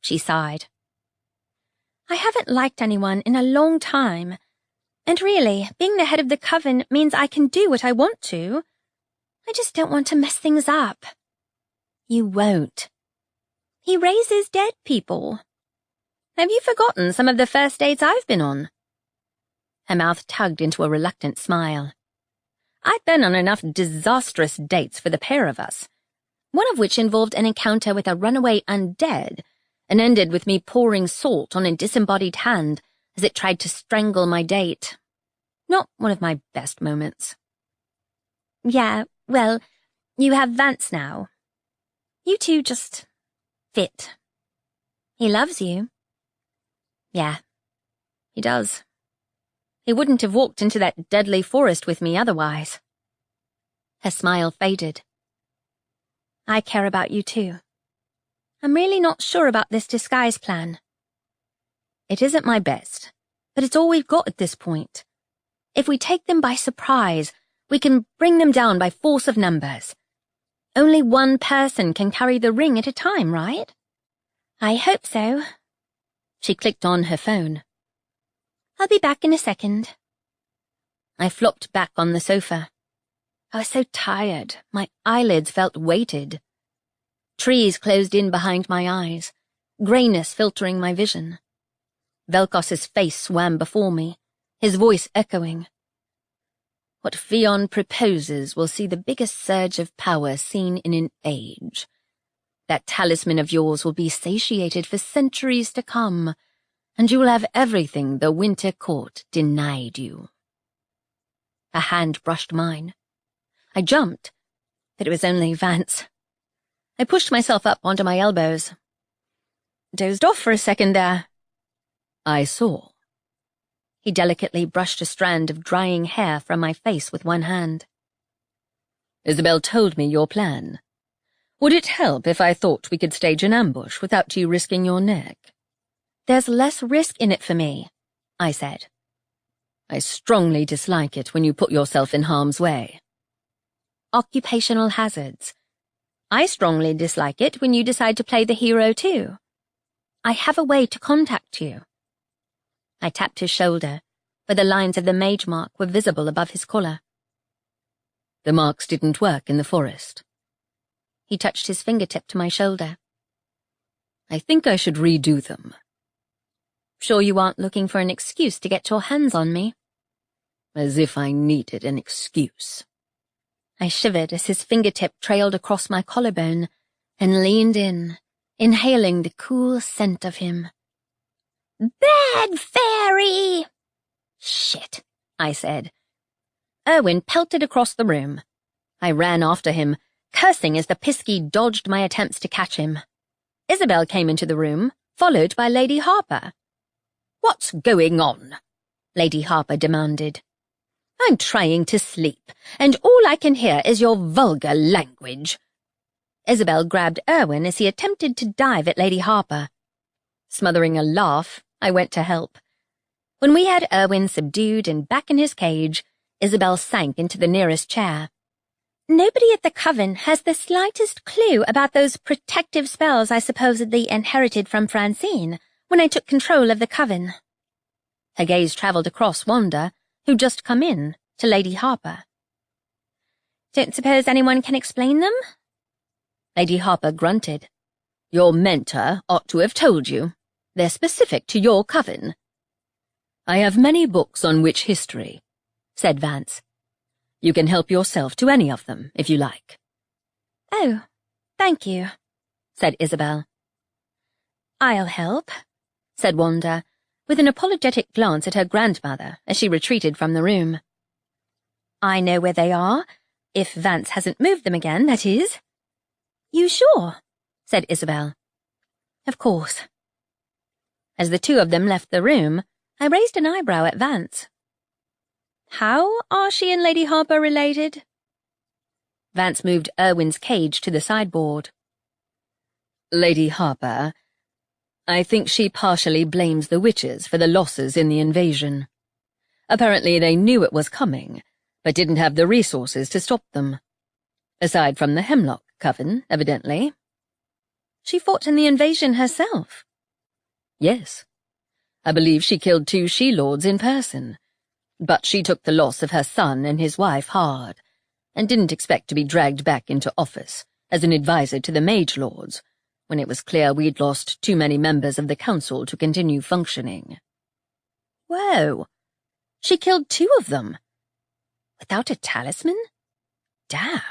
She sighed. I haven't liked anyone in a long time, and really, being the head of the coven means I can do what I want to. I just don't want to mess things up. You won't. He raises dead people. Have you forgotten some of the first dates I've been on? Her mouth tugged into a reluctant smile. I've been on enough disastrous dates for the pair of us, one of which involved an encounter with a runaway undead and ended with me pouring salt on a disembodied hand as it tried to strangle my date. Not one of my best moments. Yeah, well, you have Vance now. You two just fit. He loves you. Yeah, he does. He wouldn't have walked into that deadly forest with me otherwise. Her smile faded. I care about you too. I'm really not sure about this disguise plan. It isn't my best, but it's all we've got at this point. If we take them by surprise, we can bring them down by force of numbers. Only one person can carry the ring at a time, right? I hope so. She clicked on her phone. I'll be back in a second. I flopped back on the sofa. I was so tired, my eyelids felt weighted. Trees closed in behind my eyes, greyness filtering my vision. Velkos's face swam before me, his voice echoing. What Fionn proposes will see the biggest surge of power seen in an age. That talisman of yours will be satiated for centuries to come, and you will have everything the Winter Court denied you. A hand brushed mine. I jumped, but it was only Vance. I pushed myself up onto my elbows. Dozed off for a second there. I saw. He delicately brushed a strand of drying hair from my face with one hand. Isabel told me your plan. Would it help if I thought we could stage an ambush without you risking your neck? There's less risk in it for me, I said. I strongly dislike it when you put yourself in harm's way. Occupational hazards. I strongly dislike it when you decide to play the hero too. I have a way to contact you. I tapped his shoulder, where the lines of the mage mark were visible above his collar. The marks didn't work in the forest. He touched his fingertip to my shoulder. I think I should redo them. Sure you aren't looking for an excuse to get your hands on me? As if I needed an excuse. I shivered as his fingertip trailed across my collarbone and leaned in, inhaling the cool scent of him. Bad Faerie! Shit, I said. Erwin pelted across the room. I ran after him, cursing as the Pisky dodged my attempts to catch him. Isabel came into the room, followed by Lady Harper. What's going on? Lady Harper demanded. I'm trying to sleep, and all I can hear is your vulgar language. Isabel grabbed Erwin as he attempted to dive at Lady Harper. Smothering a laugh, I went to help. When we had Erwin subdued and back in his cage, Isabel sank into the nearest chair. Nobody at the coven has the slightest clue about those protective spells I supposedly inherited from Francine when I took control of the coven. Her gaze travelled across Wanda, who'd just come in, to Lady Harper. Don't suppose anyone can explain them? Lady Harper grunted. Your mentor ought to have told you. They're specific to your coven. I have many books on witch history, said Vance. You can help yourself to any of them, if you like. Oh, thank you, said Isabel. I'll help, said Wanda, with an apologetic glance at her grandmother as she retreated from the room. I know where they are, if Vance hasn't moved them again, that is. You sure? Said Isabel. Of course. As the two of them left the room, I raised an eyebrow at Vance. How are she and Lady Harper related? Vance moved Erwin's cage to the sideboard. Lady Harper, I think she partially blames the witches for the losses in the invasion. Apparently they knew it was coming, but didn't have the resources to stop them. Aside from the Hemlock Coven, evidently. She fought in the invasion herself, Yes. I believe she killed 2 she-lords in person. But she took the loss of her son and his wife hard, and didn't expect to be dragged back into office as an advisor to the mage lords, when it was clear we'd lost too many members of the council to continue functioning. Whoa! She killed 2 of them. Without a talisman? Damn.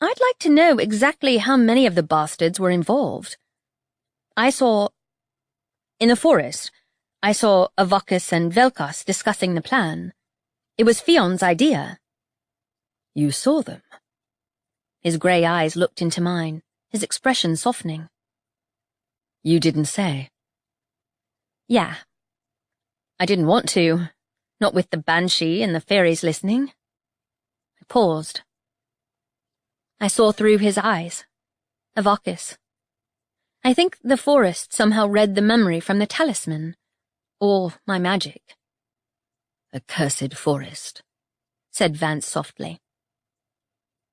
I'd like to know exactly how many of the bastards were involved. In the forest, I saw Avocus and Velkos discussing the plan. It was Fion's idea. You saw them? His grey eyes looked into mine, his expression softening. You didn't say? Yeah. I didn't want to, not with the Banshee and the fairies listening. I paused. I saw through his eyes. Avocus. I think the forest somehow read the memory from the talisman, or my magic. Accursed forest, said Vance softly.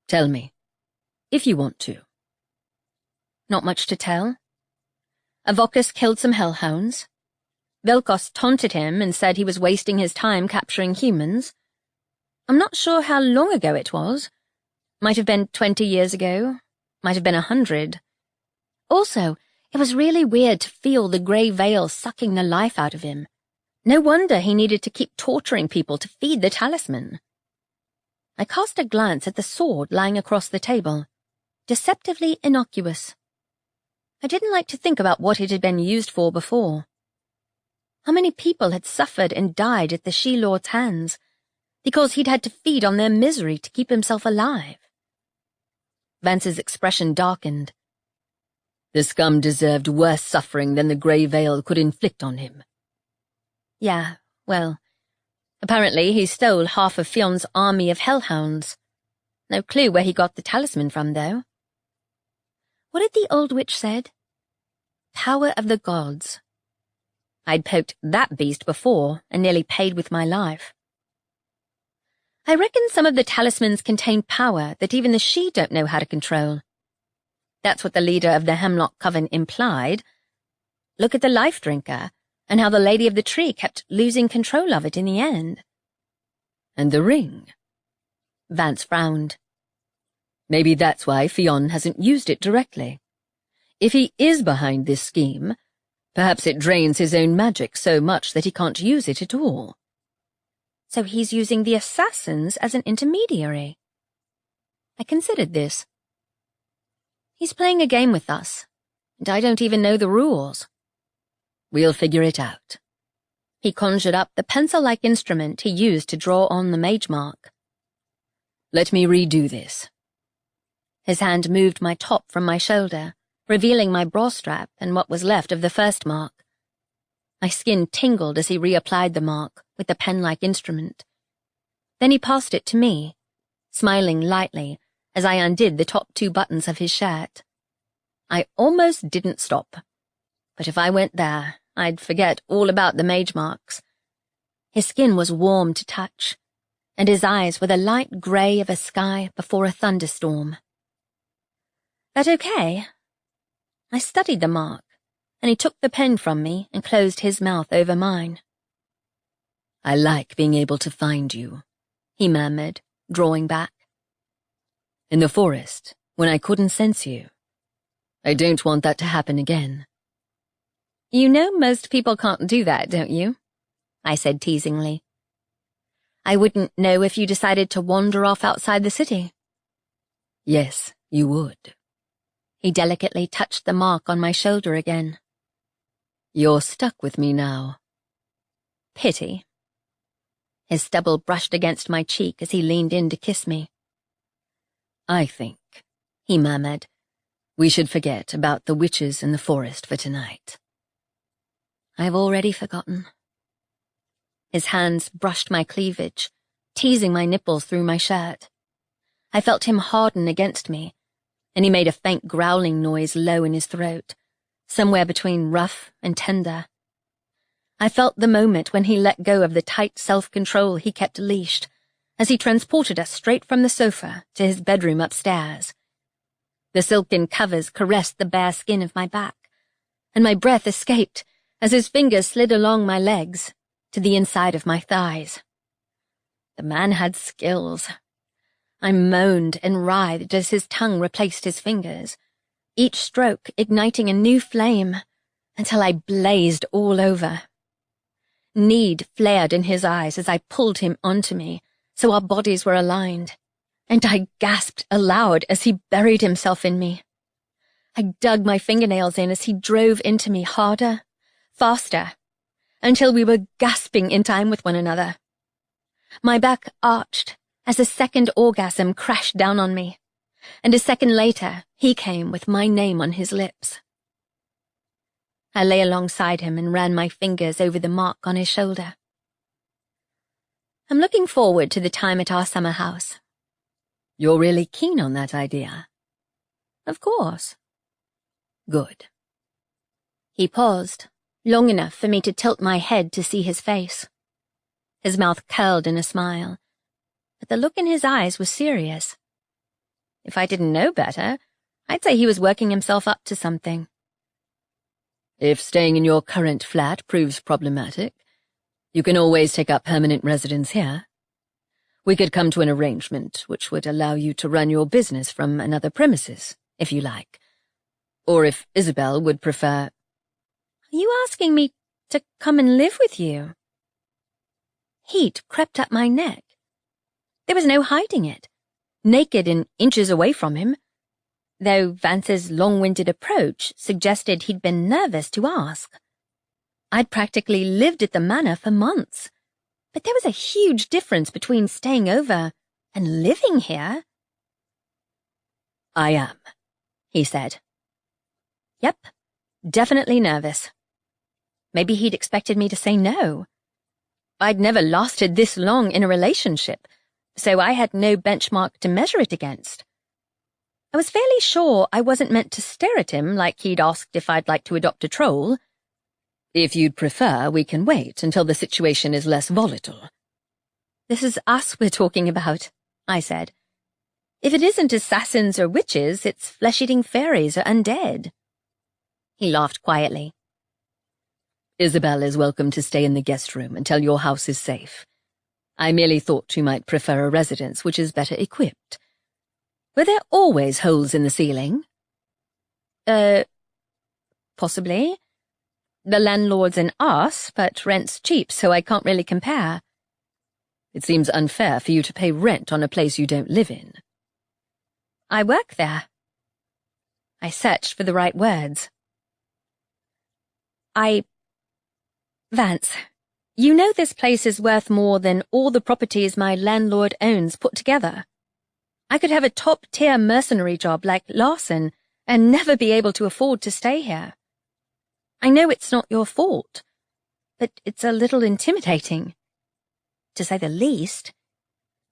Tell me, if you want to. Not much to tell. Avocus killed some hellhounds. Velkos taunted him and said he was wasting his time capturing humans. I'm not sure how long ago it was. Might have been 20 years ago. Might have been 100. Also, it was really weird to feel the grey veil sucking the life out of him. No wonder he needed to keep torturing people to feed the talisman. I cast a glance at the sword lying across the table. Deceptively innocuous. I didn't like to think about what it had been used for before. How many people had suffered and died at the she-lord's hands, because he'd had to feed on their misery to keep himself alive? Vance's expression darkened. The scum deserved worse suffering than the grey veil could inflict on him. Yeah, well, apparently he stole half of Fion's army of hellhounds. No clue where he got the talisman from, though. What had the old witch said? Power of the gods. I'd poked that beast before and nearly paid with my life. I reckon some of the talismans contain power that even the she don't know how to control. That's what the leader of the Hemlock Coven implied. Look at the Life Drinker, and how the Lady of the Tree kept losing control of it in the end. And the ring? Vance frowned. Maybe that's why Fion hasn't used it directly. If he is behind this scheme, perhaps it drains his own magic so much that he can't use it at all. So he's using the assassins as an intermediary. I considered this. He's playing a game with us, and I don't even know the rules. We'll figure it out. He conjured up the pencil-like instrument he used to draw on the mage mark. Let me redo this. His hand moved my top from my shoulder, revealing my bra strap and what was left of the first mark. My skin tingled as he reapplied the mark with the pen-like instrument. Then he passed it to me, smiling lightly as I undid the top 2 buttons of his shirt. I almost didn't stop, but if I went there, I'd forget all about the mage marks. His skin was warm to touch, and his eyes were the light grey of a sky before a thunderstorm. That okay? I studied the mark, and he took the pen from me and closed his mouth over mine. I like being able to find you, he murmured, drawing back. In the forest, when I couldn't sense you. I don't want that to happen again. You know most people can't do that, don't you? I said teasingly. I wouldn't know if you decided to wander off outside the city. Yes, you would. He delicately touched the mark on my shoulder again. You're stuck with me now. Pity. His stubble brushed against my cheek as he leaned in to kiss me. I think, he murmured, we should forget about the witches in the forest for tonight. I've already forgotten. His hands brushed my cleavage, teasing my nipples through my shirt. I felt him harden against me, and he made a faint growling noise low in his throat, somewhere between rough and tender. I felt the moment when he let go of the tight self-control he kept leashed, as he transported us straight from the sofa to his bedroom upstairs. The silken covers caressed the bare skin of my back, and my breath escaped as his fingers slid along my legs to the inside of my thighs. The man had skills. I moaned and writhed as his tongue replaced his fingers, each stroke igniting a new flame until I blazed all over. Need flared in his eyes as I pulled him onto me, so our bodies were aligned, and I gasped aloud as he buried himself in me. I dug my fingernails in as he drove into me harder, faster, until we were gasping in time with one another. My back arched as a second orgasm crashed down on me, and a second later he came with my name on his lips. I lay alongside him and ran my fingers over the mark on his shoulder. I'm looking forward to the time at our summer house. You're really keen on that idea? Of course. Good. He paused, long enough for me to tilt my head to see his face. His mouth curled in a smile, but the look in his eyes was serious. If I didn't know better, I'd say he was working himself up to something. If staying in your current flat proves problematic, you can always take up permanent residence here. We could come to an arrangement which would allow you to run your business from another premises, if you like. Or if Isabel would prefer— Are you asking me to come and live with you? Heat crept up my neck. There was no hiding it, naked and inches away from him, though Vance's long-winded approach suggested he'd been nervous to ask. I'd practically lived at the manor for months, but there was a huge difference between staying over and living here. I am, he said. Yep, definitely nervous. Maybe he'd expected me to say no. I'd never lasted this long in a relationship, so I had no benchmark to measure it against. I was fairly sure I wasn't meant to stare at him like he'd asked if I'd like to adopt a troll. If you'd prefer, we can wait until the situation is less volatile. This is us we're talking about, I said. If it isn't assassins or witches, it's flesh-eating fairies or undead. He laughed quietly. Isabel is welcome to stay in the guest room until your house is safe. I merely thought you might prefer a residence which is better equipped. Were there always holes in the ceiling? Possibly. The landlord's an arse, but rent's cheap, so I can't really compare. It seems unfair for you to pay rent on a place you don't live in. I work there. I searched for the right words. Vance, you know this place is worth more than all the properties my landlord owns put together. I could have a top-tier mercenary job like Larson and never be able to afford to stay here. I know it's not your fault, but it's a little intimidating. To say the least,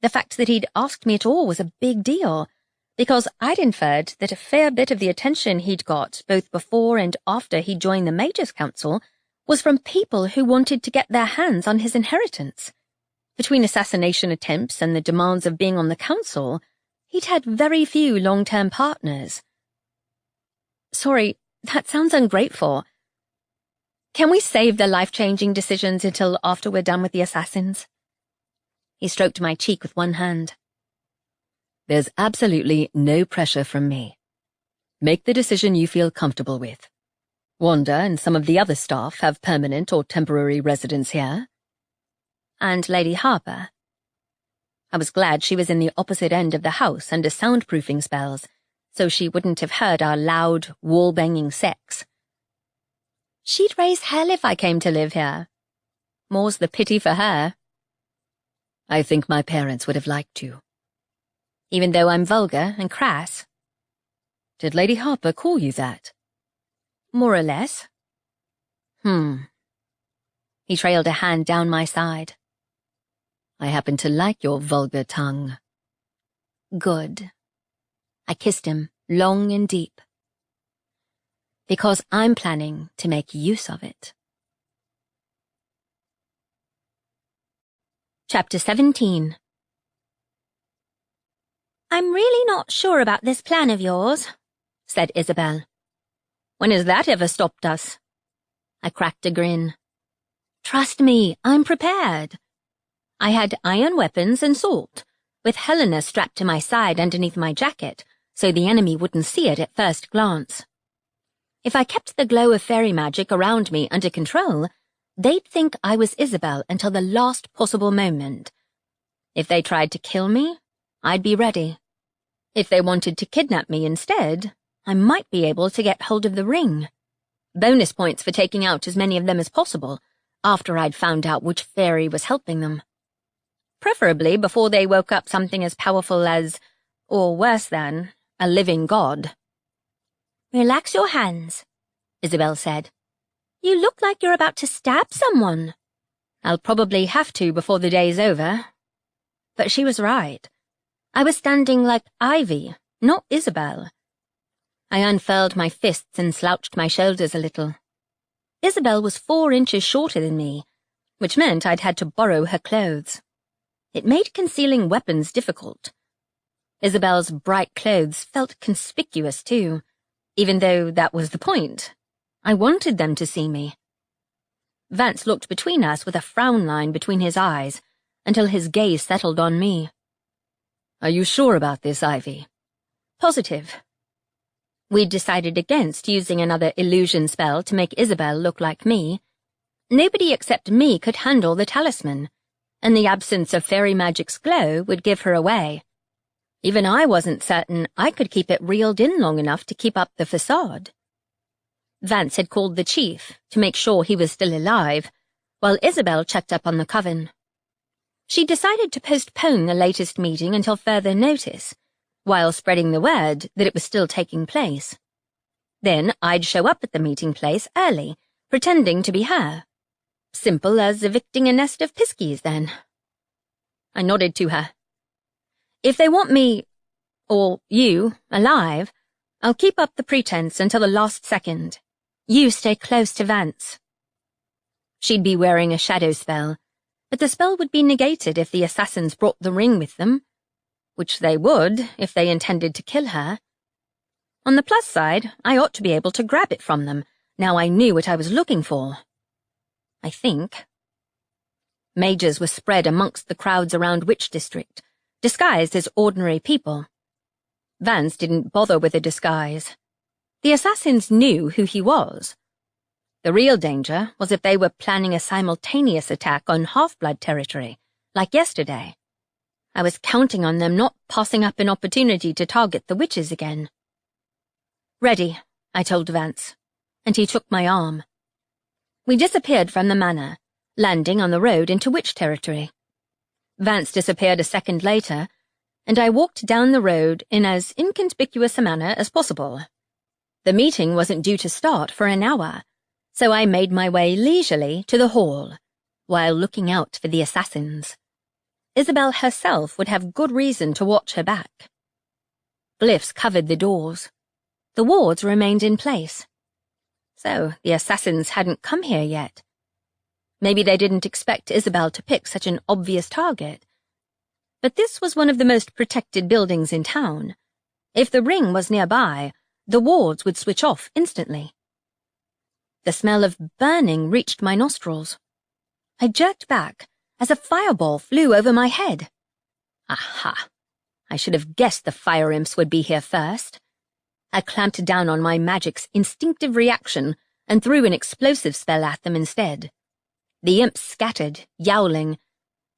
the fact that he'd asked me at all was a big deal, because I'd inferred that a fair bit of the attention he'd got, both before and after he joined the Mages' Council, was from people who wanted to get their hands on his inheritance. Between assassination attempts and the demands of being on the council, he'd had very few long-term partners. Sorry, that sounds ungrateful. Can we save the life-changing decisions until after we're done with the assassins? He stroked my cheek with one hand. There's absolutely no pressure from me. Make the decision you feel comfortable with. Wanda and some of the other staff have permanent or temporary residence here. And Lady Harper. I was glad she was in the opposite end of the house under soundproofing spells, so she wouldn't have heard our loud, wall-banging sex. She'd raise hell if I came to live here. More's the pity for her. I think my parents would have liked you. Even though I'm vulgar and crass. Did Lady Harper call you that? More or less. He trailed a hand down my side. I happen to like your vulgar tongue. Good. I kissed him, long and deep. Because I'm planning to make use of it. Chapter 17. I'm really not sure about this plan of yours, said Isabel. When has that ever stopped us? I cracked a grin. Trust me, I'm prepared. I had iron weapons and salt, with Helena strapped to my side underneath my jacket, so the enemy wouldn't see it at first glance. If I kept the glow of fairy magic around me under control, they'd think I was Isabel until the last possible moment. If they tried to kill me, I'd be ready. If they wanted to kidnap me instead, I might be able to get hold of the ring. Bonus points for taking out as many of them as possible, after I'd found out which fairy was helping them. Preferably before they woke up something as powerful as, or worse than, a living god. Relax your hands, Isabel said. You look like you're about to stab someone. I'll probably have to before the day's over. But she was right. I was standing like Ivy, not Isabel. I unfurled my fists and slouched my shoulders a little. Isabel was 4 inches shorter than me, which meant I'd had to borrow her clothes. It made concealing weapons difficult. Isabel's bright clothes felt conspicuous too, even though that was the point. I wanted them to see me. Vance looked between us with a frown line between his eyes until his gaze settled on me. Are you sure about this, Ivy? Positive. We'd decided against using another illusion spell to make Isabel look like me. Nobody except me could handle the talisman, and the absence of fairy magic's glow would give her away. Even I wasn't certain I could keep it reeled in long enough to keep up the facade. Vance had called the chief to make sure he was still alive, while Isabel checked up on the coven. She decided to postpone the latest meeting until further notice, while spreading the word that it was still taking place. Then I'd show up at the meeting place early, pretending to be her. Simple as evicting a nest of piskies, then. I nodded to her. If they want me, or you, alive, I'll keep up the pretense until the last second. You stay close to Vance. She'd be wearing a shadow spell, but the spell would be negated if the assassins brought the ring with them, which they would if they intended to kill her. On the plus side, I ought to be able to grab it from them, now I knew what I was looking for. I think. Mages were spread amongst the crowds around Witch District, disguised as ordinary people. Vance didn't bother with a disguise. The assassins knew who he was. The real danger was if they were planning a simultaneous attack on Half-Blood territory, like yesterday. I was counting on them not passing up an opportunity to target the witches again. Ready, I told Vance, and he took my arm. We disappeared from the manor, landing on the road into witch territory. Vance disappeared a second later, and I walked down the road in as inconspicuous a manner as possible. The meeting wasn't due to start for an hour, so I made my way leisurely to the hall, while looking out for the assassins. Isabel herself would have good reason to watch her back. Glyphs covered the doors. The wards remained in place. So the assassins hadn't come here yet. Maybe they didn't expect Isabel to pick such an obvious target. But this was one of the most protected buildings in town. If the ring was nearby, the wards would switch off instantly. The smell of burning reached my nostrils. I jerked back as a fireball flew over my head. Aha! I should have guessed the fire imps would be here first. I clamped down on my magic's instinctive reaction and threw an explosive spell at them instead. The imps scattered, yowling,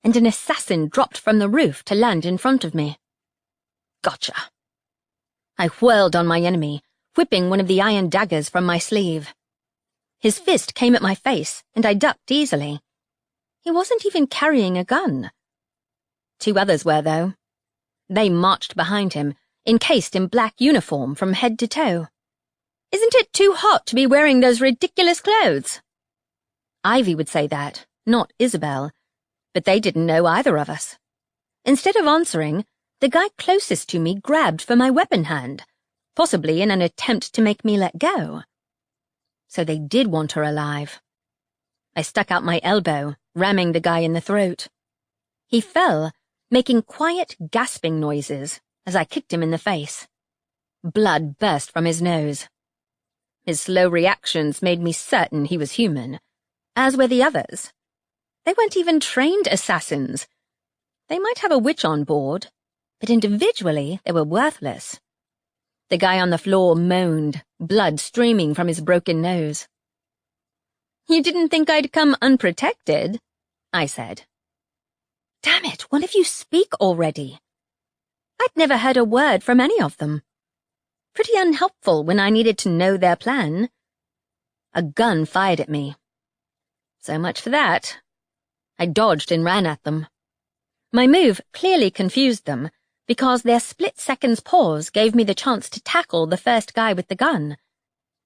and an assassin dropped from the roof to land in front of me. Gotcha. I whirled on my enemy, whipping one of the iron daggers from my sleeve. His fist came at my face, and I ducked easily. He wasn't even carrying a gun. 2 others were, though. They marched behind him, encased in black uniform from head to toe. Isn't it too hot to be wearing those ridiculous clothes? Ivy would say that, not Isabel, but they didn't know either of us. Instead of answering, the guy closest to me grabbed for my weapon hand, possibly in an attempt to make me let go. So they did want her alive. I stuck out my elbow, ramming the guy in the throat. He fell, making quiet, gasping noises as I kicked him in the face. Blood burst from his nose. His slow reactions made me certain he was human, as were the others. They weren't even trained assassins. They might have a witch on board, but individually they were worthless. The guy on the floor moaned, blood streaming from his broken nose. "You didn't think I'd come unprotected?" I said. Damn it, one of you speak already. I'd never heard a word from any of them. Pretty unhelpful when I needed to know their plan. A gun fired at me. So much for that. I dodged and ran at them. My move clearly confused them, because their split-second pause gave me the chance to tackle the first guy with the gun.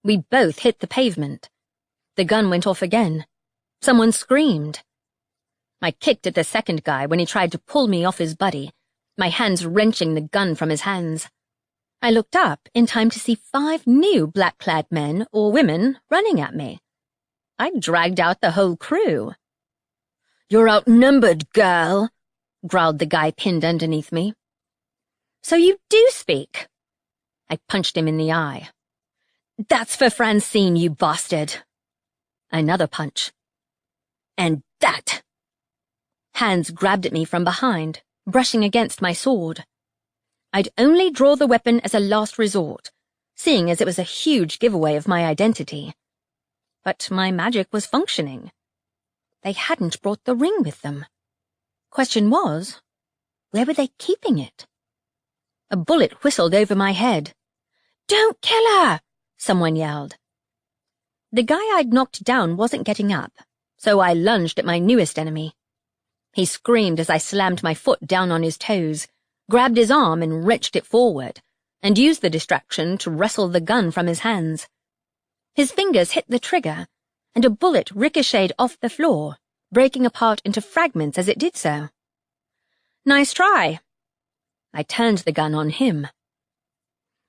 We both hit the pavement. The gun went off again. Someone screamed. I kicked at the second guy when he tried to pull me off his buddy, my hands wrenching the gun from his hands. I looked up in time to see 5 new black-clad men or women running at me. I dragged out the whole crew. "You're outnumbered, girl," growled the guy pinned underneath me. "So you do speak?" I punched him in the eye. "That's for Francine, you bastard." Another punch. "And that." Hands grabbed at me from behind, brushing against my sword. I'd only draw the weapon as a last resort, seeing as it was a huge giveaway of my identity. But my magic was functioning. They hadn't brought the ring with them. Question was, where were they keeping it? A bullet whistled over my head. "Don't kill her!" someone yelled. The guy I'd knocked down wasn't getting up, so I lunged at my newest enemy. He screamed as I slammed my foot down on his toes, grabbed his arm and wrenched it forward, and used the distraction to wrestle the gun from his hands. His fingers hit the trigger, and a bullet ricocheted off the floor, breaking apart into fragments as it did so. "Nice try." I turned the gun on him.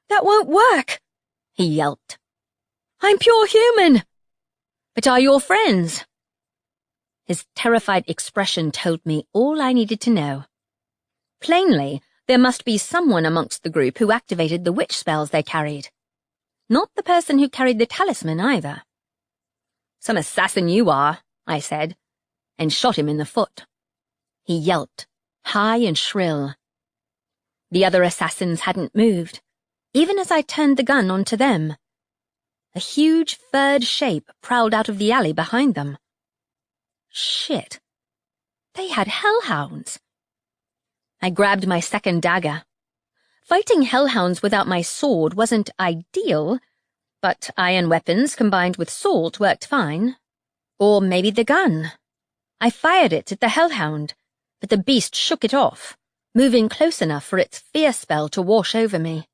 "That won't work," he yelped. "I'm pure human." "But are your friends?" His terrified expression told me all I needed to know. Plainly, there must be someone amongst the group who activated the witch spells they carried. Not the person who carried the talisman either. "Some assassin you are," I said, and shot him in the foot. He yelped, high and shrill. The other assassins hadn't moved, even as I turned the gun onto them. A huge furred shape prowled out of the alley behind them. Shit. They had hellhounds. I grabbed my second dagger. Fighting hellhounds without my sword wasn't ideal, but iron weapons combined with salt worked fine. Or maybe the gun. I fired it at the hellhound, but the beast shook it off, moving close enough for its fear spell to wash over me.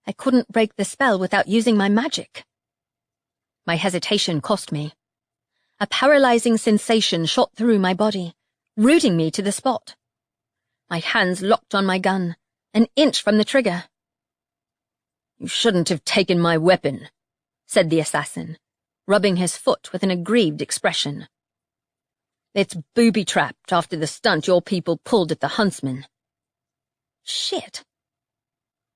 I couldn't break the spell without using my magic. My hesitation cost me. A paralyzing sensation shot through my body, rooting me to the spot. My hands locked on my gun, an inch from the trigger. "You shouldn't have taken my weapon," said the assassin, rubbing his foot with an aggrieved expression. "It's booby-trapped after the stunt your people pulled at the huntsman." Shit.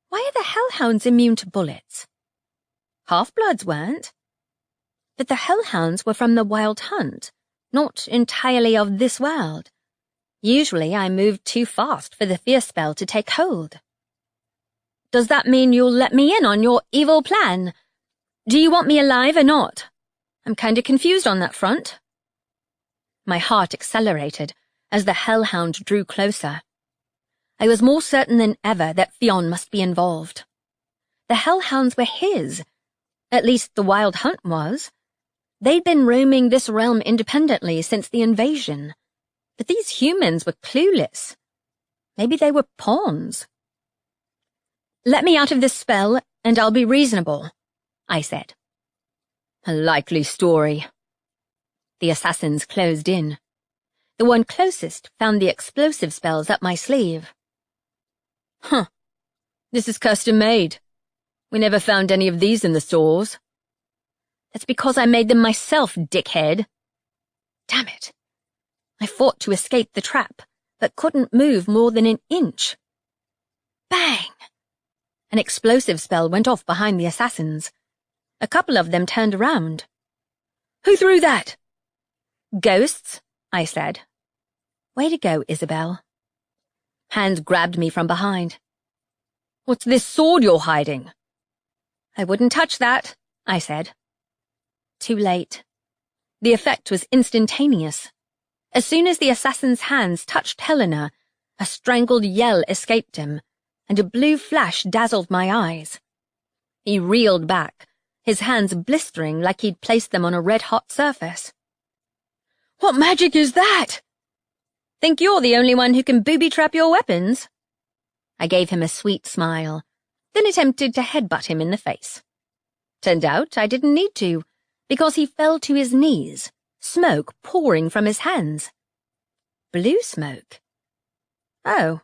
Why are the hellhounds immune to bullets? Half-bloods weren't. But the hellhounds were from the Wild Hunt, not entirely of this world. Usually I moved too fast for the fear spell to take hold. "Does that mean you'll let me in on your evil plan? Do you want me alive or not? I'm kinda confused on that front." My heart accelerated as the hellhound drew closer. I was more certain than ever that Fionn must be involved. The hellhounds were his. At least the Wild Hunt was. They'd been roaming this realm independently since the invasion. But these humans were clueless. Maybe they were pawns. "Let me out of this spell, and I'll be reasonable," I said. "A likely story." The assassins closed in. The one closest found the explosive spells up my sleeve. "Huh. This is custom-made. We never found any of these in the stores." "That's because I made them myself, dickhead." Damn it. I fought to escape the trap, but couldn't move more than an inch. Bang! An explosive spell went off behind the assassins. A couple of them turned around. Who threw that? Ghosts, I said. Way to go, Isabel. Hand grabbed me from behind. What's this sword you're hiding? I wouldn't touch that, I said. Too late. The effect was instantaneous. As soon as the assassin's hands touched Helena, a strangled yell escaped him, and a blue flash dazzled my eyes. He reeled back, his hands blistering like he'd placed them on a red-hot surface. What magic is that? Think you're the only one who can booby-trap your weapons? I gave him a sweet smile, then attempted to headbutt him in the face. Turned out I didn't need to, because he fell to his knees, smoke pouring from his hands. Blue smoke. Oh,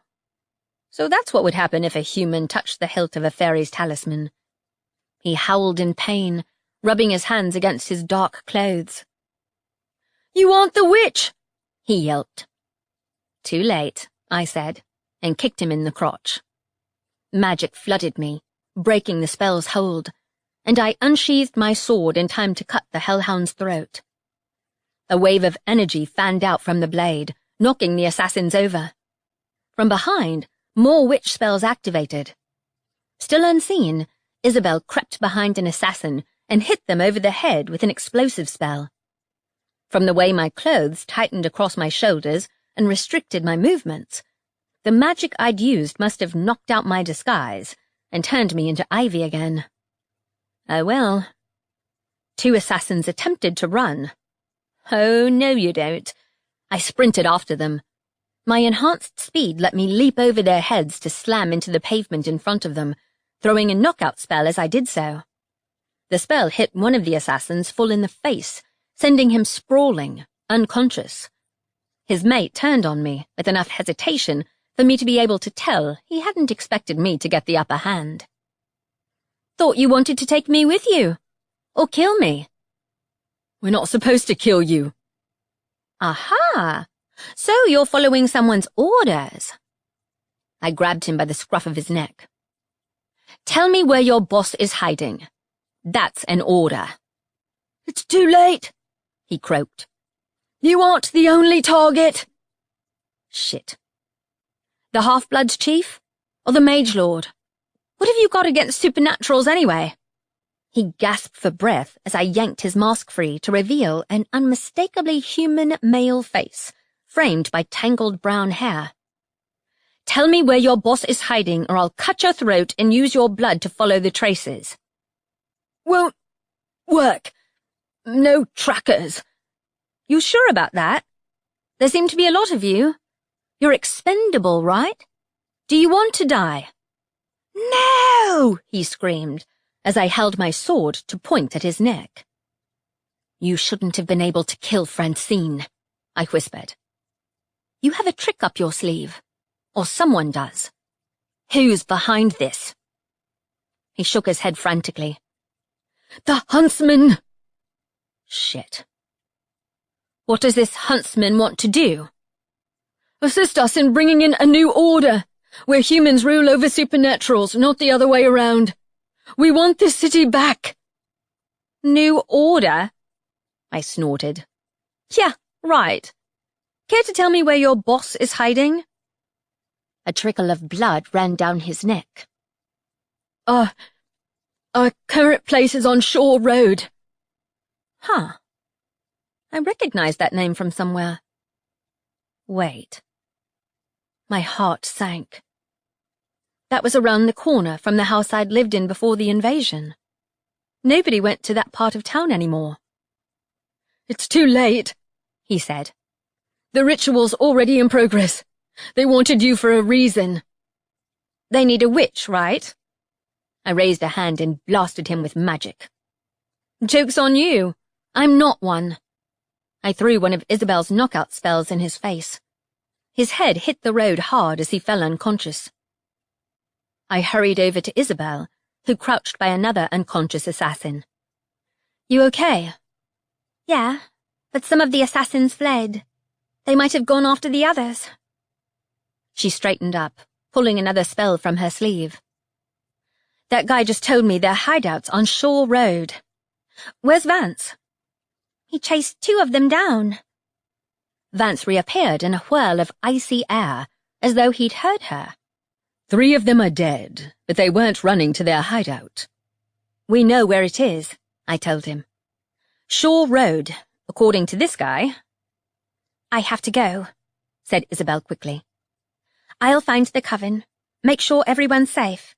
so that's what would happen if a human touched the hilt of a fairy's talisman. He howled in pain, rubbing his hands against his dark clothes. You aren't the witch, he yelped. Too late, I said, and kicked him in the crotch. Magic flooded me, breaking the spell's hold, and I unsheathed my sword in time to cut the hellhound's throat. A wave of energy fanned out from the blade, knocking the assassins over. From behind, more witch spells activated. Still unseen, Isabel crept behind an assassin and hit them over the head with an explosive spell. From the way my clothes tightened across my shoulders and restricted my movements, the magic I'd used must have knocked out my disguise and turned me into Ivy again. Oh well. 2 assassins attempted to run. Oh, no you don't. I sprinted after them. My enhanced speed let me leap over their heads to slam into the pavement in front of them, throwing a knockout spell as I did so. The spell hit one of the assassins full in the face, sending him sprawling, unconscious. His mate turned on me with enough hesitation for me to be able to tell he hadn't expected me to get the upper hand. Thought you wanted to take me with you, or kill me. We're not supposed to kill you. Aha! So you're following someone's orders. I grabbed him by the scruff of his neck. Tell me where your boss is hiding. That's an order. It's too late, he croaked. You aren't the only target. Shit. The Half-Bloods chief? Or the Mage Lord? What have you got against supernaturals anyway? He gasped for breath as I yanked his mask free to reveal an unmistakably human male face, framed by tangled brown hair. Tell me where your boss is hiding or I'll cut your throat and use your blood to follow the traces. Won't work. No trackers. You sure about that? There seem to be a lot of you. You're expendable, right? Do you want to die? No! He screamed, as I held my sword to point at his neck. You shouldn't have been able to kill Francine, I whispered. You have a trick up your sleeve. Or someone does. Who's behind this? He shook his head frantically. The huntsman! Shit. What does this huntsman want to do? Assist us in bringing in a new order, where humans rule over supernaturals, not the other way around. We want this city back. New order? I snorted. Yeah, right. Care to tell me where your boss is hiding? A trickle of blood ran down his neck. Our current place is on Shore Road. Huh. I recognized that name from somewhere. Wait. My heart sank. That was around the corner from the house I'd lived in before the invasion. Nobody went to that part of town anymore. It's too late, he said. The ritual's already in progress. They wanted you for a reason. They need a witch, right? I raised a hand and blasted him with magic. Joke's on you. I'm not one. I threw one of Isabel's knockout spells in his face. His head hit the road hard as he fell unconscious. I hurried over to Isabel, who crouched by another unconscious assassin. You okay? Yeah, but some of the assassins fled. They might have gone after the others. She straightened up, pulling another spell from her sleeve. That guy just told me their hideout's on Shore Road. Where's Vance? He chased 2 of them down. Vance reappeared in a whirl of icy air, as though he'd heard her. 3 of them are dead, but they weren't running to their hideout. We know where it is, I told him. Shore Road, according to this guy. I have to go, said Isabel quickly. I'll find the coven, make sure everyone's safe.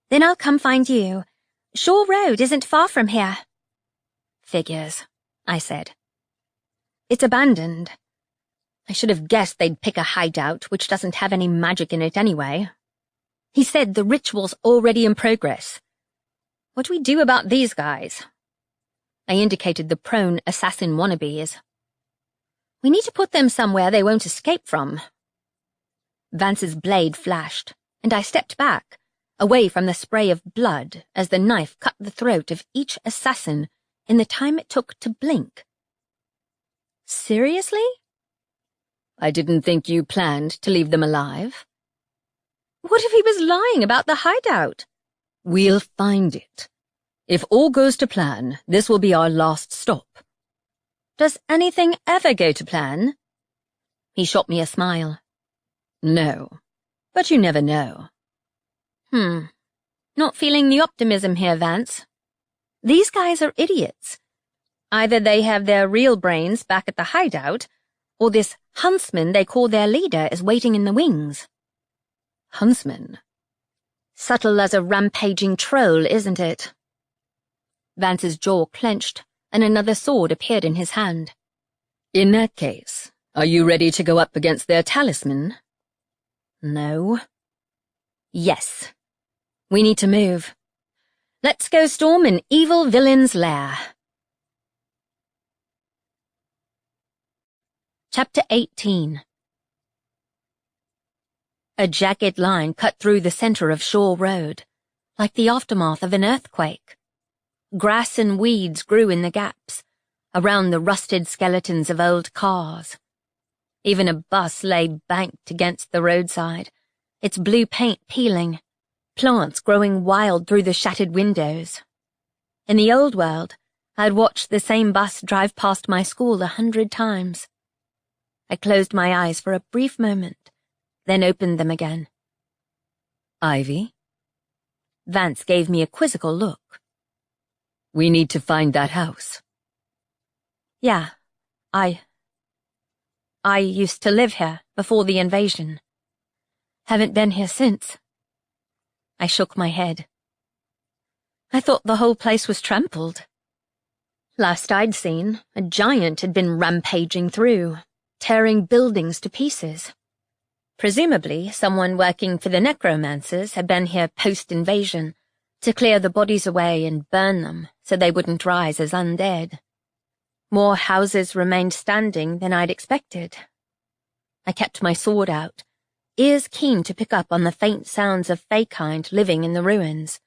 Then I'll come find you. Shore Road isn't far from here. Figures, I said. It's abandoned. I should have guessed they'd pick a hideout which doesn't have any magic in it anyway. He said the ritual's already in progress. What do we do about these guys? I indicated the prone assassin wannabes. We need to put them somewhere they won't escape from. Vance's blade flashed, and I stepped back, away from the spray of blood as the knife cut the throat of each assassin in the time it took to blink. Seriously? I didn't think you planned to leave them alive. What if he was lying about the hideout? We'll find it. If all goes to plan, this will be our last stop. Does anything ever go to plan? He shot me a smile. No, but you never know. Not feeling the optimism here, Vance. These guys are idiots. Either they have their real brains back at the hideout, or this huntsman they call their leader is waiting in the wings. Huntsman? Subtle as a rampaging troll, isn't it? Vance's jaw clenched, and another sword appeared in his hand. In that case, are you ready to go up against their talisman? No. Yes. We need to move. Let's go storm an evil villain's lair. Chapter 18. A jagged line cut through the center of Shore Road, like the aftermath of an earthquake. Grass and weeds grew in the gaps, around the rusted skeletons of old cars. Even a bus lay banked against the roadside, its blue paint peeling, plants growing wild through the shattered windows. In the old world, I'd watched the same bus drive past my school 100 times. I closed my eyes for a brief moment, then opened them again. Ivy? Vance gave me a quizzical look. We need to find that house. Yeah, I used to live here before the invasion. Haven't been here since. I shook my head. I thought the whole place was trampled. Last I'd seen, a giant had been rampaging through, tearing buildings to pieces. Presumably, someone working for the necromancers had been here post-invasion, to clear the bodies away and burn them so they wouldn't rise as undead. More houses remained standing than I'd expected. I kept my sword out, ears keen to pick up on the faint sounds of fae-kind living in the ruins.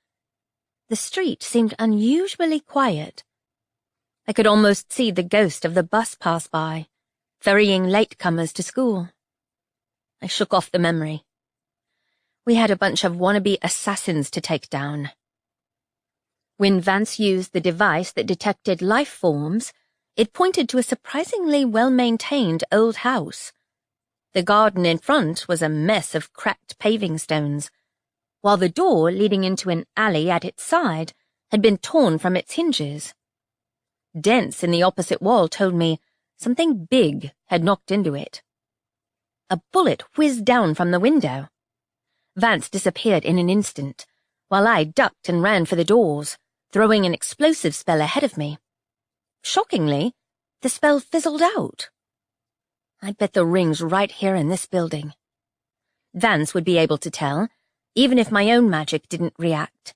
The street seemed unusually quiet. I could almost see the ghost of the bus pass by, ferrying latecomers to school. I shook off the memory. We had a bunch of wannabe assassins to take down. When Vance used the device that detected life forms, it pointed to a surprisingly well-maintained old house. The garden in front was a mess of cracked paving stones, while the door leading into an alley at its side had been torn from its hinges. Dents in the opposite wall told me something big had knocked into it. A bullet whizzed down from the window. Vance disappeared in an instant, while I ducked and ran for the doors, throwing an explosive spell ahead of me. Shockingly, the spell fizzled out. I'd bet the ring's right here in this building. Vance would be able to tell, even if my own magic didn't react.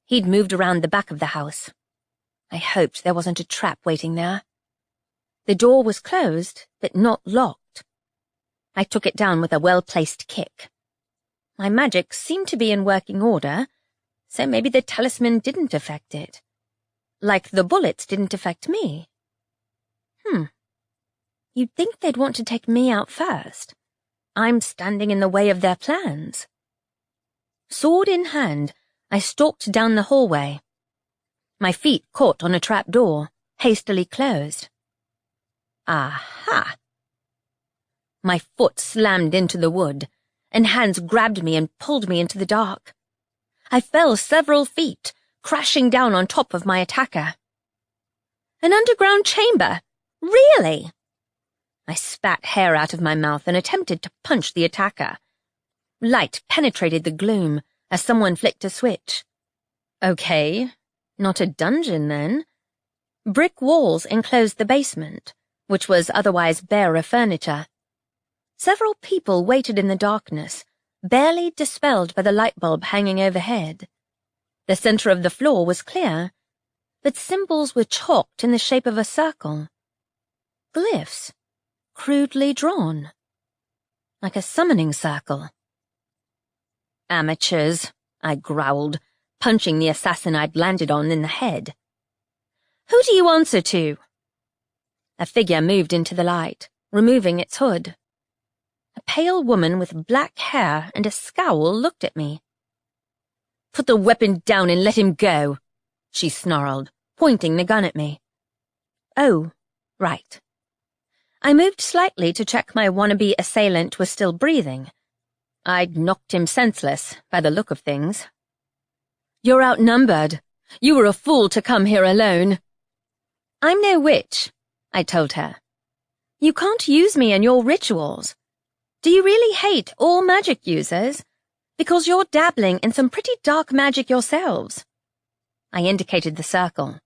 He'd moved around the back of the house. I hoped there wasn't a trap waiting there. The door was closed, but not locked. I took it down with a well-placed kick. My magic seemed to be in working order, so maybe the talisman didn't affect it. Like the bullets didn't affect me. You'd think they'd want to take me out first. I'm standing in the way of their plans. Sword in hand, I stalked down the hallway. My feet caught on a trap door, hastily closed. Aha! My foot slammed into the wood, and hands grabbed me and pulled me into the dark. I fell several feet, crashing down on top of my attacker. An underground chamber? Really? I spat hair out of my mouth and attempted to punch the attacker. Light penetrated the gloom as someone flicked a switch. Okay, not a dungeon then. Brick walls enclosed the basement, which was otherwise bare of furniture. Several people waited in the darkness, barely dispelled by the light bulb hanging overhead. The center of the floor was clear, but symbols were chalked in the shape of a circle. Glyphs, crudely drawn, like a summoning circle. Amateurs, I growled, punching the assassin I'd landed on in the head. Who do you answer to? A figure moved into the light, removing its hood. A pale woman with black hair and a scowl looked at me. Put the weapon down and let him go, she snarled, pointing the gun at me. Oh, right. I moved slightly to check my wannabe assailant was still breathing. I'd knocked him senseless, by the look of things. You're outnumbered. You were a fool to come here alone. I'm no witch, I told her. You can't use me in your rituals. Do you really hate all magic users? Because you're dabbling in some pretty dark magic yourselves. I indicated the circle.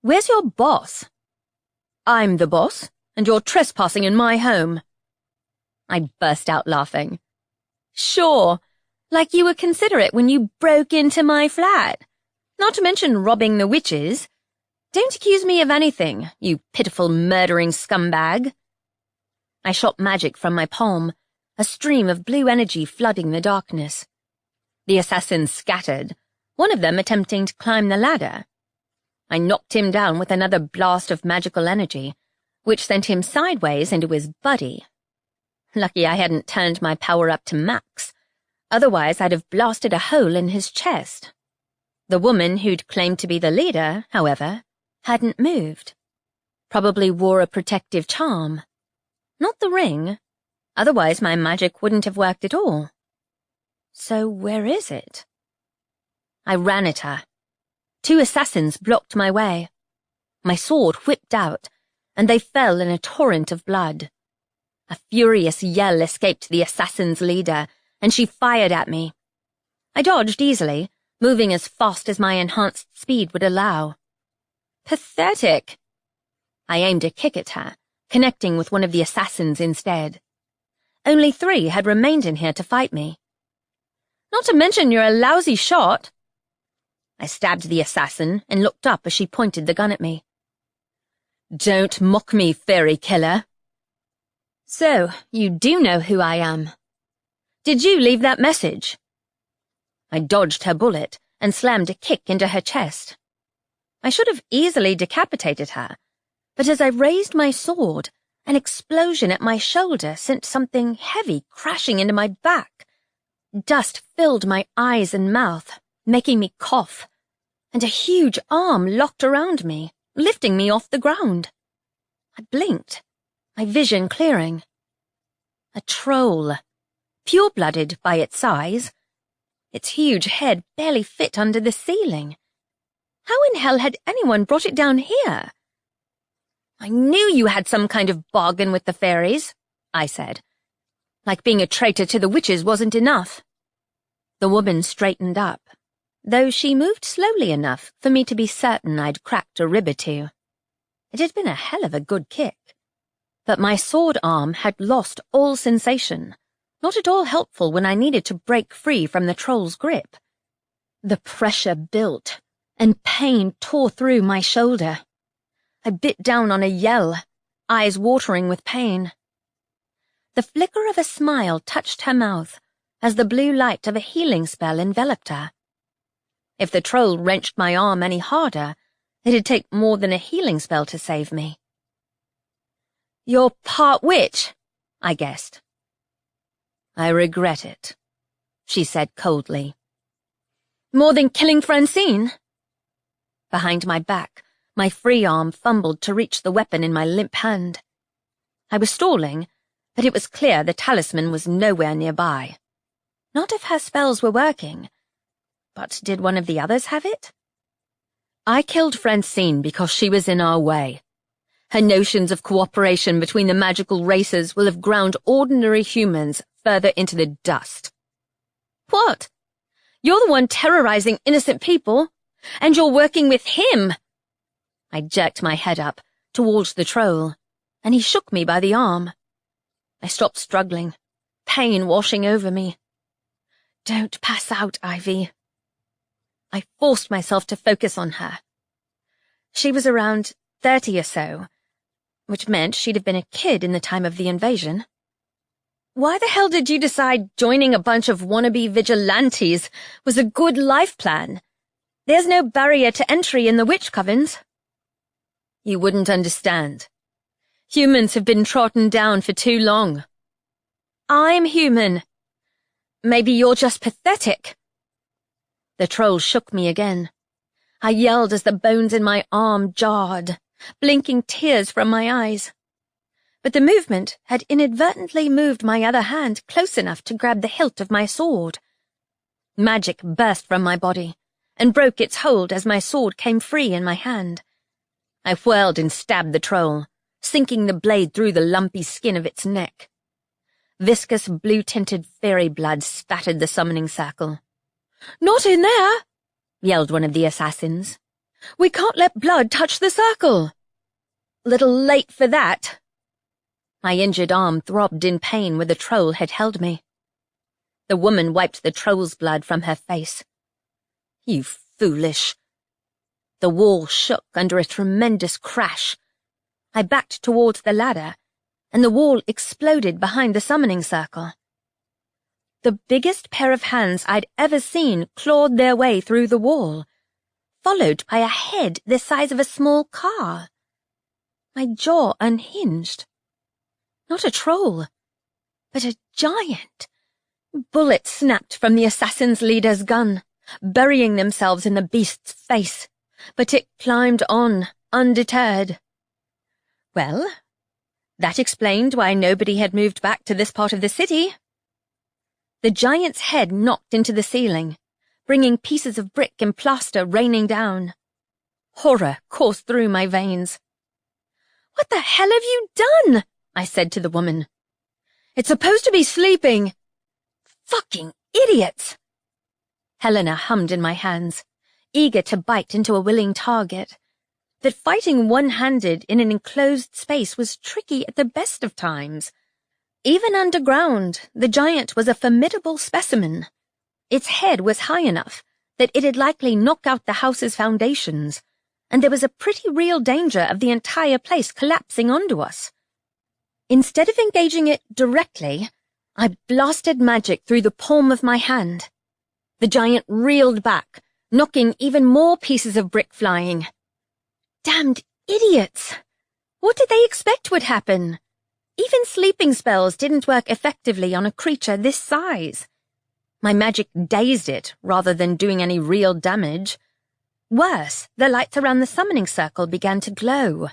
Where's your boss? I'm the boss, and you're trespassing in my home. I burst out laughing. Sure, like you were considerate when you broke into my flat. Not to mention robbing the witches. Don't accuse me of anything, you pitiful murdering scumbag. I shot magic from my palm, a stream of blue energy flooding the darkness. The assassins scattered, one of them attempting to climb the ladder. I knocked him down with another blast of magical energy, which sent him sideways into his buddy. Lucky I hadn't turned my power up to max, otherwise I'd have blasted a hole in his chest. The woman who'd claimed to be the leader, however, hadn't moved. Probably wore a protective charm. Not the ring, otherwise my magic wouldn't have worked at all. So where is it? I ran at her. 2 assassins blocked my way. My sword whipped out, and they fell in a torrent of blood. A furious yell escaped the assassin's leader, and she fired at me. I dodged easily, moving as fast as my enhanced speed would allow. Pathetic. I aimed a kick at her, connecting with one of the assassins instead. Only 3 had remained in here to fight me. Not to mention you're a lousy shot. I stabbed the assassin and looked up as she pointed the gun at me. Don't mock me, fairy killer. So, you do know who I am. Did you leave that message? I dodged her bullet and slammed a kick into her chest. I should have easily decapitated her, but as I raised my sword, an explosion at my shoulder sent something heavy crashing into my back. Dust filled my eyes and mouth, making me cough, and a huge arm locked around me, lifting me off the ground. I blinked, my vision clearing. A troll, pure-blooded by its size. Its huge head barely fit under the ceiling. How in hell had anyone brought it down here? I knew you had some kind of bargain with the fairies, I said. Like being a traitor to the witches wasn't enough. The woman straightened up, though she moved slowly enough for me to be certain I'd cracked a rib or 2. It had been a hell of a good kick. But my sword arm had lost all sensation, not at all helpful when I needed to break free from the troll's grip. The pressure built, and pain tore through my shoulder. I bit down on a yell, eyes watering with pain. The flicker of a smile touched her mouth as the blue light of a healing spell enveloped her. If the troll wrenched my arm any harder, it'd take more than a healing spell to save me. You're part witch, I guessed. I regret it, she said coldly. More than killing Francine? Behind my back, my free arm fumbled to reach the weapon in my limp hand. I was stalling, but it was clear the talisman was nowhere nearby. Not if her spells were working. But did one of the others have it? I killed Francine because she was in our way. Her notions of cooperation between the magical races will have ground ordinary humans further into the dust. What? You're the one terrorizing innocent people, and you're working with him. I jerked my head up towards the troll, and he shook me by the arm. I stopped struggling, pain washing over me. Don't pass out, Ivy. I forced myself to focus on her. She was around 30 or so, which meant she'd have been a kid in the time of the invasion. Why the hell did you decide joining a bunch of wannabe vigilantes was a good life plan? There's no barrier to entry in the witch covens. You wouldn't understand. Humans have been trodden down for too long. I'm human. Maybe you're just pathetic. The troll shook me again. I yelled as the bones in my arm jarred, blinking tears from my eyes. But the movement had inadvertently moved my other hand close enough to grab the hilt of my sword. Magic burst from my body and broke its hold as my sword came free in my hand. I whirled and stabbed the troll, sinking the blade through the lumpy skin of its neck. Viscous blue-tinted fairy blood spattered the summoning circle. "Not in there!" yelled one of the assassins. "We can't let blood touch the circle." Little late for that. My injured arm throbbed in pain where the troll had held me. The woman wiped the troll's blood from her face. You foolish. The wall shook under a tremendous crash. I backed towards the ladder, and the wall exploded behind the summoning circle. The biggest pair of hands I'd ever seen clawed their way through the wall, followed by a head the size of a small car. My jaw unhinged. Not a troll, but a giant. Bullets snapped from the assassin's leader's gun, burying themselves in the beast's face, but it climbed on, undeterred. Well, that explained why nobody had moved back to this part of the city. The giant's head knocked into the ceiling, bringing pieces of brick and plaster raining down. Horror coursed through my veins. "What the hell have you done?" I said to the woman. "It's supposed to be sleeping." Fucking idiots! Helena hummed in my hands, eager to bite into a willing target. That fighting one-handed in an enclosed space was tricky at the best of times. Even underground, the giant was a formidable specimen. Its head was high enough that it'd likely knock out the house's foundations, and there was a pretty real danger of the entire place collapsing onto us. Instead of engaging it directly, I blasted magic through the palm of my hand. The giant reeled back, knocking even more pieces of brick flying. Damned idiots! What did they expect would happen? Even sleeping spells didn't work effectively on a creature this size. My magic dazed it rather than doing any real damage. Worse, the lights around the summoning circle began to glow.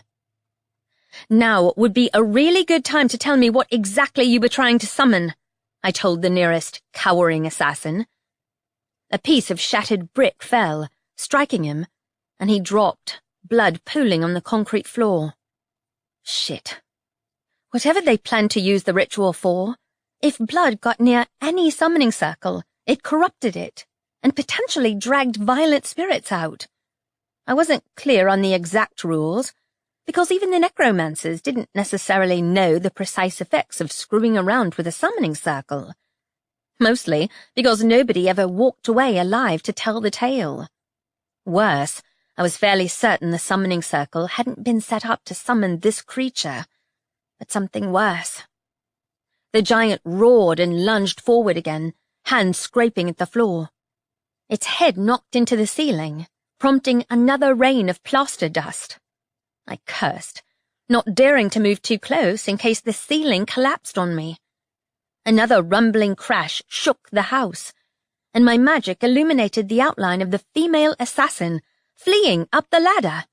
"Now would be a really good time to tell me what exactly you were trying to summon," I told the nearest cowering assassin. A piece of shattered brick fell, striking him, and he dropped, blood pooling on the concrete floor. Shit. Whatever they planned to use the ritual for, if blood got near any summoning circle, it corrupted it, and potentially dragged violent spirits out. I wasn't clear on the exact rules, because even the necromancers didn't necessarily know the precise effects of screwing around with a summoning circle. Mostly because nobody ever walked away alive to tell the tale. Worse, I was fairly certain the summoning circle hadn't been set up to summon this creature, but something worse. The giant roared and lunged forward again, hands scraping at the floor. Its head knocked into the ceiling, prompting another rain of plaster dust. I cursed, not daring to move too close in case the ceiling collapsed on me. Another rumbling crash shook the house, and my magic illuminated the outline of the female assassin fleeing up the ladder.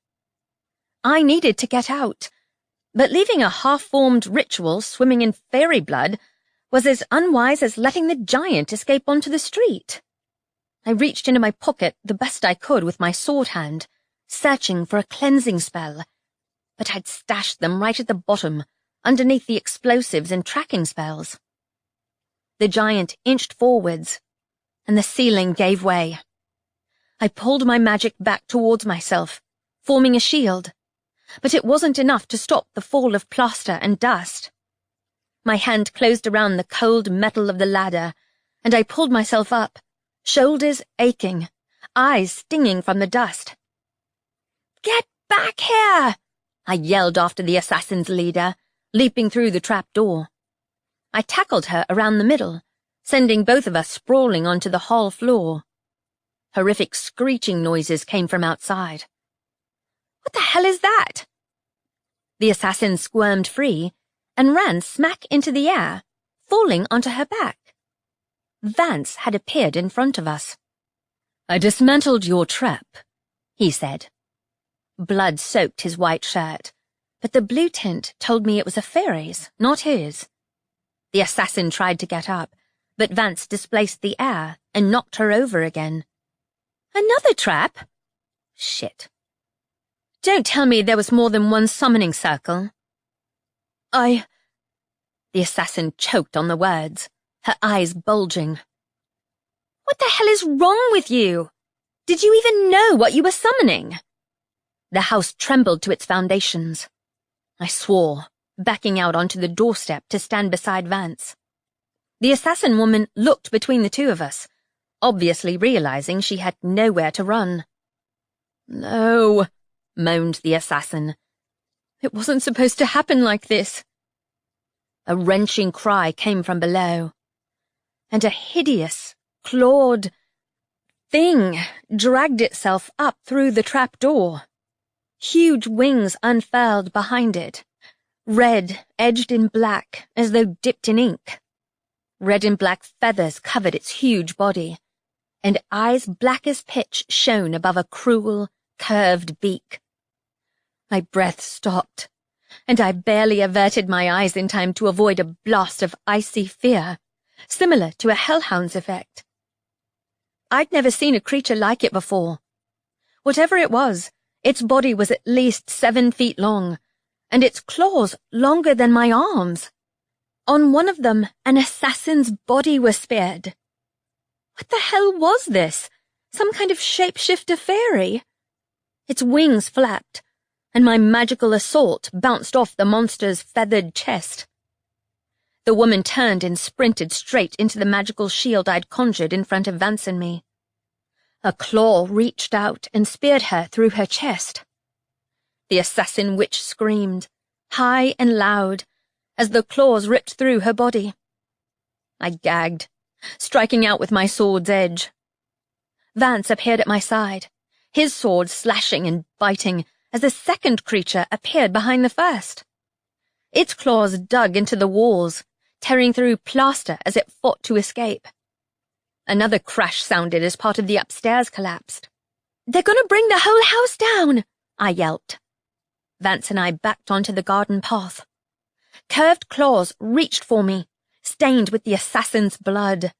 I needed to get out, but leaving a half-formed ritual swimming in fairy blood was as unwise as letting the giant escape onto the street. I reached into my pocket the best I could with my sword hand, searching for a cleansing spell, but I'd stashed them right at the bottom, underneath the explosives and tracking spells. The giant inched forwards, and the ceiling gave way. I pulled my magic back towards myself, forming a shield, but it wasn't enough to stop the fall of plaster and dust. My hand closed around the cold metal of the ladder, and I pulled myself up, shoulders aching, eyes stinging from the dust. "Get back here!" I yelled after the assassin's leader, leaping through the trap door. I tackled her around the middle, sending both of us sprawling onto the hall floor. Horrific screeching noises came from outside. "What the hell is that?" The assassin squirmed free and ran smack into the air, falling onto her back. Vance had appeared in front of us. "I dismantled your trap," he said. Blood soaked his white shirt, but the blue tint told me it was a fairy's, not his. The assassin tried to get up, but Vance displaced the air and knocked her over again. "Another trap? Shit. Don't tell me there was more than one summoning circle." The assassin choked on the words, her eyes bulging. "What the hell is wrong with you? Did you even know what you were summoning?" The house trembled to its foundations. I swore, backing out onto the doorstep to stand beside Vance. The assassin woman looked between the two of us, obviously realizing she had nowhere to run. "No," moaned the assassin. "It wasn't supposed to happen like this." A wrenching cry came from below, and a hideous, clawed thing dragged itself up through the trap door. Huge wings unfurled behind it, red edged in black as though dipped in ink. Red and black feathers covered its huge body, and eyes black as pitch shone above a cruel, curved beak. My breath stopped, and I barely averted my eyes in time to avoid a blast of icy fear, similar to a hellhound's effect. I'd never seen a creature like it before. Whatever it was, its body was at least 7 feet long, and its claws longer than my arms. On one of them, an assassin's body was speared. What the hell was this? Some kind of shapeshifter fairy? Its wings flapped, and my magical assault bounced off the monster's feathered chest. The woman turned and sprinted straight into the magical shield I'd conjured in front of Vance and me. A claw reached out and speared her through her chest. The assassin witch screamed, high and loud, as the claws ripped through her body. I gagged, striking out with my sword's edge. Vance appeared at my side, his sword slashing and biting as a second creature appeared behind the first. Its claws dug into the walls, tearing through plaster as it fought to escape. Another crash sounded as part of the upstairs collapsed. "They're gonna bring the whole house down!" I yelped. Vance and I backed onto the garden path. Curved claws reached for me, stained with the assassin's blood.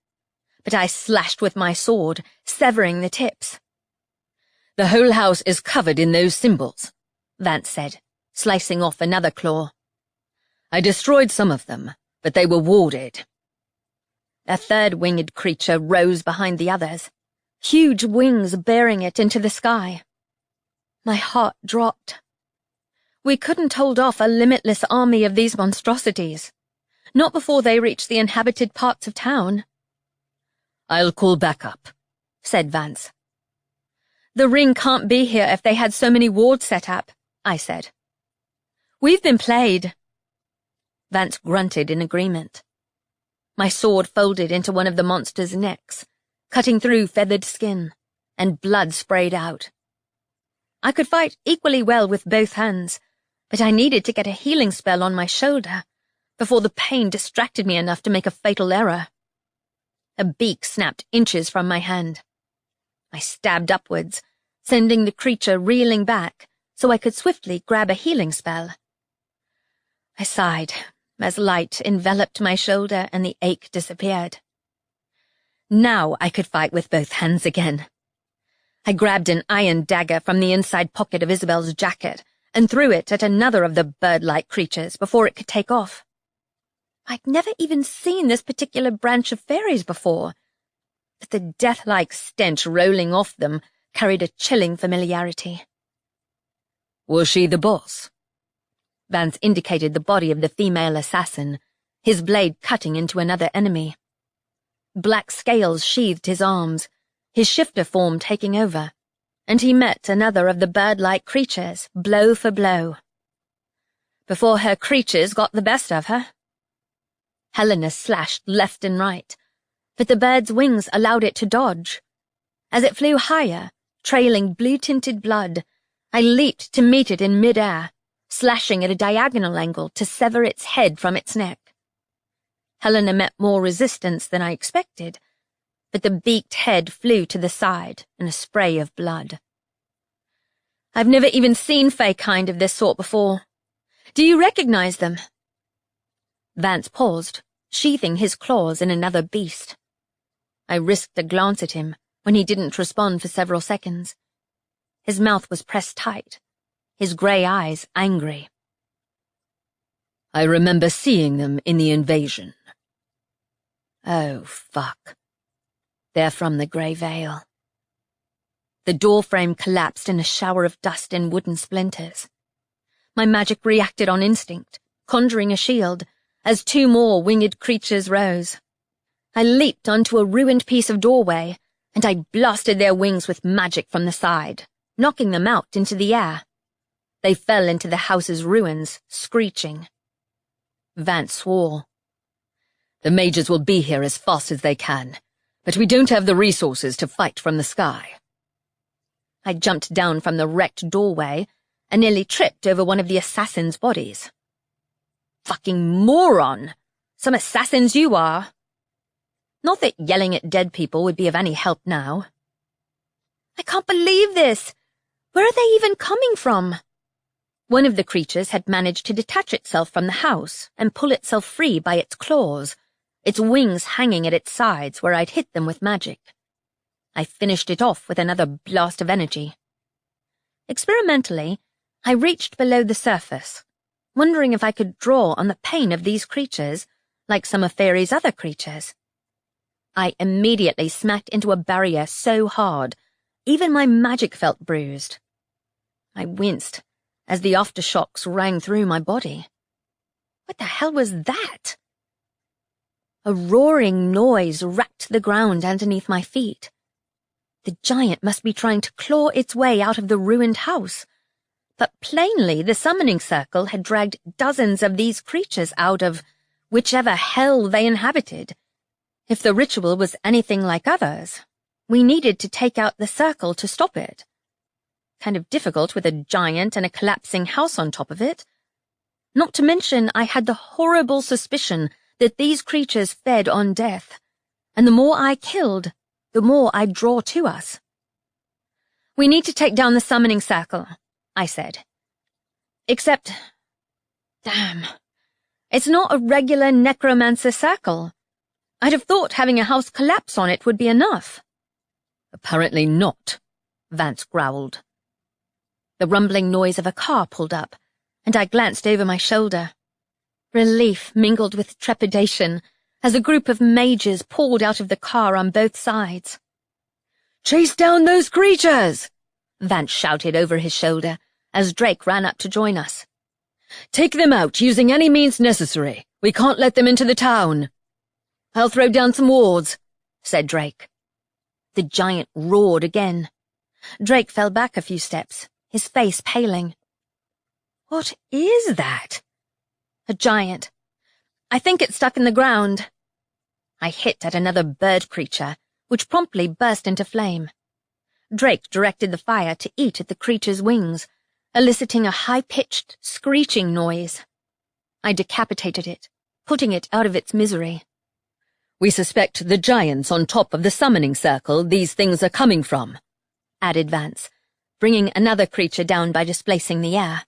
But I slashed with my sword, severing the tips. "The whole house is covered in those symbols," Vance said, slicing off another claw. "I destroyed some of them, but they were warded." A third winged creature rose behind the others, huge wings bearing it into the sky. My heart dropped. We couldn't hold off a limitless army of these monstrosities, not before they reached the inhabited parts of town. "I'll call backup," said Vance. "The ring can't be here if they had so many wards set up," I said. "We've been played." Vance grunted in agreement. My sword folded into one of the monster's necks, cutting through feathered skin, and blood sprayed out. I could fight equally well with both hands, but I needed to get a healing spell on my shoulder before the pain distracted me enough to make a fatal error. A beak snapped inches from my hand. I stabbed upwards, sending the creature reeling back so I could swiftly grab a healing spell. I sighed as light enveloped my shoulder and the ache disappeared. Now I could fight with both hands again. I grabbed an iron dagger from the inside pocket of Isabel's jacket and threw it at another of the bird-like creatures before it could take off. I'd never even seen this particular branch of fairies before, but the death-like stench rolling off them carried a chilling familiarity. Was she the boss? Vance indicated the body of the female assassin, his blade cutting into another enemy. Black scales sheathed his arms, his shifter form taking over, and he met another of the bird-like creatures, blow for blow. Before her creatures got the best of her. Helena slashed left and right, but the bird's wings allowed it to dodge. As it flew higher, trailing blue-tinted blood, I leaped to meet it in mid-air, slashing at a diagonal angle to sever its head from its neck. Helena met more resistance than I expected, but the beaked head flew to the side in a spray of blood. I've never even seen Fae kind of this sort before. Do you recognize them? Vance paused, sheathing his claws in another beast. I risked a glance at him when he didn't respond for several seconds. His mouth was pressed tight, his grey eyes angry. I remember seeing them in the invasion. Oh, fuck. They're from the Grey Vale. The doorframe collapsed in a shower of dust and wooden splinters. My magic reacted on instinct, conjuring a shield, as two more winged creatures rose. I leaped onto a ruined piece of doorway, and I blasted their wings with magic from the side, knocking them out into the air. They fell into the house's ruins, screeching. Vance swore. The mages will be here as fast as they can, but we don't have the resources to fight from the sky. I jumped down from the wrecked doorway and nearly tripped over one of the assassin's bodies. Fucking moron! Some assassins you are! Not that yelling at dead people would be of any help now. I can't believe this! Where are they even coming from? One of the creatures had managed to detach itself from the house and pull itself free by its claws, its wings hanging at its sides where I'd hit them with magic. I finished it off with another blast of energy. Experimentally, I reached below the surface, wondering if I could draw on the pain of these creatures, like some of Faerie's other creatures. I immediately smacked into a barrier so hard, even my magic felt bruised. I winced as the aftershocks rang through my body. What the hell was that? A roaring noise racked the ground underneath my feet. The giant must be trying to claw its way out of the ruined house, but plainly the summoning circle had dragged dozens of these creatures out of whichever hell they inhabited. If the ritual was anything like others, we needed to take out the circle to stop it. Kind of difficult with a giant and a collapsing house on top of it. Not to mention I had the horrible suspicion that these creatures fed on death, and the more I killed, the more I'd draw to us. We need to take down the summoning circle, I said. Except, damn, it's not a regular necromancer circle. I'd have thought having a house collapse on it would be enough. Apparently not, Vance growled. The rumbling noise of a car pulled up, and I glanced over my shoulder. Relief mingled with trepidation as a group of mages poured out of the car on both sides. "Chase down those creatures!" Vance shouted over his shoulder as Drake ran up to join us. "Take them out using any means necessary. We can't let them into the town." "I'll throw down some wards," said Drake. The giant roared again. Drake fell back a few steps, his face paling. "What is that?" "A giant. I think it's stuck in the ground." I hit at another bird creature, which promptly burst into flame. Drake directed the fire to eat at the creature's wings, eliciting a high-pitched, screeching noise. I decapitated it, putting it out of its misery. "We suspect the giants on top of the summoning circle these things are coming from," added Vance, bringing another creature down by displacing the air.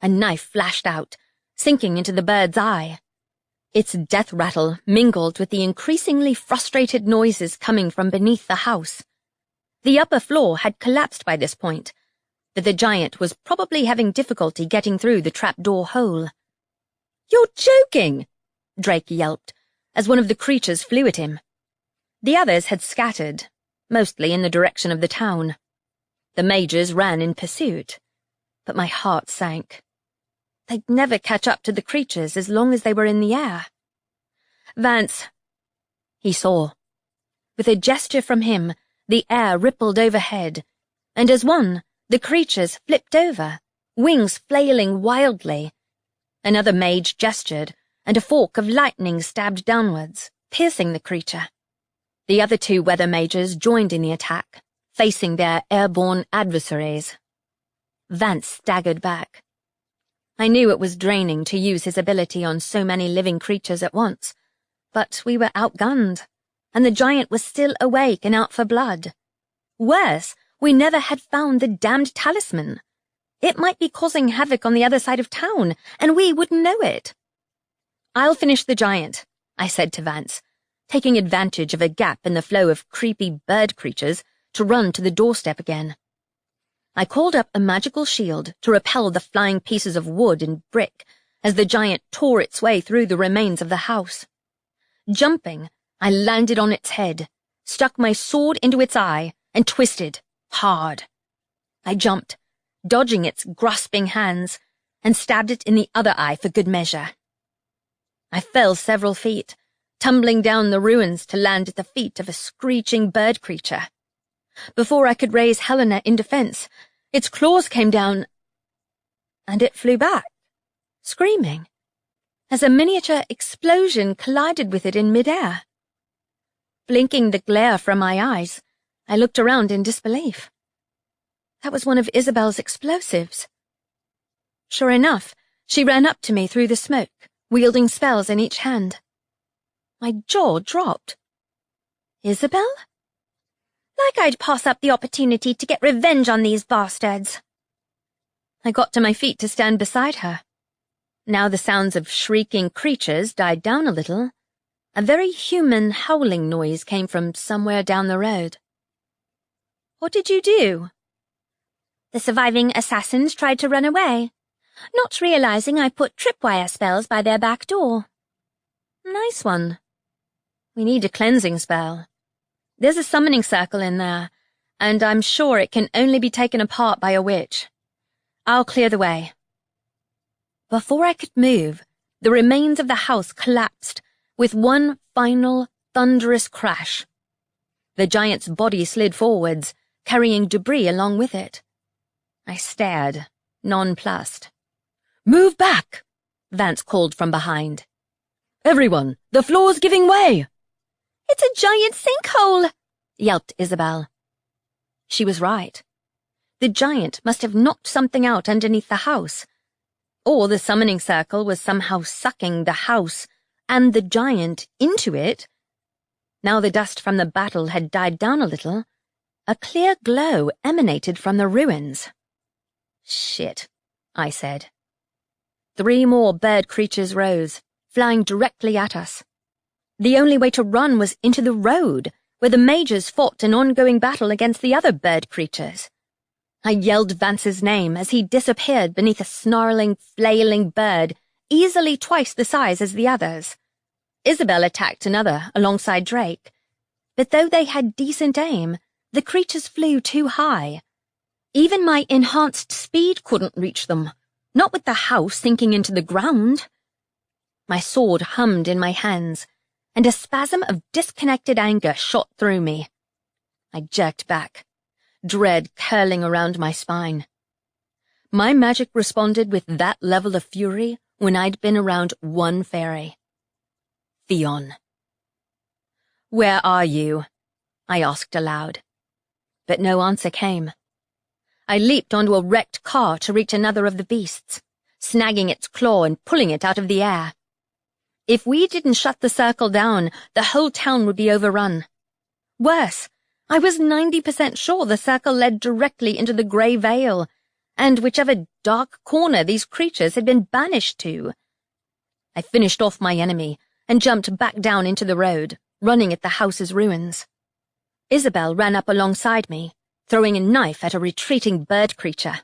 A knife flashed out, sinking into the bird's eye. Its death rattle mingled with the increasingly frustrated noises coming from beneath the house. The upper floor had collapsed by this point, but the giant was probably having difficulty getting through the trapdoor hole. "You're joking!" Drake yelped, as one of the creatures flew at him. The others had scattered, mostly in the direction of the town. The mages ran in pursuit, but my heart sank. They'd never catch up to the creatures as long as they were in the air. "Vance," he saw. With a gesture from him, the air rippled overhead, and as one, the creatures flipped over, wings flailing wildly. Another mage gestured, and a fork of lightning stabbed downwards, piercing the creature. The other two weather mages joined in the attack, facing their airborne adversaries. Vance staggered back. I knew it was draining to use his ability on so many living creatures at once, but we were outgunned, and the giant was still awake and out for blood. Worse, we never had found the damned talisman. It might be causing havoc on the other side of town, and we wouldn't know it. "I'll finish the giant," I said to Vance, taking advantage of a gap in the flow of creepy bird creatures to run to the doorstep again. I called up a magical shield to repel the flying pieces of wood and brick as the giant tore its way through the remains of the house. Jumping, I landed on its head, stuck my sword into its eye, and twisted, hard. I jumped, dodging its grasping hands, and stabbed it in the other eye for good measure. I fell several feet, tumbling down the ruins to land at the feet of a screeching bird creature. Before I could raise Helena in defense, its claws came down, and it flew back, screaming, as a miniature explosion collided with it in midair. Blinking the glare from my eyes, I looked around in disbelief. That was one of Isabel's explosives. Sure enough, she ran up to me through the smoke, wielding spells in each hand. My jaw dropped. Isabel? Like I'd pass up the opportunity to get revenge on these bastards. I got to my feet to stand beside her. Now the sounds of shrieking creatures died down a little. A very human howling noise came from somewhere down the road. "What did you do?" "The surviving assassins tried to run away, not realizing I put tripwire spells by their back door." "Nice one. We need a cleansing spell. There's a summoning circle in there, and I'm sure it can only be taken apart by a witch. I'll clear the way." Before I could move, the remains of the house collapsed with one final, thunderous crash. The giant's body slid forwards, carrying debris along with it. I stared, nonplussed. "Move back!" Vance called from behind. "Everyone, the floor's giving way!" "It's a giant sinkhole!" yelped Isabel. She was right. The giant must have knocked something out underneath the house, or the summoning circle was somehow sucking the house and the giant into it. Now the dust from the battle had died down a little. A clear glow emanated from the ruins. "Shit," I said. 3 more bird creatures rose, flying directly at us. The only way to run was into the road, where the mages fought an ongoing battle against the other bird creatures. I yelled Vance's name as he disappeared beneath a snarling, flailing bird, easily twice the size as the others. Isabel attacked another alongside Drake, but though they had decent aim, the creatures flew too high. Even my enhanced speed couldn't reach them, not with the house sinking into the ground. My sword hummed in my hands, and a spasm of disconnected anger shot through me. I jerked back, dread curling around my spine. My magic responded with that level of fury when I'd been around one fairy. Theon. "Where are you?" I asked aloud. But no answer came. I leaped onto a wrecked car to reach another of the beasts, snagging its claw and pulling it out of the air. If we didn't shut the circle down, the whole town would be overrun. Worse, I was 90% sure the circle led directly into the grey veil, and whichever dark corner these creatures had been banished to. I finished off my enemy and jumped back down into the road, running at the house's ruins. Isabel ran up alongside me, throwing a knife at a retreating bird creature.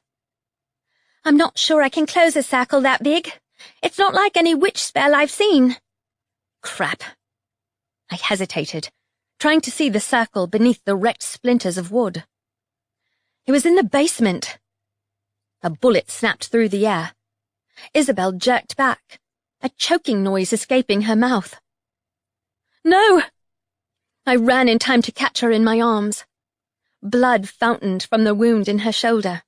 I'm not sure I can close a circle that big. It's not like any witch spell I've seen. Crap. I hesitated, trying to see the circle beneath the wrecked splinters of wood. It was in the basement. A bullet snapped through the air. Isabel jerked back, a choking noise escaping her mouth. No! I ran in time to catch her in my arms. Blood fountained from the wound in her shoulder.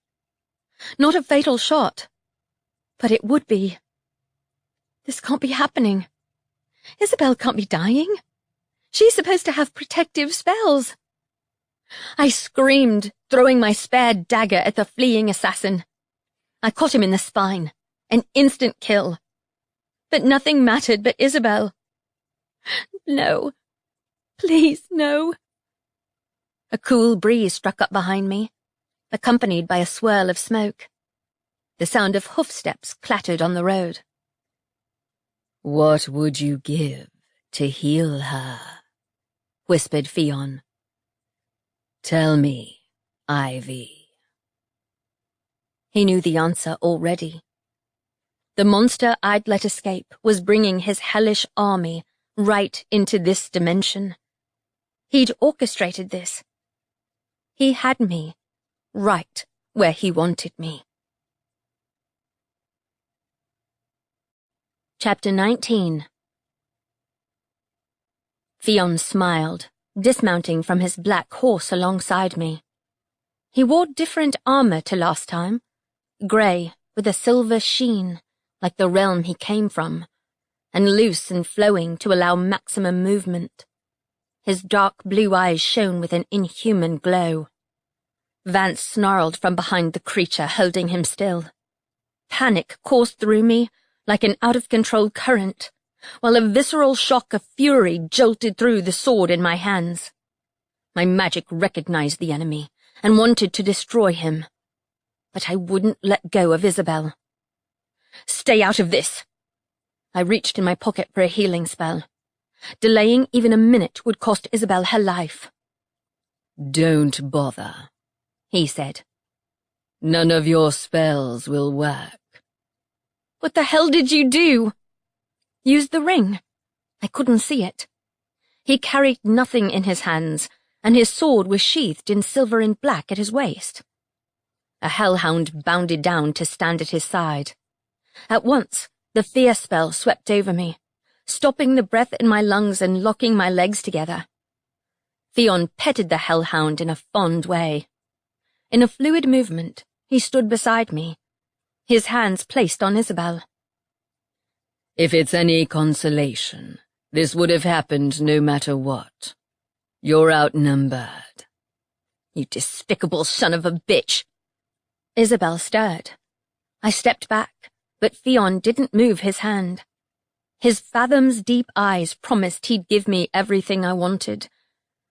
Not a fatal shot, but it would be. This can't be happening. Isabel can't be dying. She's supposed to have protective spells. I screamed, throwing my spare dagger at the fleeing assassin. I caught him in the spine, an instant kill. But nothing mattered but Isabel. No. Please, no. A cool breeze struck up behind me, accompanied by a swirl of smoke. The sound of hoofsteps clattered on the road. "What would you give to heal her?" whispered Fionn. "Tell me, Ivy." He knew the answer already. The monster I'd let escape was bringing his hellish army right into this dimension. He'd orchestrated this. He had me right where he wanted me. Chapter 19. Fionn smiled, dismounting from his black horse alongside me. He wore different armor to last time, grey with a silver sheen, like the realm he came from, and loose and flowing to allow maximum movement. His dark blue eyes shone with an inhuman glow. Vance snarled from behind the creature, holding him still. Panic coursed through me like an out-of-control current, while a visceral shock of fury jolted through the sword in my hands. My magic recognized the enemy and wanted to destroy him, but I wouldn't let go of Isabel. "Stay out of this!" I reached in my pocket for a healing spell. Delaying even a minute would cost Isabel her life. "Don't bother," he said. "None of your spells will work." "What the hell did you do?" "Use the ring." I couldn't see it. He carried nothing in his hands, and his sword was sheathed in silver and black at his waist. A hellhound bounded down to stand at his side. At once, the fear spell swept over me, stopping the breath in my lungs and locking my legs together. Fionn petted the hellhound in a fond way. In a fluid movement, he stood beside me, his hands placed on Isabel. "If it's any consolation, this would have happened no matter what. You're outnumbered." "You despicable son of a bitch." Isabel stirred. I stepped back, but Fionn didn't move his hand. His fathoms-deep eyes promised he'd give me everything I wanted.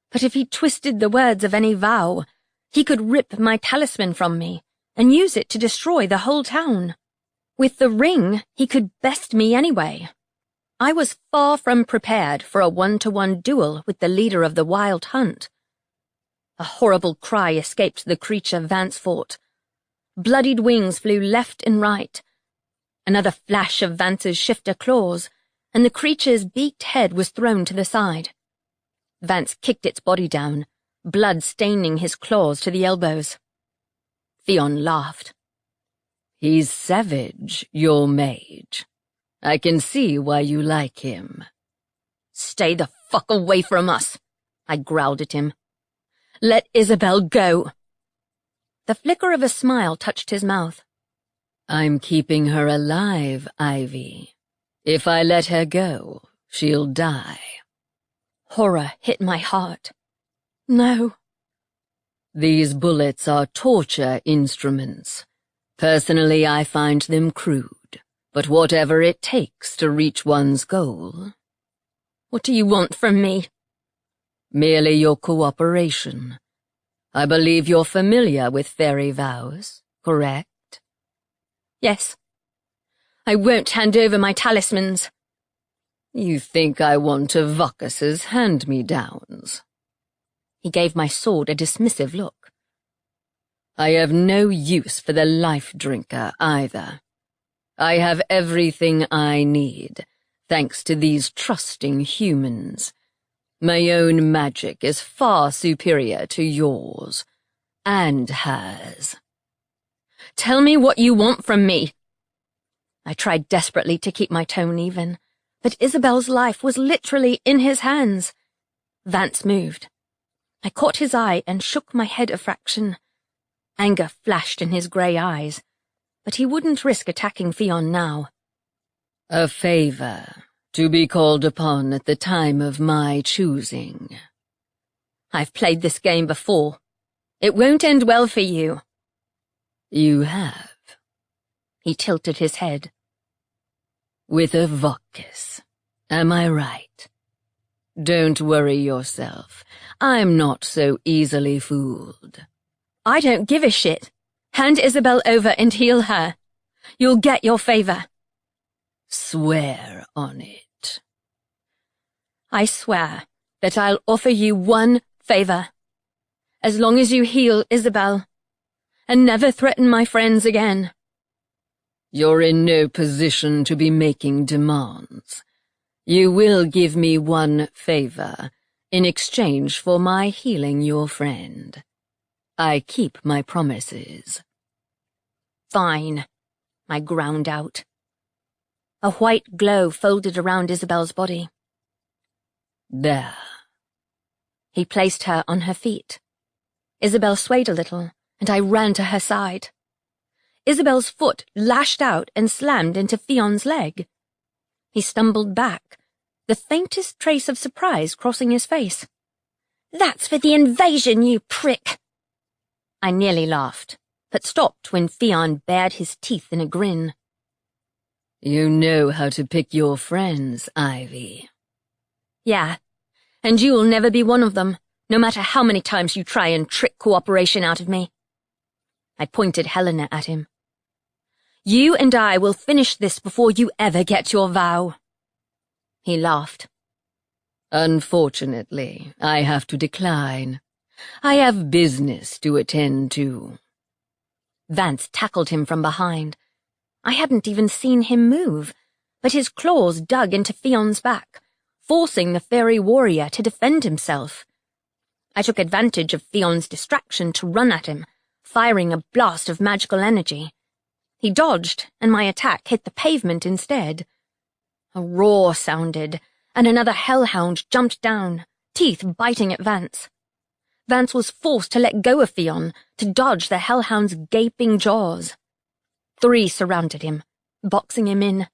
But if he twisted the words of any vow, he could rip my talisman from me and use it to destroy the whole town. With the ring, he could best me anyway. I was far from prepared for a one-to-one duel with the leader of the wild hunt. A horrible cry escaped the creature Vance fought. Bloodied wings flew left and right. Another flash of Vance's shifter claws, and the creature's beaked head was thrown to the side. Vance kicked its body down, blood staining his claws to the elbows. Fionn laughed. "He's savage, your mage. I can see why you like him." "Stay the fuck away from us," I growled at him. "Let Isabel go." The flicker of a smile touched his mouth. "I'm keeping her alive, Ivy. If I let her go, she'll die." Horror hit my heart. No. "These bullets are torture instruments. Personally, I find them crude, but whatever it takes to reach one's goal." "What do you want from me?" Merely your cooperation. I believe you're familiar with fairy vows, correct? Yes. I won't hand over my talismans. You think I want a Vuckus's hand-me-downs? He gave my sword a dismissive look. I have no use for the life drinker either. I have everything I need, thanks to these trusting humans. My own magic is far superior to yours, and hers. Tell me what you want from me. I tried desperately to keep my tone even, but Isabel's life was literally in his hands. Vance moved. I caught his eye and shook my head a fraction. Anger flashed in his grey eyes, but he wouldn't risk attacking Fionn now. A favor, to be called upon at the time of my choosing. I've played this game before. It won't end well for you. You have. He tilted his head. With a Vuckus, am I right? Don't worry yourself. I'm not so easily fooled. I don't give a shit. Hand Isabel over and heal her. You'll get your favor. Swear on it. I swear that I'll offer you one favor. As long as you heal Isabel, and never threaten my friends again. You're in no position to be making demands. You will give me one favor in exchange for my healing your friend. I keep my promises. Fine, I ground out. A white glow folded around Isabel's body. There. He placed her on her feet. Isabel swayed a little, and I ran to her side. Isabel's foot lashed out and slammed into Fionn's leg. He stumbled back, the faintest trace of surprise crossing his face. That's for the invasion, you prick! I nearly laughed, but stopped when Fionn bared his teeth in a grin. You know how to pick your friends, Ivy. Yeah, and you'll never be one of them, no matter how many times you try and trick cooperation out of me. I pointed Helena at him. You and I will finish this before you ever get your vow. He laughed. Unfortunately, I have to decline. I have business to attend to. Vance tackled him from behind. I hadn't even seen him move, but his claws dug into Fionn's back, forcing the fairy warrior to defend himself. I took advantage of Fionn's distraction to run at him, firing a blast of magical energy. He dodged, and my attack hit the pavement instead. A roar sounded, and another hellhound jumped down, teeth biting at Vance. Vance was forced to let go of Fionn to dodge the hellhound's gaping jaws. 3 surrounded him, boxing him in.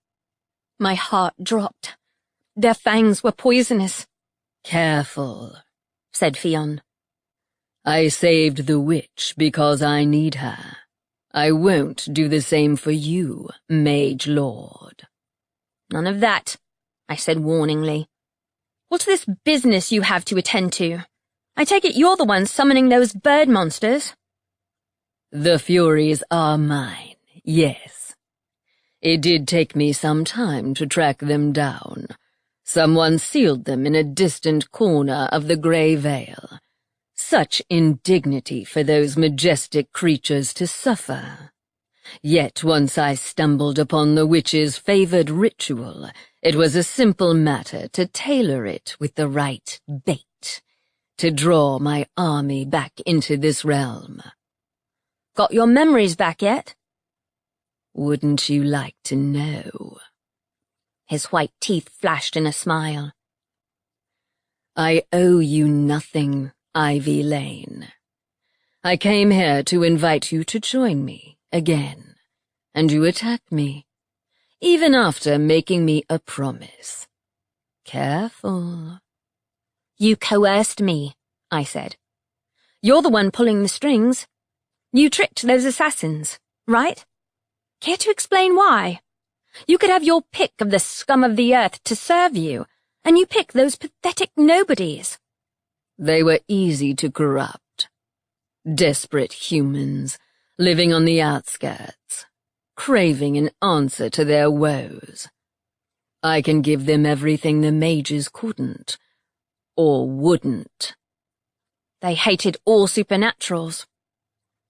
My heart dropped. Their fangs were poisonous. Careful, said Fionn. I saved the witch because I need her. I won't do the same for you, Mage Lord. None of that, I said warningly. What's this business you have to attend to? I take it you're the one summoning those bird monsters? The Furies are mine, yes. It did take me some time to track them down. Someone sealed them in a distant corner of the Grey Vale. Such indignity for those majestic creatures to suffer. Yet once I stumbled upon the witch's favored ritual, it was a simple matter to tailor it with the right bait, to draw my army back into this realm. Got your memories back yet? Wouldn't you like to know? His white teeth flashed in a smile. I owe you nothing, Ivy Lane. I came here to invite you to join me again, and you attack me, even after making me a promise. Careful. You coerced me, I said. You're the one pulling the strings. You tricked those assassins, right? Care to explain why? You could have your pick of the scum of the earth to serve you, and you pick those pathetic nobodies. They were easy to corrupt. Desperate humans, living on the outskirts, craving an answer to their woes. I can give them everything the mages couldn't, or wouldn't. They hated all supernaturals.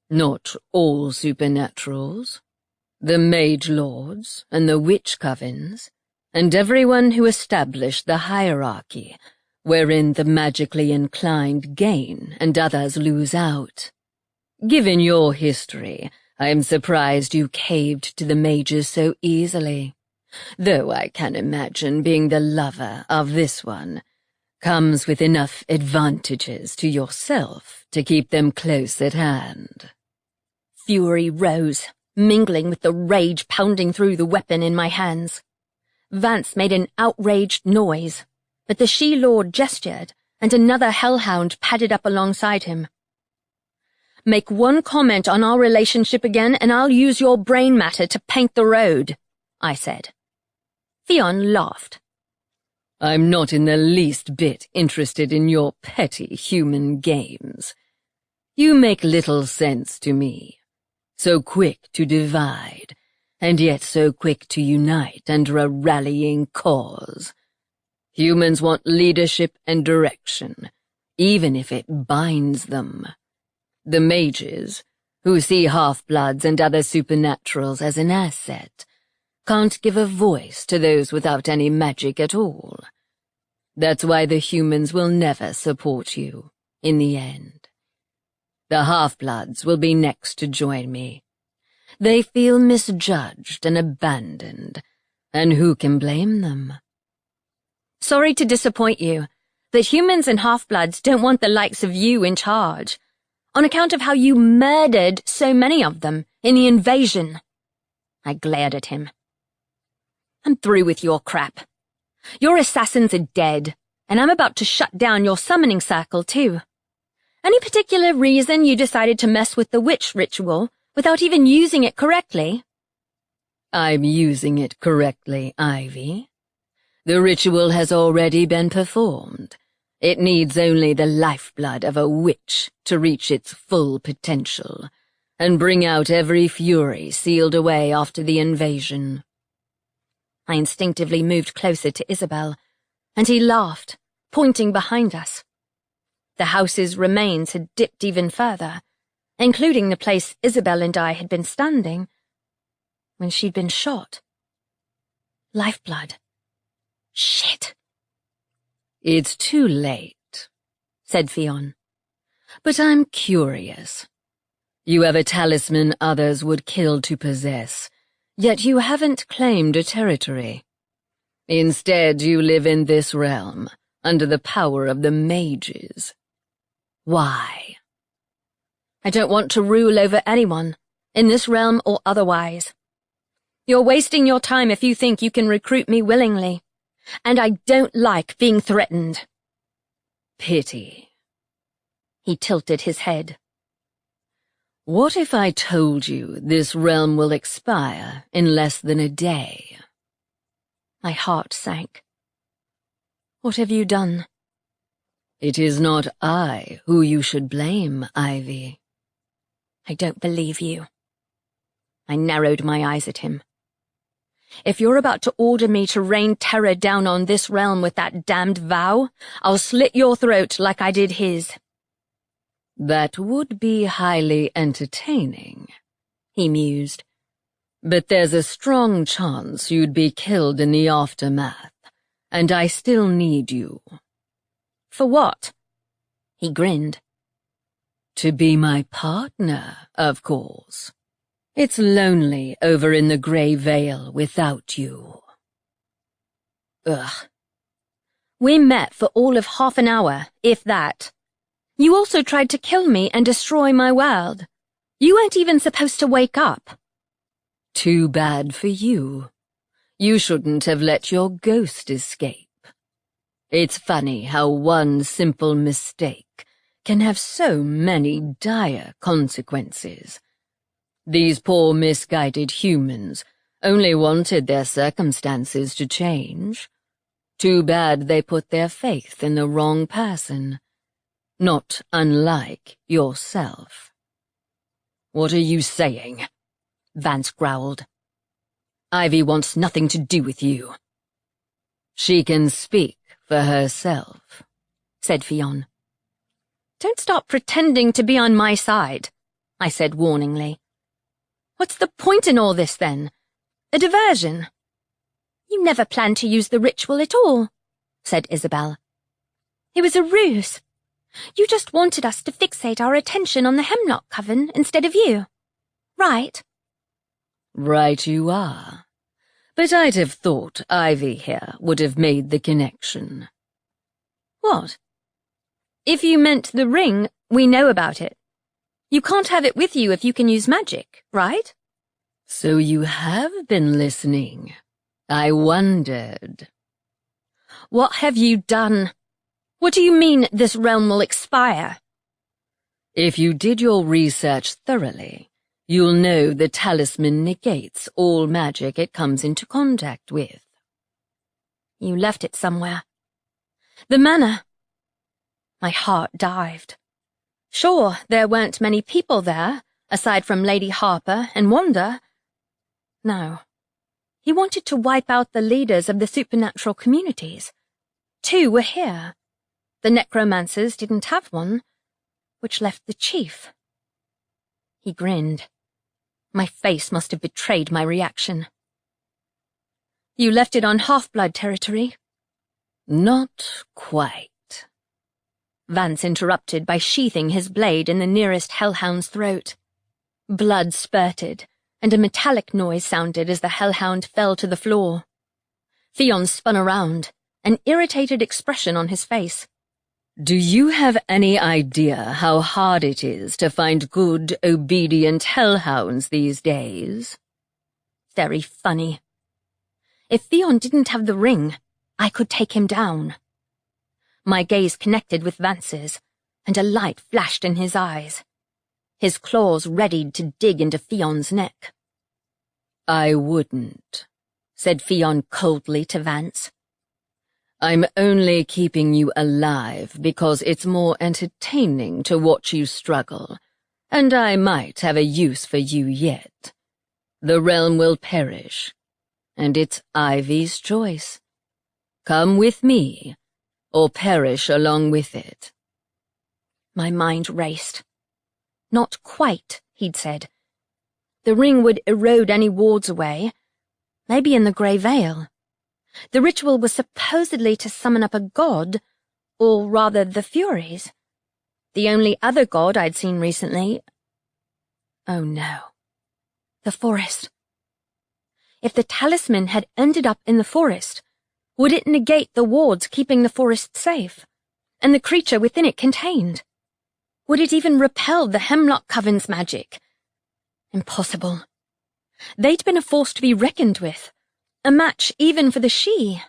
Not all supernaturals. The mage lords and the witch covens, and everyone who established the hierarchy, wherein the magically inclined gain and others lose out. Given your history, I am surprised you caved to the mages so easily, though I can imagine being the lover of this one comes with enough advantages to yourself to keep them close at hand. Fury rose, mingling with the rage pounding through the weapon in my hands. Vance made an outraged noise, but the she-lord gestured, and another hellhound padded up alongside him. Make one comment on our relationship again, and I'll use your brain matter to paint the road, I said. Theon laughed. I'm not in the least bit interested in your petty human games. You make little sense to me. So quick to divide, and yet so quick to unite under a rallying cause. Humans want leadership and direction, even if it binds them. The mages, who see half-bloods and other supernaturals as an asset, can't give a voice to those without any magic at all. That's why the humans will never support you, in the end. The half-bloods will be next to join me. They feel misjudged and abandoned, and who can blame them? Sorry to disappoint you, but humans and half-bloods don't want the likes of you in charge, on account of how you murdered so many of them in the invasion. I glared at him. I'm through with your crap. Your assassins are dead, and I'm about to shut down your summoning circle too. Any particular reason you decided to mess with the witch ritual without even using it correctly? I'm using it correctly, Ivy. The ritual has already been performed. It needs only the lifeblood of a witch to reach its full potential and bring out every fury sealed away after the invasion. I instinctively moved closer to Isabel, and he laughed, pointing behind us. The house's remains had dipped even further, including the place Isabel and I had been standing when she'd been shot. Lifeblood. Shit. It's too late, said Theon. But I'm curious. You have a talisman others would kill to possess, yet you haven't claimed a territory. Instead, you live in this realm, under the power of the mages. Why? I don't want to rule over anyone, in this realm or otherwise. You're wasting your time if you think you can recruit me willingly, and I don't like being threatened. Pity. He tilted his head. What if I told you this realm will expire in less than a day? My heart sank. What have you done? It is not I who you should blame, Ivy. I don't believe you. I narrowed my eyes at him. If you're about to order me to rain terror down on this realm with that damned vow, I'll slit your throat like I did his. That would be highly entertaining, he mused. But there's a strong chance you'd be killed in the aftermath, and I still need you. For what? He grinned. To be my partner, of course. It's lonely over in the Grey Vale without you. Ugh. We met for all of half an hour, if that. You also tried to kill me and destroy my world. You weren't even supposed to wake up. Too bad for you. You shouldn't have let your ghost escape. It's funny how one simple mistake can have so many dire consequences. These poor misguided humans only wanted their circumstances to change. Too bad they put their faith in the wrong person. Not unlike yourself. What are you saying? Vance growled. Ivy wants nothing to do with you. She can speak for herself, said Fionn. Don't start pretending to be on my side, I said warningly. What's the point in all this, then? A diversion? You never planned to use the ritual at all, said Isabel. It was a ruse. You just wanted us to fixate our attention on the Hemlock Coven instead of you. Right? Right you are. But I'd have thought Ivy here would have made the connection. What? If you meant the ring, we know about it. You can't have it with you if you can use magic, right? So you have been listening. I wondered. What have you done? What do you mean this realm will expire? If you did your research thoroughly, you'll know the talisman negates all magic it comes into contact with. You left it somewhere. The manor. My heart dived. Sure, there weren't many people there, aside from Lady Harper and Wanda. No. He wanted to wipe out the leaders of the supernatural communities. 2 were here. The necromancers didn't have one, which left the chief. He grinned. My face must have betrayed my reaction. You left it on half-blood territory? Not quite. Vance interrupted by sheathing his blade in the nearest hellhound's throat. Blood spurted, and a metallic noise sounded as the hellhound fell to the floor. Fionn spun around, an irritated expression on his face. Do you have any idea how hard it is to find good, obedient hellhounds these days? Very funny. If Fionn didn't have the ring, I could take him down. My gaze connected with Vance's, and a light flashed in his eyes. His claws readied to dig into Fionn's neck. I wouldn't, said Fionn coldly to Vance. I'm only keeping you alive because it's more entertaining to watch you struggle, and I might have a use for you yet. The realm will perish, and it's Ivy's choice. Come with me, or perish along with it. My mind raced. Not quite, he'd said. The ring would erode any wards away, maybe in the Grey Veil. The ritual was supposedly to summon up a god, or rather the Furies. The only other god I'd seen recently. Oh no. The forest. If the talisman had ended up in the forest, would it negate the wards keeping the forest safe, and the creature within it contained? Would it even repel the Hemlock Coven's magic? Impossible. They'd been a force to be reckoned with. A match even for the Sidhe.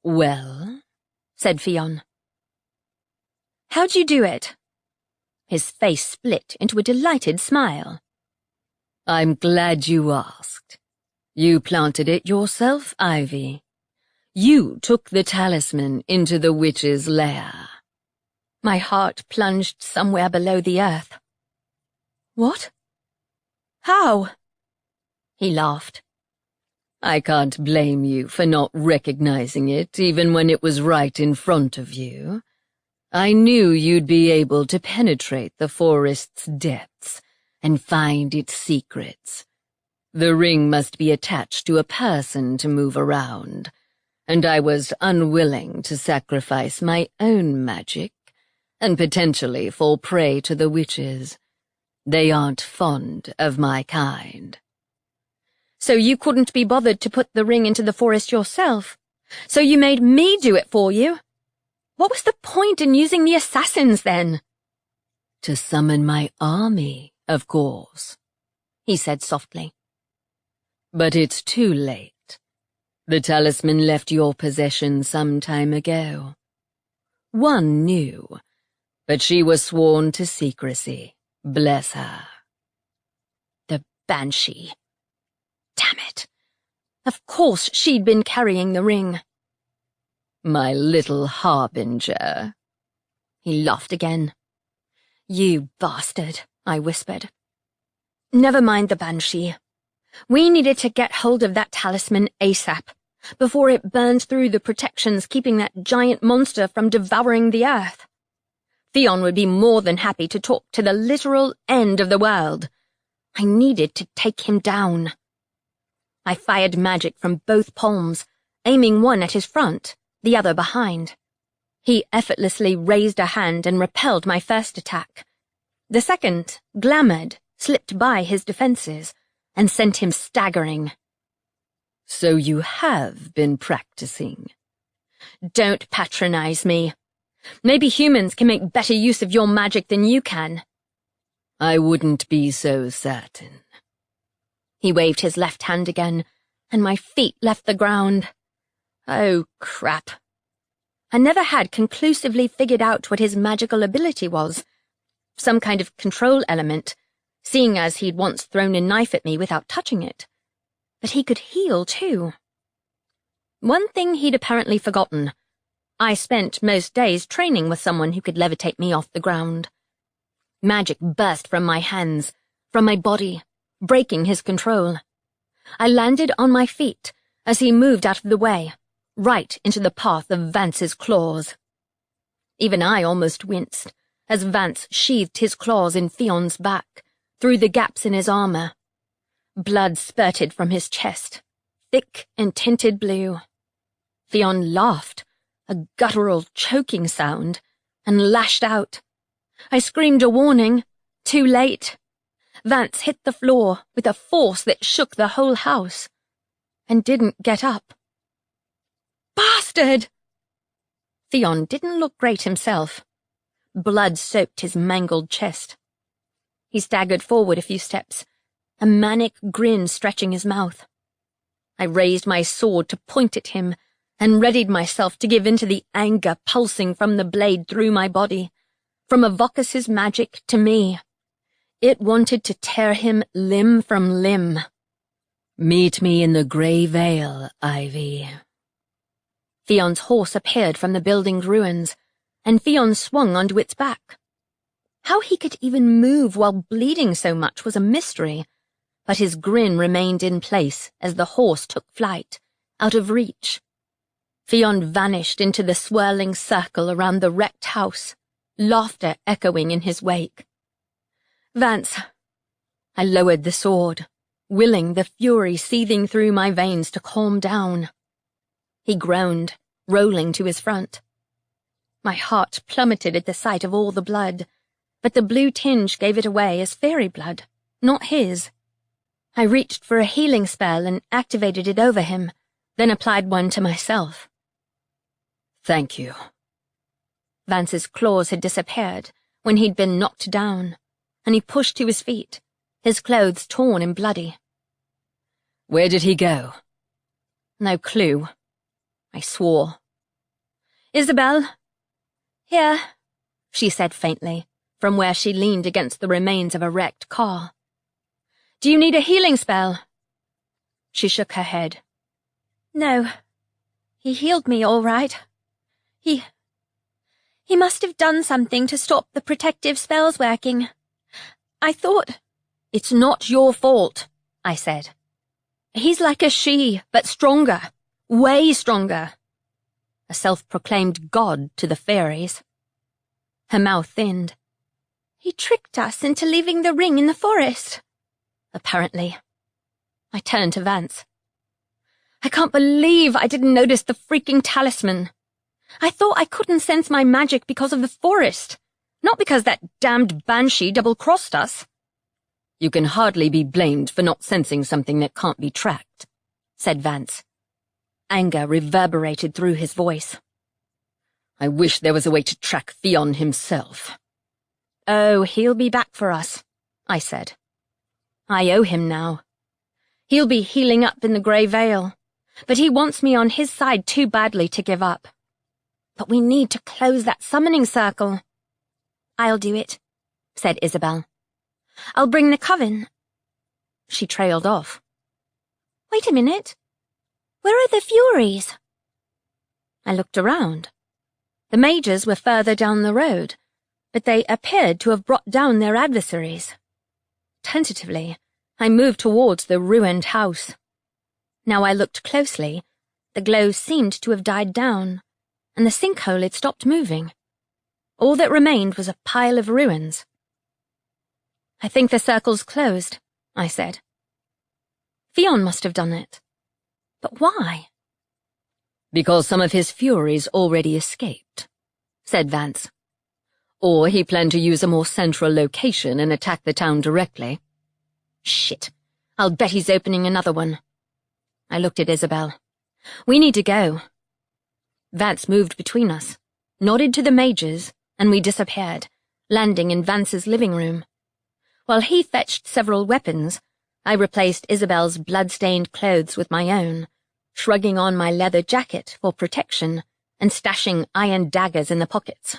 Well, said Fionn. How'd you do it? His face split into a delighted smile. I'm glad you asked. You planted it yourself, Ivy. You took the talisman into the witch's lair. My heart plunged somewhere below the earth. What? How? He laughed. I can't blame you for not recognizing it, even when it was right in front of you. I knew you'd be able to penetrate the forest's depths and find its secrets. The ring must be attached to a person to move around, and I was unwilling to sacrifice my own magic and potentially fall prey to the witches. They aren't fond of my kind. So you couldn't be bothered to put the ring into the forest yourself? So you made me do it for you? What was the point in using the assassins, then? To summon my army, of course, he said softly. But it's too late. The talisman left your possession some time ago. One knew, but she was sworn to secrecy. Bless her. The Banshee. Damn it. Of course she'd been carrying the ring. My little harbinger. He laughed again. You bastard, I whispered. Never mind the banshee. We needed to get hold of that talisman ASAP, before it burned through the protections keeping that giant monster from devouring the earth. Theon would be more than happy to talk to the literal end of the world. I needed to take him down. I fired magic from both palms, aiming one at his front, the other behind. He effortlessly raised a hand and repelled my first attack. The second, glamoured, slipped by his defences, and sent him staggering. So you have been practicing. Don't patronize me. Maybe humans can make better use of your magic than you can. I wouldn't be so certain. He waved his left hand again, and my feet left the ground. Oh, crap. I never had conclusively figured out what his magical ability was. Some kind of control element, seeing as he'd once thrown a knife at me without touching it. But he could heal, too. One thing he'd apparently forgotten. I spent most days training with someone who could levitate me off the ground. Magic burst from my hands, from my body, breaking his control. I landed on my feet as he moved out of the way, right into the path of Vance's claws. Even I almost winced as Vance sheathed his claws in Theon's back, through the gaps in his armour. Blood spurted from his chest, thick and tinted blue. Theon laughed, a guttural choking sound, and lashed out. I screamed a warning, too late. Vance hit the floor with a force that shook the whole house, and didn't get up. Bastard! Theon didn't look great himself. Blood soaked his mangled chest. He staggered forward a few steps, a manic grin stretching his mouth. I raised my sword to point at him, and readied myself to give in to the anger pulsing from the blade through my body, from Avocus's magic to me. It wanted to tear him limb from limb. Meet me in the Grey Vale, Ivy. Theon's horse appeared from the building's ruins, and Theon swung onto its back. How he could even move while bleeding so much was a mystery, but his grin remained in place as the horse took flight, out of reach. Theon vanished into the swirling circle around the wrecked house, laughter echoing in his wake. Vance. I lowered the sword, willing the fury seething through my veins to calm down. He groaned, rolling to his front. My heart plummeted at the sight of all the blood, but the blue tinge gave it away as fairy blood, not his. I reached for a healing spell and activated it over him, then applied one to myself. Thank you. Vance's claws had disappeared when he'd been knocked down, and he pushed to his feet, his clothes torn and bloody. Where did he go? No clue. I swore. Isabel? Here, she said faintly, from where she leaned against the remains of a wrecked car. Do you need a healing spell? She shook her head. No. He healed me all right. He must have done something to stop the protective spells working. I thought... It's not your fault, I said. He's like a she, but stronger. Way stronger. A self-proclaimed god to the fairies. Her mouth thinned. He tricked us into leaving the ring in the forest. Apparently. I turned to Vance. I can't believe I didn't notice the freaking talisman. I thought I couldn't sense my magic because of the forest, not because that damned banshee double-crossed us. You can hardly be blamed for not sensing something that can't be tracked, said Vance. Anger reverberated through his voice. I wish there was a way to track Theon himself. Oh, he'll be back for us, I said. I owe him now. He'll be healing up in the Grey Vale, but he wants me on his side too badly to give up. But we need to close that summoning circle. I'll do it, said Isabel. I'll bring the coven. She trailed off. Wait a minute. Where are the Furies? I looked around. The mages were further down the road, but they appeared to have brought down their adversaries. Tentatively, I moved towards the ruined house. Now I looked closely. The glow seemed to have died down, and the sinkhole had stopped moving. All that remained was a pile of ruins. "I think the circle's closed," I said. Fionn must have done it. But why? "Because some of his Furies already escaped," said Vance. "Or he planned to use a more central location and attack the town directly." Shit. I'll bet he's opening another one. I looked at Isabel. "We need to go." Vance moved between us, nodded to the mages, and we disappeared, landing in Vance's living room. While he fetched several weapons, I replaced Isabel's blood-stained clothes with my own, shrugging on my leather jacket for protection and stashing iron daggers in the pockets.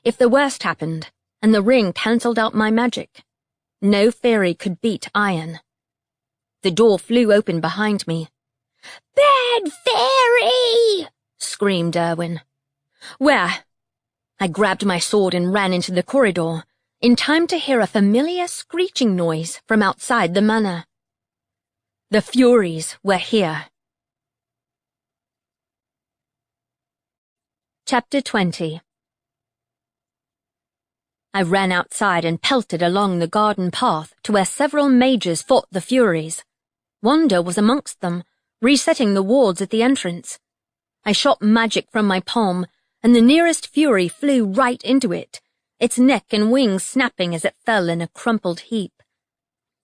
If the worst happened, and the ring cancelled out my magic, no Faerie could beat iron. The door flew open behind me. "Bad Faerie!" screamed Erwin. "Where?" I grabbed my sword and ran into the corridor, in time to hear a familiar screeching noise from outside the manor. The Furies were here. Chapter 20. I ran outside and pelted along the garden path to where several mages fought the Furies. Wanda was amongst them, resetting the wards at the entrance. I shot magic from my palm, and the nearest Fury flew right into it, its neck and wings snapping as it fell in a crumpled heap.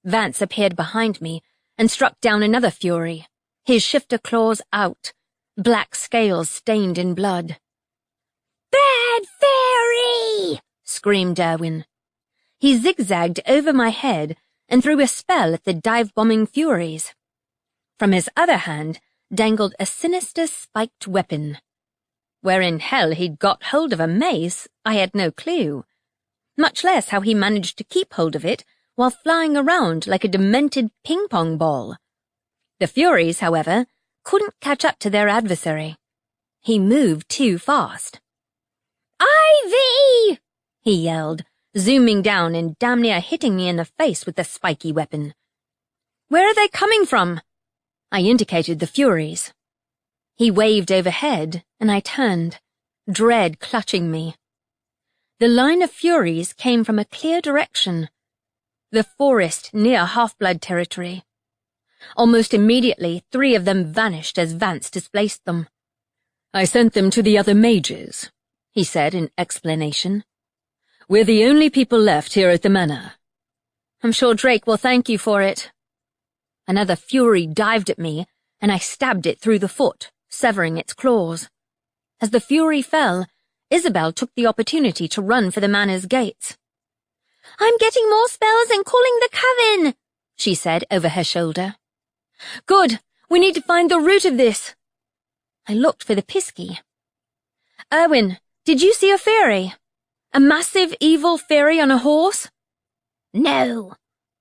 Vance appeared behind me and struck down another Fury, his shifter claws out, black scales stained in blood. "Bad Faerie!" screamed Erwin. He zigzagged over my head and threw a spell at the dive-bombing Furies. From his other hand dangled a sinister spiked weapon. Where in hell he'd got hold of a mace, I had no clue, much less how he managed to keep hold of it while flying around like a demented ping-pong ball. The Furies, however, couldn't catch up to their adversary. He moved too fast. "Ivy!" he yelled, zooming down and damn near hitting me in the face with the spiky weapon. "Where are they coming from?" I indicated the Furies. He waved overhead, and I turned, dread clutching me. The line of Furies came from a clear direction, the forest near Half-Blood territory. Almost immediately, 3 of them vanished as Vance displaced them. "I sent them to the other mages," he said in explanation. "We're the only people left here at the manor." "I'm sure Drake will thank you for it." Another Fury dived at me, and I stabbed it through the foot, severing its claws. As the Fury fell, Isabel took the opportunity to run for the manor's gates. "I'm getting more spells and calling the coven," she said over her shoulder. "Good, we need to find the root of this." I looked for the Pisky. "Erwin, did you see a Faerie? A massive evil Faerie on a horse?" "No.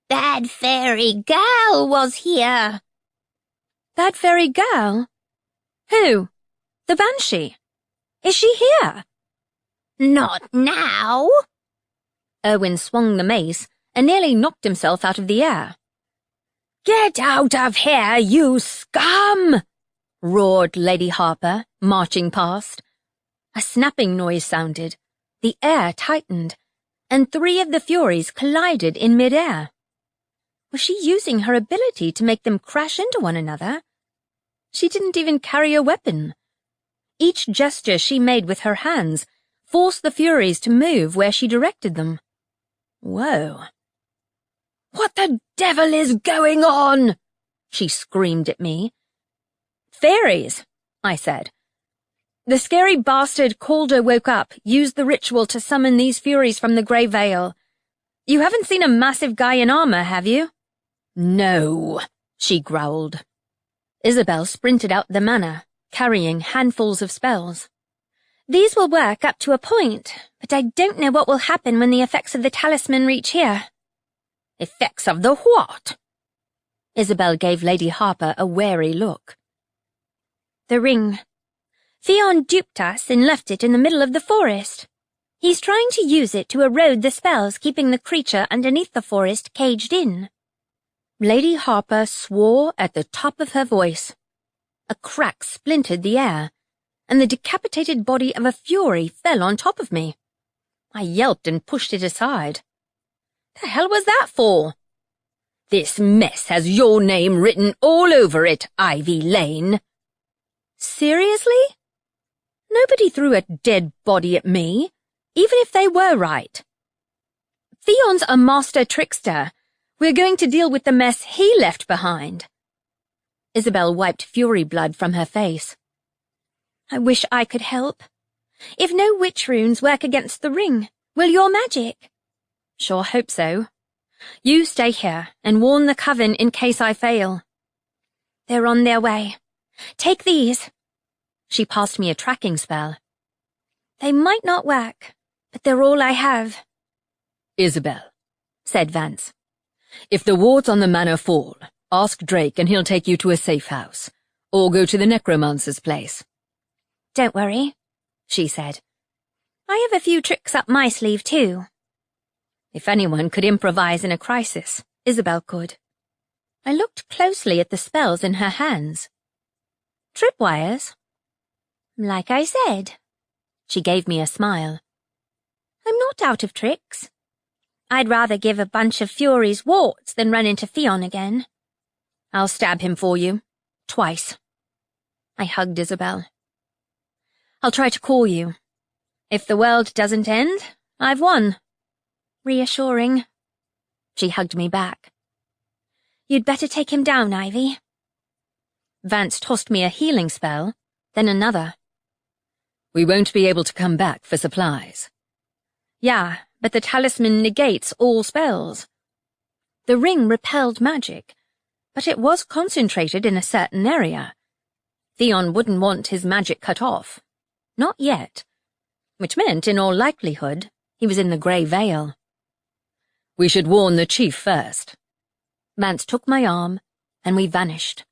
Bad Faerie girl was here." "Bad Faerie girl? Who? The Banshee? Is she here?" "Not now." Erwin swung the mace and nearly knocked himself out of the air. "Get out of here, you scum!" roared Lady Harper, marching past. A snapping noise sounded, the air tightened, and 3 of the Furies collided in mid-air. Was she using her ability to make them crash into one another? She didn't even carry a weapon. Each gesture she made with her hands forced the Furies to move where she directed them. Whoa. "What the devil is going on?" she screamed at me. "Fairies," I said. "The scary bastard Calder woke up, used the ritual to summon these Furies from the Grey Vale. You haven't seen a massive guy in armor, have you?" "No," she growled. Isabel sprinted out the manor, carrying handfuls of spells. "These will work up to a point, but I don't know what will happen when the effects of the talisman reach here." "Effects of the what?" Isabel gave Lady Harper a wary look. "The ring. Theon duped us and left it in the middle of the forest. He's trying to use it to erode the spells keeping the creature underneath the forest caged in. Lady Harper swore at the top of her voice. A crack splintered the air, and the decapitated body of a Fury fell on top of me. I yelped and pushed it aside. The hell was that for? This mess has your name written all over it, Ivy Lane. Seriously? Nobody threw a dead body at me, even if they were right. Theon's a master trickster. We're going to deal with the mess he left behind. Isabel wiped Fury blood from her face. I wish I could help. If no witch runes work against the ring, will your magic? Sure hope so. You stay here and warn the Coven in case I fail. They're on their way. Take these. She passed me a tracking spell. They might not work, but they're all I have. Isabel, said Vance, if the wards on the manor fall, ask Drake and he'll take you to a safe house, or go to the necromancer's place. Don't worry, she said. I have a few tricks up my sleeve too. If anyone could improvise in a crisis, Isabel could. I looked closely at the spells in her hands. Tripwires? Like I said. She gave me a smile. I'm not out of tricks. I'd rather give a bunch of Furies warts than run into Theon again. I'll stab him for you. Twice. I hugged Isabel. I'll try to call you. If the world doesn't end, I've won. Reassuring. She hugged me back. You'd better take him down, Ivy. Vance tossed me a healing spell, then another. We won't be able to come back for supplies. Yeah, but the talisman negates all spells. The ring repelled magic, but it was concentrated in a certain area. Theon wouldn't want his magic cut off. Not yet. Which meant, in all likelihood, he was in the Grey Vale. We should warn the chief first. Vance took my arm, and we vanished.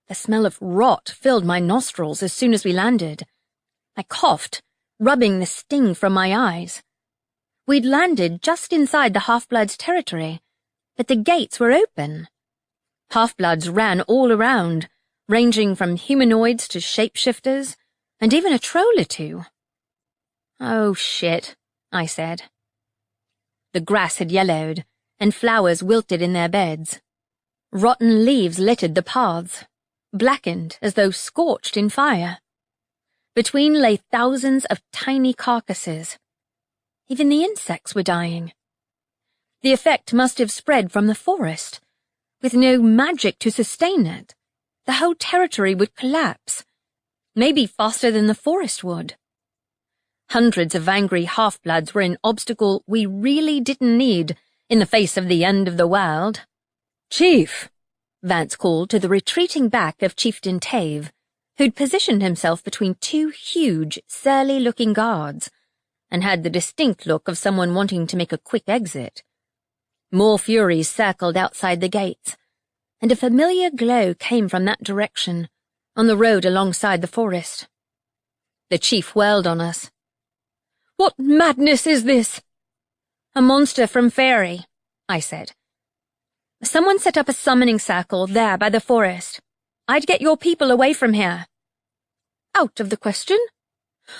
The smell of rot filled my nostrils as soon as we landed. I coughed, rubbing the sting from my eyes. We'd landed just inside the Half-Bloods' territory, but the gates were open. Half-Bloods ran all around, ranging from humanoids to shapeshifters, and even a troll or two. Oh, shit, I said. The grass had yellowed, and flowers wilted in their beds. Rotten leaves littered the paths, blackened as though scorched in fire. Between lay thousands of tiny carcasses. Even the insects were dying. The effect must have spread from the forest. With no magic to sustain it, the whole territory would collapse, maybe faster than the forest would. Hundreds of angry half-bloods were an obstacle we really didn't need in the face of the end of the world. Chief, Vance called to the retreating back of Chieftain Tave, who'd positioned himself between two huge, surly-looking guards, and had the distinct look of someone wanting to make a quick exit. More Furies circled outside the gates, and a familiar glow came from that direction, on the road alongside the forest. The chief whirled on us. What madness is this? A monster from Faerie, I said. Someone set up a summoning circle there by the forest. I'd get your people away from here. Out of the question.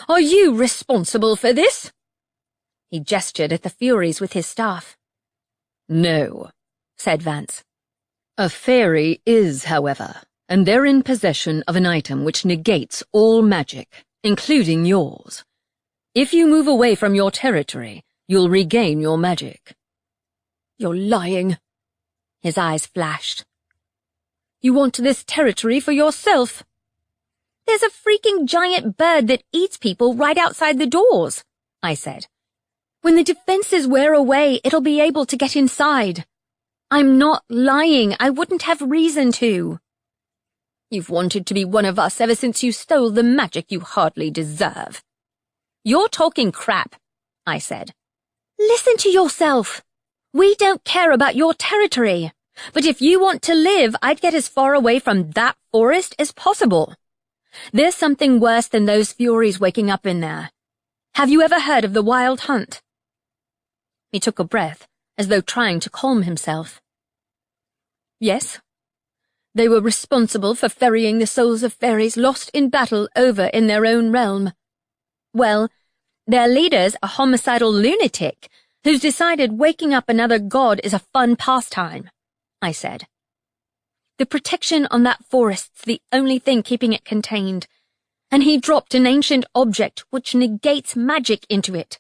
Are you responsible for this? He gestured at the Furies with his staff. No, said Vance. A Faerie is, however, and they're in possession of an item which negates all magic, including yours. If you move away from your territory, you'll regain your magic. You're lying. His eyes flashed. You want this territory for yourself. There's a freaking giant bird that eats people right outside the doors, I said. When the defenses wear away, it'll be able to get inside. I'm not lying. I wouldn't have reason to. You've wanted to be one of us ever since you stole the magic you hardly deserve. You're talking crap, I said. Listen to yourself. We don't care about your territory. But if you want to live, I'd get as far away from that forest as possible. There's something worse than those Furies waking up in there. Have you ever heard of the Wild Hunt? He took a breath, as though trying to calm himself. Yes. They were responsible for ferrying the souls of fairies lost in battle over in their own realm. Well, their leader's a homicidal lunatic who's decided waking up another god is a fun pastime, I said. The protection on that forest's the only thing keeping it contained, and he dropped an ancient object which negates magic into it.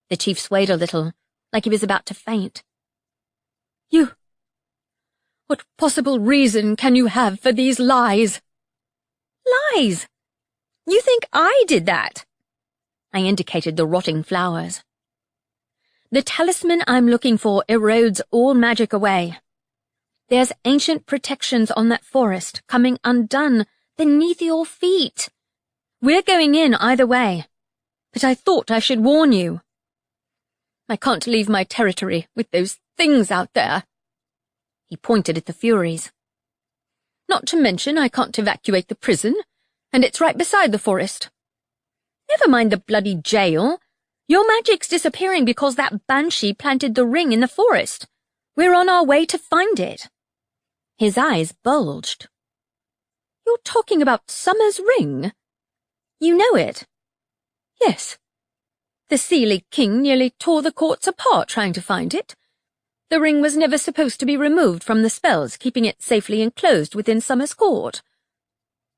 The chief swayed a little, like he was about to faint. What possible reason can you have for these lies? Lies? You think I did that? I indicated the rotting flowers. The talisman I'm looking for erodes all magic away. There's ancient protections on that forest coming undone beneath your feet. We're going in either way, but I thought I should warn you. I can't leave my territory with those things out there. He pointed at the Furies. Not to mention I can't evacuate the prison, and it's right beside the forest. Never mind the bloody jail. Your magic's disappearing because that banshee planted the ring in the forest. We're on our way to find it. His eyes bulged. You're talking about Summer's ring? You know it? Yes. The Seelie King nearly tore the courts apart trying to find it. The ring was never supposed to be removed from the spells, keeping it safely enclosed within Summer's court.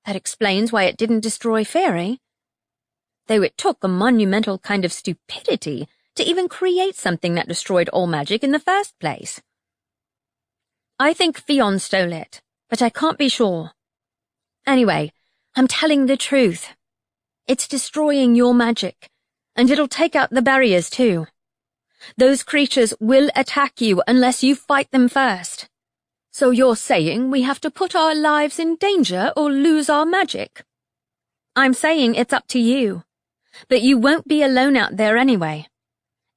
That explains why it didn't destroy Faerie. Though it took a monumental kind of stupidity to even create something that destroyed all magic in the first place. I think Fion stole it, but I can't be sure. Anyway, I'm telling the truth. It's destroying your magic, and it'll take out the barriers too. Those creatures will attack you unless you fight them first. So you're saying we have to put our lives in danger or lose our magic? I'm saying it's up to you. But you won't be alone out there anyway.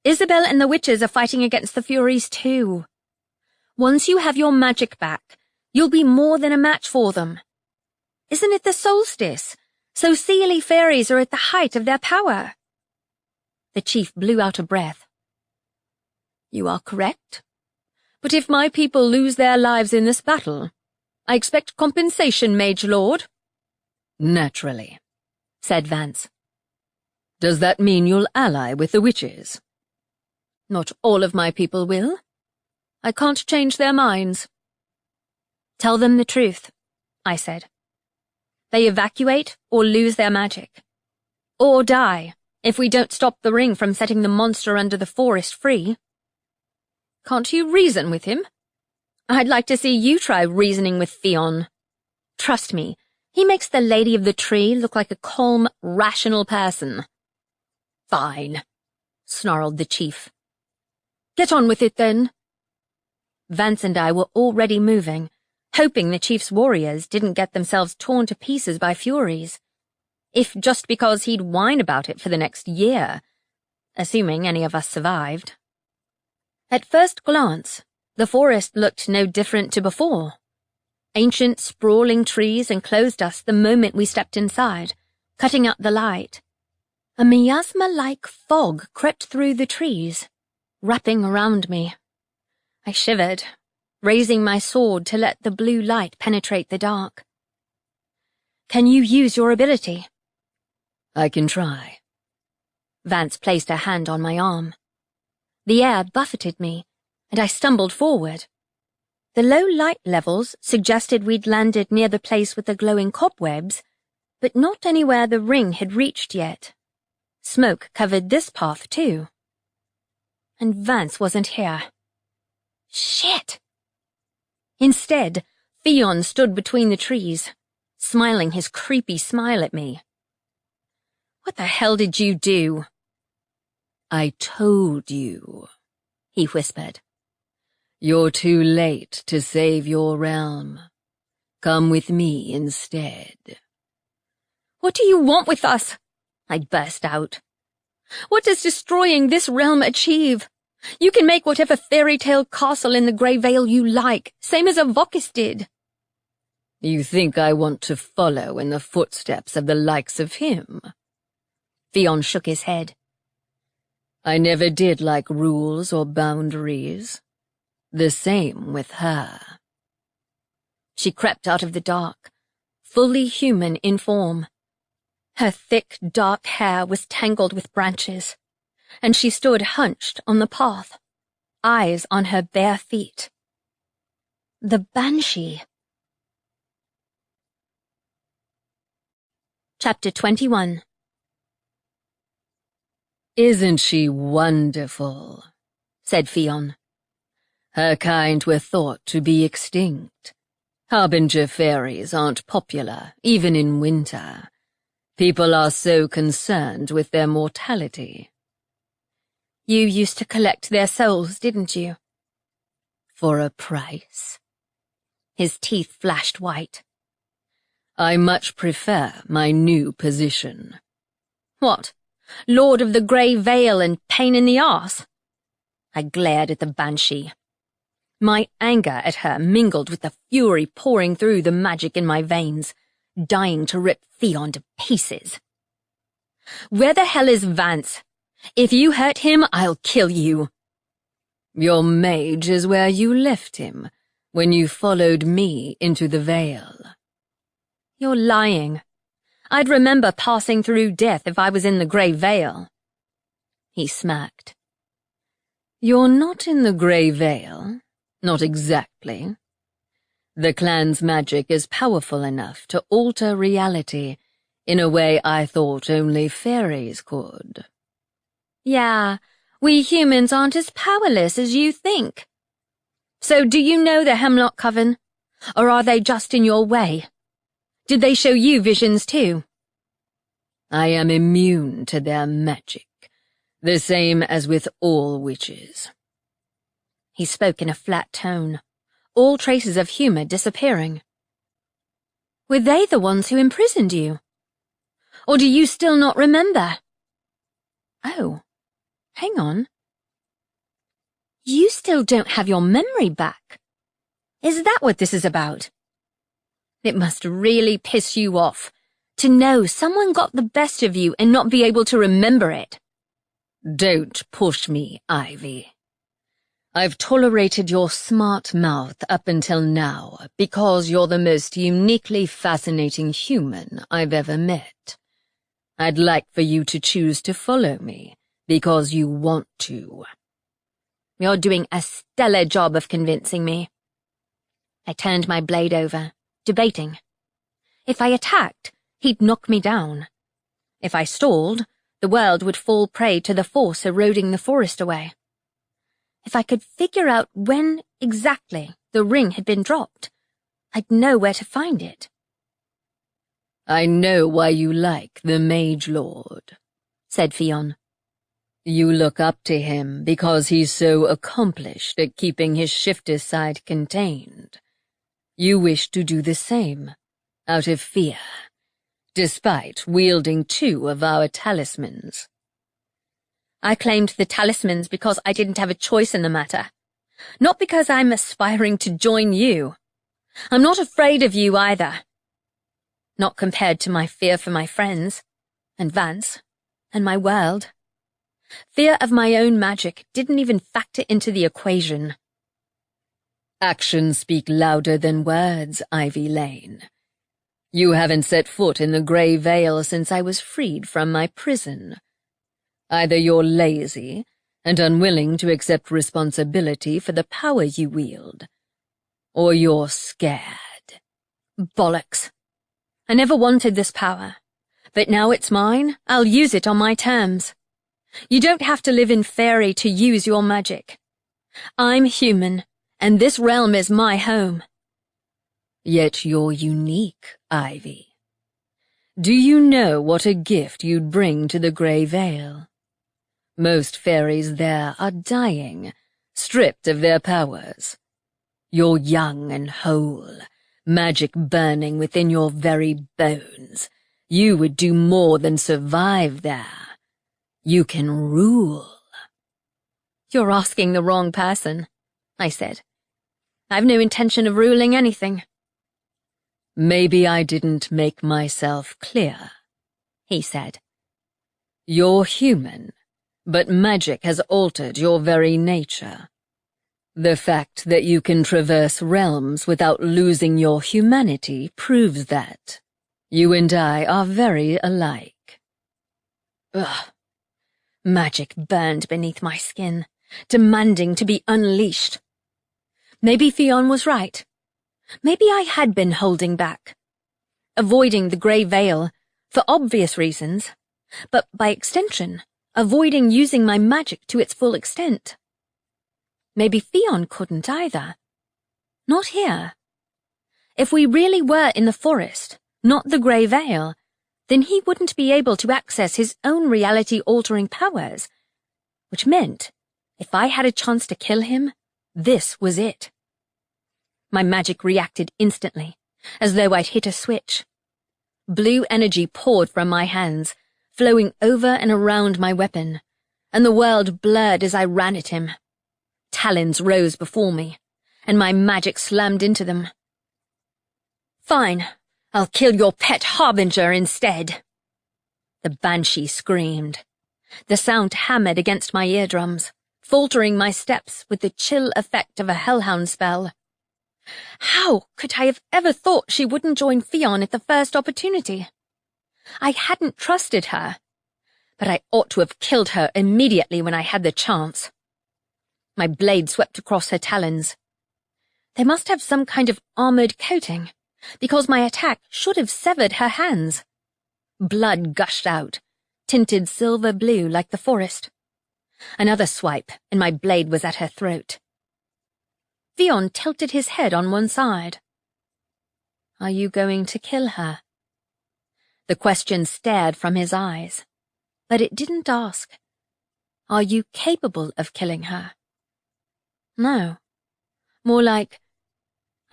Isabel and the witches are fighting against the Furies too. Once you have your magic back, you'll be more than a match for them. Isn't it the solstice? So Seelie fairies are at the height of their power. The chief blew out a breath. You are correct. But if my people lose their lives in this battle, I expect compensation, Mage Lord. Naturally, said Vance. Does that mean you'll ally with the witches? Not all of my people will. I can't change their minds. Tell them the truth, I said. They evacuate or lose their magic. Or die, if we don't stop the ring from setting the monster under the forest free. Can't you reason with him? I'd like to see you try reasoning with Fion. Trust me, he makes the Lady of the Tree look like a calm, rational person. Fine, snarled the chief. Get on with it, then. Vance and I were already moving, hoping the chief's warriors didn't get themselves torn to pieces by Furies, if just because he'd whine about it for the next year, assuming any of us survived. At first glance, the forest looked no different to before. Ancient, sprawling trees enclosed us the moment we stepped inside, cutting out the light. A miasma-like fog crept through the trees, wrapping around me. I shivered, raising my sword to let the blue light penetrate the dark. Can you use your ability? I can try. Vance placed a hand on my arm. The air buffeted me, and I stumbled forward. The low light levels suggested we'd landed near the place with the glowing cobwebs, but not anywhere the ring had reached yet. Smoke covered this path, too. And Vance wasn't here. Shit! Instead, Fion stood between the trees, smiling his creepy smile at me. What the hell did you do? I told you, he whispered. You're too late to save your realm. Come with me instead. What do you want with us? I burst out. What does destroying this realm achieve? You can make whatever fairy tale castle in the Grey Vale you like, same as Avokis did. You think I want to follow in the footsteps of the likes of him? Fionn shook his head. I never did like rules or boundaries. The same with her. She crept out of the dark, fully human in form. Her thick, dark hair was tangled with branches, and she stood hunched on the path, eyes on her bare feet. The Banshee. Chapter 21. Isn't she wonderful? Said Fionn. Her kind were thought to be extinct. Harbinger fairies aren't popular, even in winter. People are so concerned with their mortality. You used to collect their souls, didn't you? For a price? His teeth flashed white. I much prefer my new position. What? Lord of the Grey Vale and pain in the arse? I glared at the Banshee. My anger at her mingled with the fury pouring through the magic in my veins, dying to rip Fionn to pieces. Where the hell is Vance? If you hurt him, I'll kill you. Your mage is where you left him, when you followed me into the Vale. You're lying. I'd remember passing through death if I was in the Grey Vale. He smirked. You're not in the Grey Vale. Not exactly. The clan's magic is powerful enough to alter reality in a way I thought only fairies could. Yeah, we humans aren't as powerless as you think. So do you know the Hemlock Coven? Or are they just in your way? Did they show you visions too? I am immune to their magic, the same as with all witches. He spoke in a flat tone, all traces of humor disappearing. Were they the ones who imprisoned you? Or do you still not remember? Oh, hang on. You still don't have your memory back. Is that what this is about? It must really piss you off to know someone got the best of you and not be able to remember it. Don't push me, Ivy. I've tolerated your smart mouth up until now because you're the most uniquely fascinating human I've ever met. I'd like for you to choose to follow me because you want to. You're doing a stellar job of convincing me. I turned my blade over, debating. If I attacked, he'd knock me down. If I stalled, the world would fall prey to the force eroding the forest away. If I could figure out when exactly the ring had been dropped, I'd know where to find it. I know why you like the Mage Lord, said Fionn. You look up to him because he's so accomplished at keeping his shifter side contained. You wish to do the same, out of fear, despite wielding 2 of our talismans. I claimed the talismans because I didn't have a choice in the matter, not because I'm aspiring to join you. I'm not afraid of you either. Not compared to my fear for my friends, and Vance, and my world. Fear of my own magic didn't even factor into the equation. Actions speak louder than words, Ivy Lane. You haven't set foot in the Grey Vale since I was freed from my prison. Either you're lazy and unwilling to accept responsibility for the power you wield, or you're scared. Bollocks. I never wanted this power, but now it's mine. I'll use it on my terms. You don't have to live in Faerie to use your magic. I'm human, and this realm is my home. Yet you're unique, Ivy. Do you know what a gift you'd bring to the Grey Vale? Most fairies there are dying, stripped of their powers. You're young and whole, magic burning within your very bones. You would do more than survive there. You can rule. You're asking the wrong person, I said. I've no intention of ruling anything. Maybe I didn't make myself clear, he said. You're human, but magic has altered your very nature. The fact that you can traverse realms without losing your humanity proves that. You and I are very alike. Ugh. Magic burned beneath my skin, demanding to be unleashed. Maybe Fionn was right. Maybe I had been holding back, avoiding the grey veil for obvious reasons, but by extension, avoiding using my magic to its full extent. Maybe Fionn couldn't either. Not here. If we really were in the forest, not the grey veil, then he wouldn't be able to access his own reality-altering powers, which meant, if I had a chance to kill him, this was it. My magic reacted instantly, as though I'd hit a switch. Blue energy poured from my hands, flowing over and around my weapon, and the world blurred as I ran at him. Talons rose before me, and my magic slammed into them. Fine, I'll kill your pet harbinger instead. The banshee screamed. The sound hammered against my eardrums, faltering my steps with the chill effect of a hellhound spell. How could I have ever thought she wouldn't join Fionn at the first opportunity? I hadn't trusted her, but I ought to have killed her immediately when I had the chance. My blade swept across her talons. They must have some kind of armored coating, because my attack should have severed her hands. Blood gushed out, tinted silver blue like the forest. Another swipe, and my blade was at her throat. Fionn tilted his head on one side. Are you going to kill her? The question stared from his eyes, but it didn't ask. Are you capable of killing her? No. More like,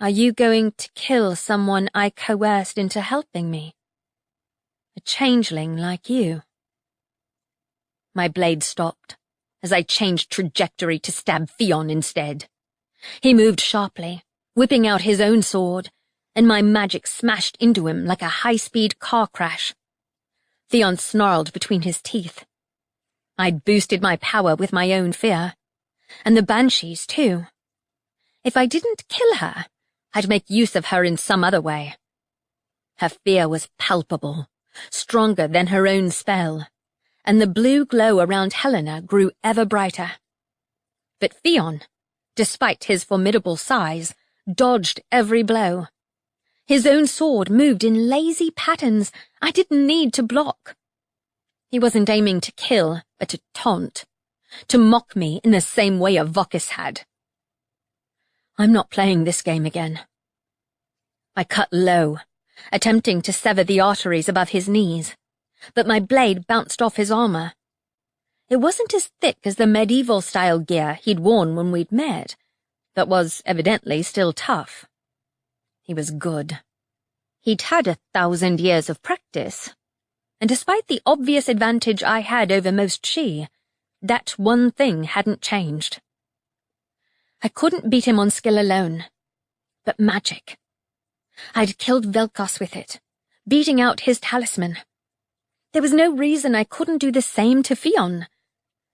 are you going to kill someone I coerced into helping me? A changeling like you. My blade stopped, as I changed trajectory to stab Fionn instead. He moved sharply, whipping out his own sword, and my magic smashed into him like a high-speed car crash. Fionn snarled between his teeth. I'd boosted my power with my own fear, and the banshees too. If I didn't kill her, I'd make use of her in some other way. Her fear was palpable, stronger than her own spell, and the blue glow around Helena grew ever brighter. But Fionn, despite his formidable size, dodged every blow. His own sword moved in lazy patterns I didn't need to block. He wasn't aiming to kill, but to taunt, to mock me in the same way a Vokus had. I'm not playing this game again. I cut low, attempting to sever the arteries above his knees, but my blade bounced off his armor. It wasn't as thick as the medieval-style gear he'd worn when we'd met, but was evidently still tough. He was good. He'd had 1,000 years of practice, and despite the obvious advantage I had over most Shi, that one thing hadn't changed. I couldn't beat him on skill alone, but magic. I'd killed Velkos with it, beating out his talisman. There was no reason I couldn't do the same to Fionn.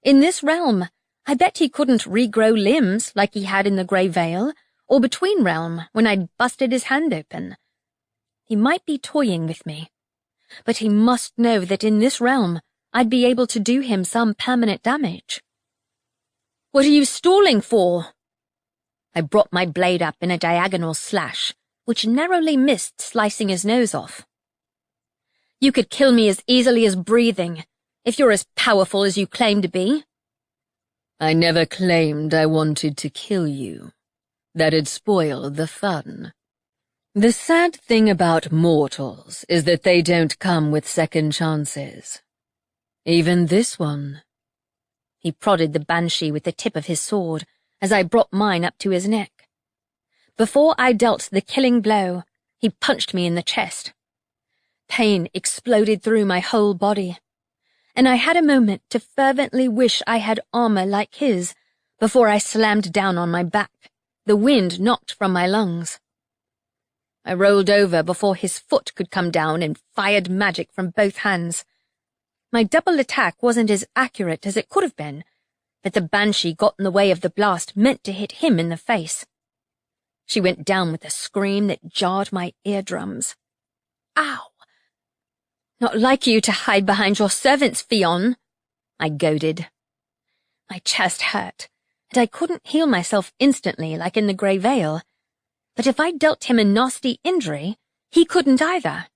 In this realm, I bet he couldn't regrow limbs like he had in the Grey Veil, or Between Realm when I'd busted his hand open. He might be toying with me, but he must know that in this realm I'd be able to do him some permanent damage. What are you stalling for? I brought my blade up in a diagonal slash, which narrowly missed slicing his nose off. You could kill me as easily as breathing, if you're as powerful as you claim to be. I never claimed I wanted to kill you. That'd spoil the fun. The sad thing about mortals is that they don't come with second chances. Even this one. He prodded the banshee with the tip of his sword as I brought mine up to his neck. Before I dealt the killing blow, he punched me in the chest. Pain exploded through my whole body, and I had a moment to fervently wish I had armor like his before I slammed down on my back, the wind knocked from my lungs. I rolled over before his foot could come down and fired magic from both hands. My double attack wasn't as accurate as it could have been, but the banshee got in the way of the blast meant to hit him in the face. She went down with a scream that jarred my eardrums. Ow! Not like you to hide behind your servants, Fionn, I goaded. My chest hurt, and I couldn't heal myself instantly like in the Grey Vale. But if I dealt him a nasty injury, he couldn't either.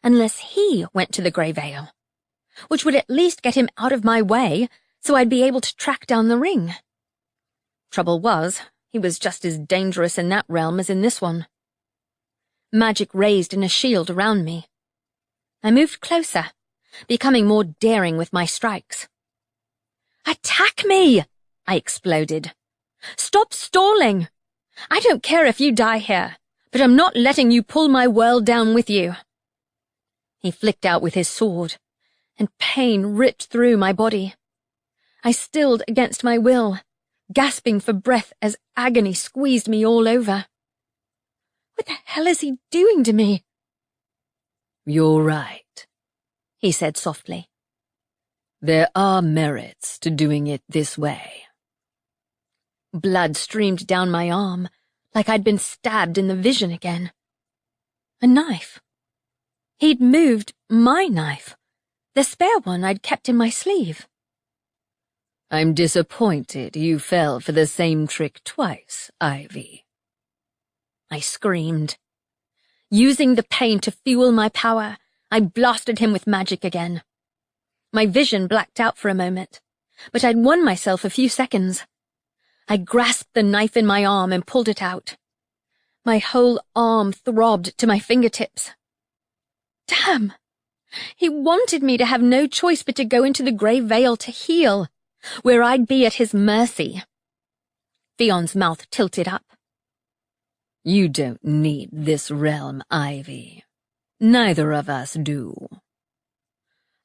Unless he went to the Grey Vale, which would at least get him out of my way so I'd be able to track down the ring. Trouble was, he was just as dangerous in that realm as in this one. Magic raised in a shield around me. I moved closer, becoming more daring with my strikes. "Attack me!" I exploded. "Stop stalling! I don't care if you die here, but I'm not letting you pull my world down with you." He flicked out with his sword, and pain ripped through my body. I stilled against my will, gasping for breath as agony squeezed me all over. What the hell is he doing to me? "You're right," he said softly. "There are merits to doing it this way." Blood streamed down my arm, like I'd been stabbed in the vision again. A knife. He'd moved my knife, the spare one I'd kept in my sleeve. "I'm disappointed you fell for the same trick twice, Ivy." I screamed. Using the pain to fuel my power, I blasted him with magic again. My vision blacked out for a moment, but I'd won myself a few seconds. I grasped the knife in my arm and pulled it out. My whole arm throbbed to my fingertips. Damn! He wanted me to have no choice but to go into the Grey Vale to heal, where I'd be at his mercy. Fionn's mouth tilted up. "You don't need this realm, Ivy. Neither of us do."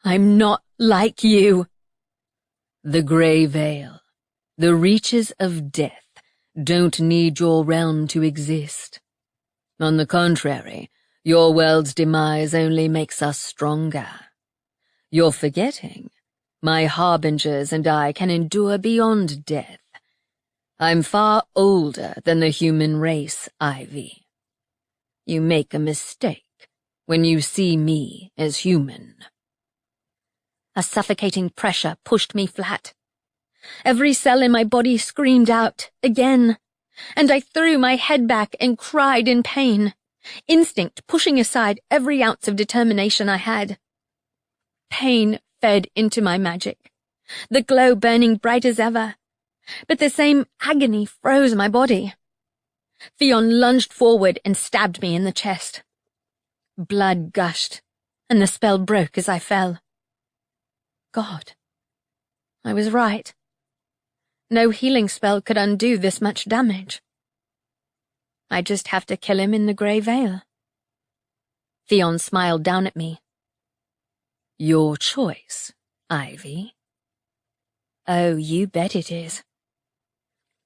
"I'm not like you." "The Grey Vale, the reaches of death, don't need your realm to exist. On the contrary, your world's demise only makes us stronger. You're forgetting. My harbingers and I can endure beyond death. I'm far older than the human race, Ivy. You make a mistake when you see me as human." A suffocating pressure pushed me flat. Every cell in my body screamed out, again, and I threw my head back and cried in pain, instinct pushing aside every ounce of determination I had. Pain fed into my magic, the glow burning bright as ever, but the same agony froze my body. Fionn lunged forward and stabbed me in the chest. Blood gushed, and the spell broke as I fell. God, I was right. No healing spell could undo this much damage. I just have to kill him in the Grey Vale. Fionn smiled down at me. "Your choice, Ivy." Oh, you bet it is.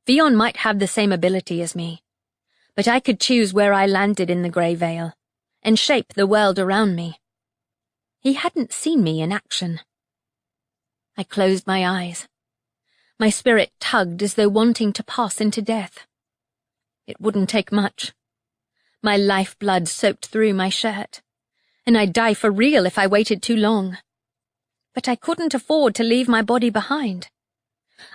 Fionn might have the same ability as me, but I could choose where I landed in the Grey Vale, and shape the world around me. He hadn't seen me in action. I closed my eyes. My spirit tugged as though wanting to pass into death. It wouldn't take much. My lifeblood soaked through my shirt, and I'd die for real if I waited too long. But I couldn't afford to leave my body behind.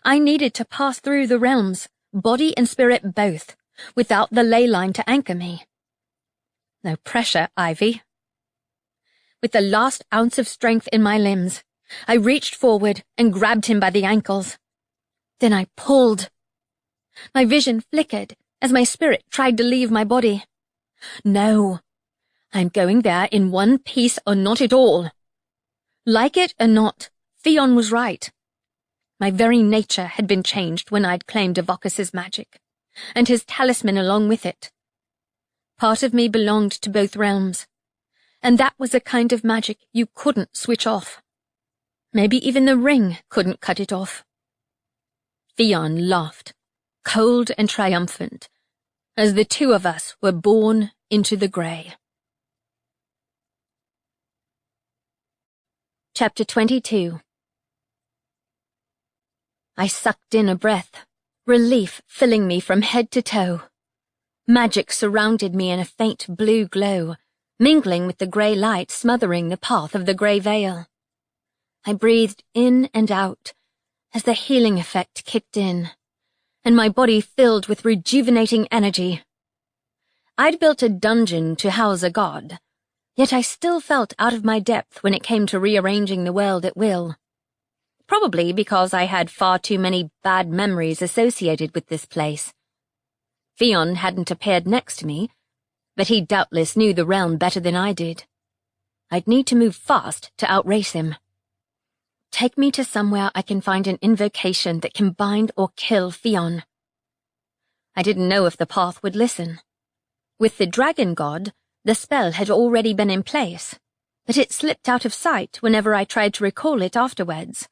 I needed to pass through the realms, body and spirit both, without the ley line to anchor me. No pressure, Ivy. With the last ounce of strength in my limbs, I reached forward and grabbed him by the ankles. Then I pulled. My vision flickered as my spirit tried to leave my body. No, I'm going there in one piece or not at all. Like it or not, Fionn was right. My very nature had been changed when I'd claimed Avocus's magic, and his talisman along with it. Part of me belonged to both realms, and that was a kind of magic you couldn't switch off. Maybe even the ring couldn't cut it off. Fionn laughed, cold and triumphant, as the two of us were born into the grey. Chapter 22. I sucked in a breath, relief filling me from head to toe. Magic surrounded me in a faint blue glow, mingling with the grey light smothering the path of the grey veil. I breathed in and out as the healing effect kicked in, and my body filled with rejuvenating energy. I'd built a dungeon to house a god, yet I still felt out of my depth when it came to rearranging the world at will. Probably because I had far too many bad memories associated with this place. Fionn hadn't appeared next to me, but he doubtless knew the realm better than I did. I'd need to move fast to outrace him. Take me to somewhere I can find an invocation that can bind or kill Fionn. I didn't know if the path would listen. With the dragon god, the spell had already been in place, but it slipped out of sight whenever I tried to recall it afterwards.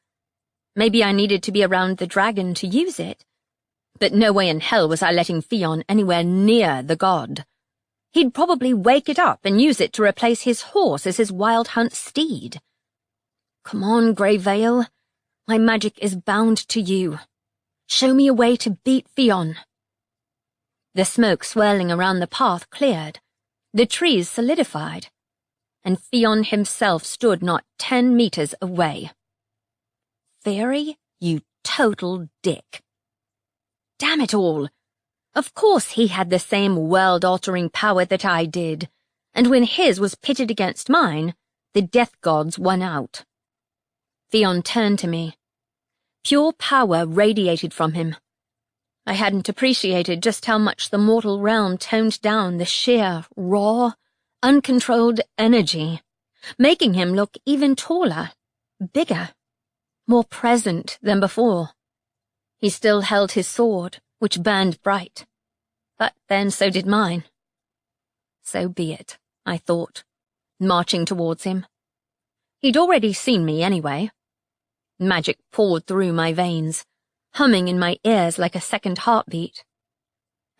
Maybe I needed to be around the dragon to use it, but no way in hell was I letting Fionn anywhere near the god. He'd probably wake it up and use it to replace his horse as his wild hunt steed. Come on, Grey Veil. My magic is bound to you. Show me a way to beat Fionn. The smoke swirling around the path cleared, the trees solidified, and Fionn himself stood not 10 meters away. Faerie, you total dick. Damn it all. Of course he had the same world-altering power that I did, and when his was pitted against mine, the death gods won out. Fionn turned to me. Pure power radiated from him. I hadn't appreciated just how much the mortal realm toned down the sheer, raw, uncontrolled energy, making him look even taller, bigger, more present than before. He still held his sword, which burned bright, but then so did mine. So be it, I thought, marching towards him. He'd already seen me anyway. Magic poured through my veins, humming in my ears like a second heartbeat.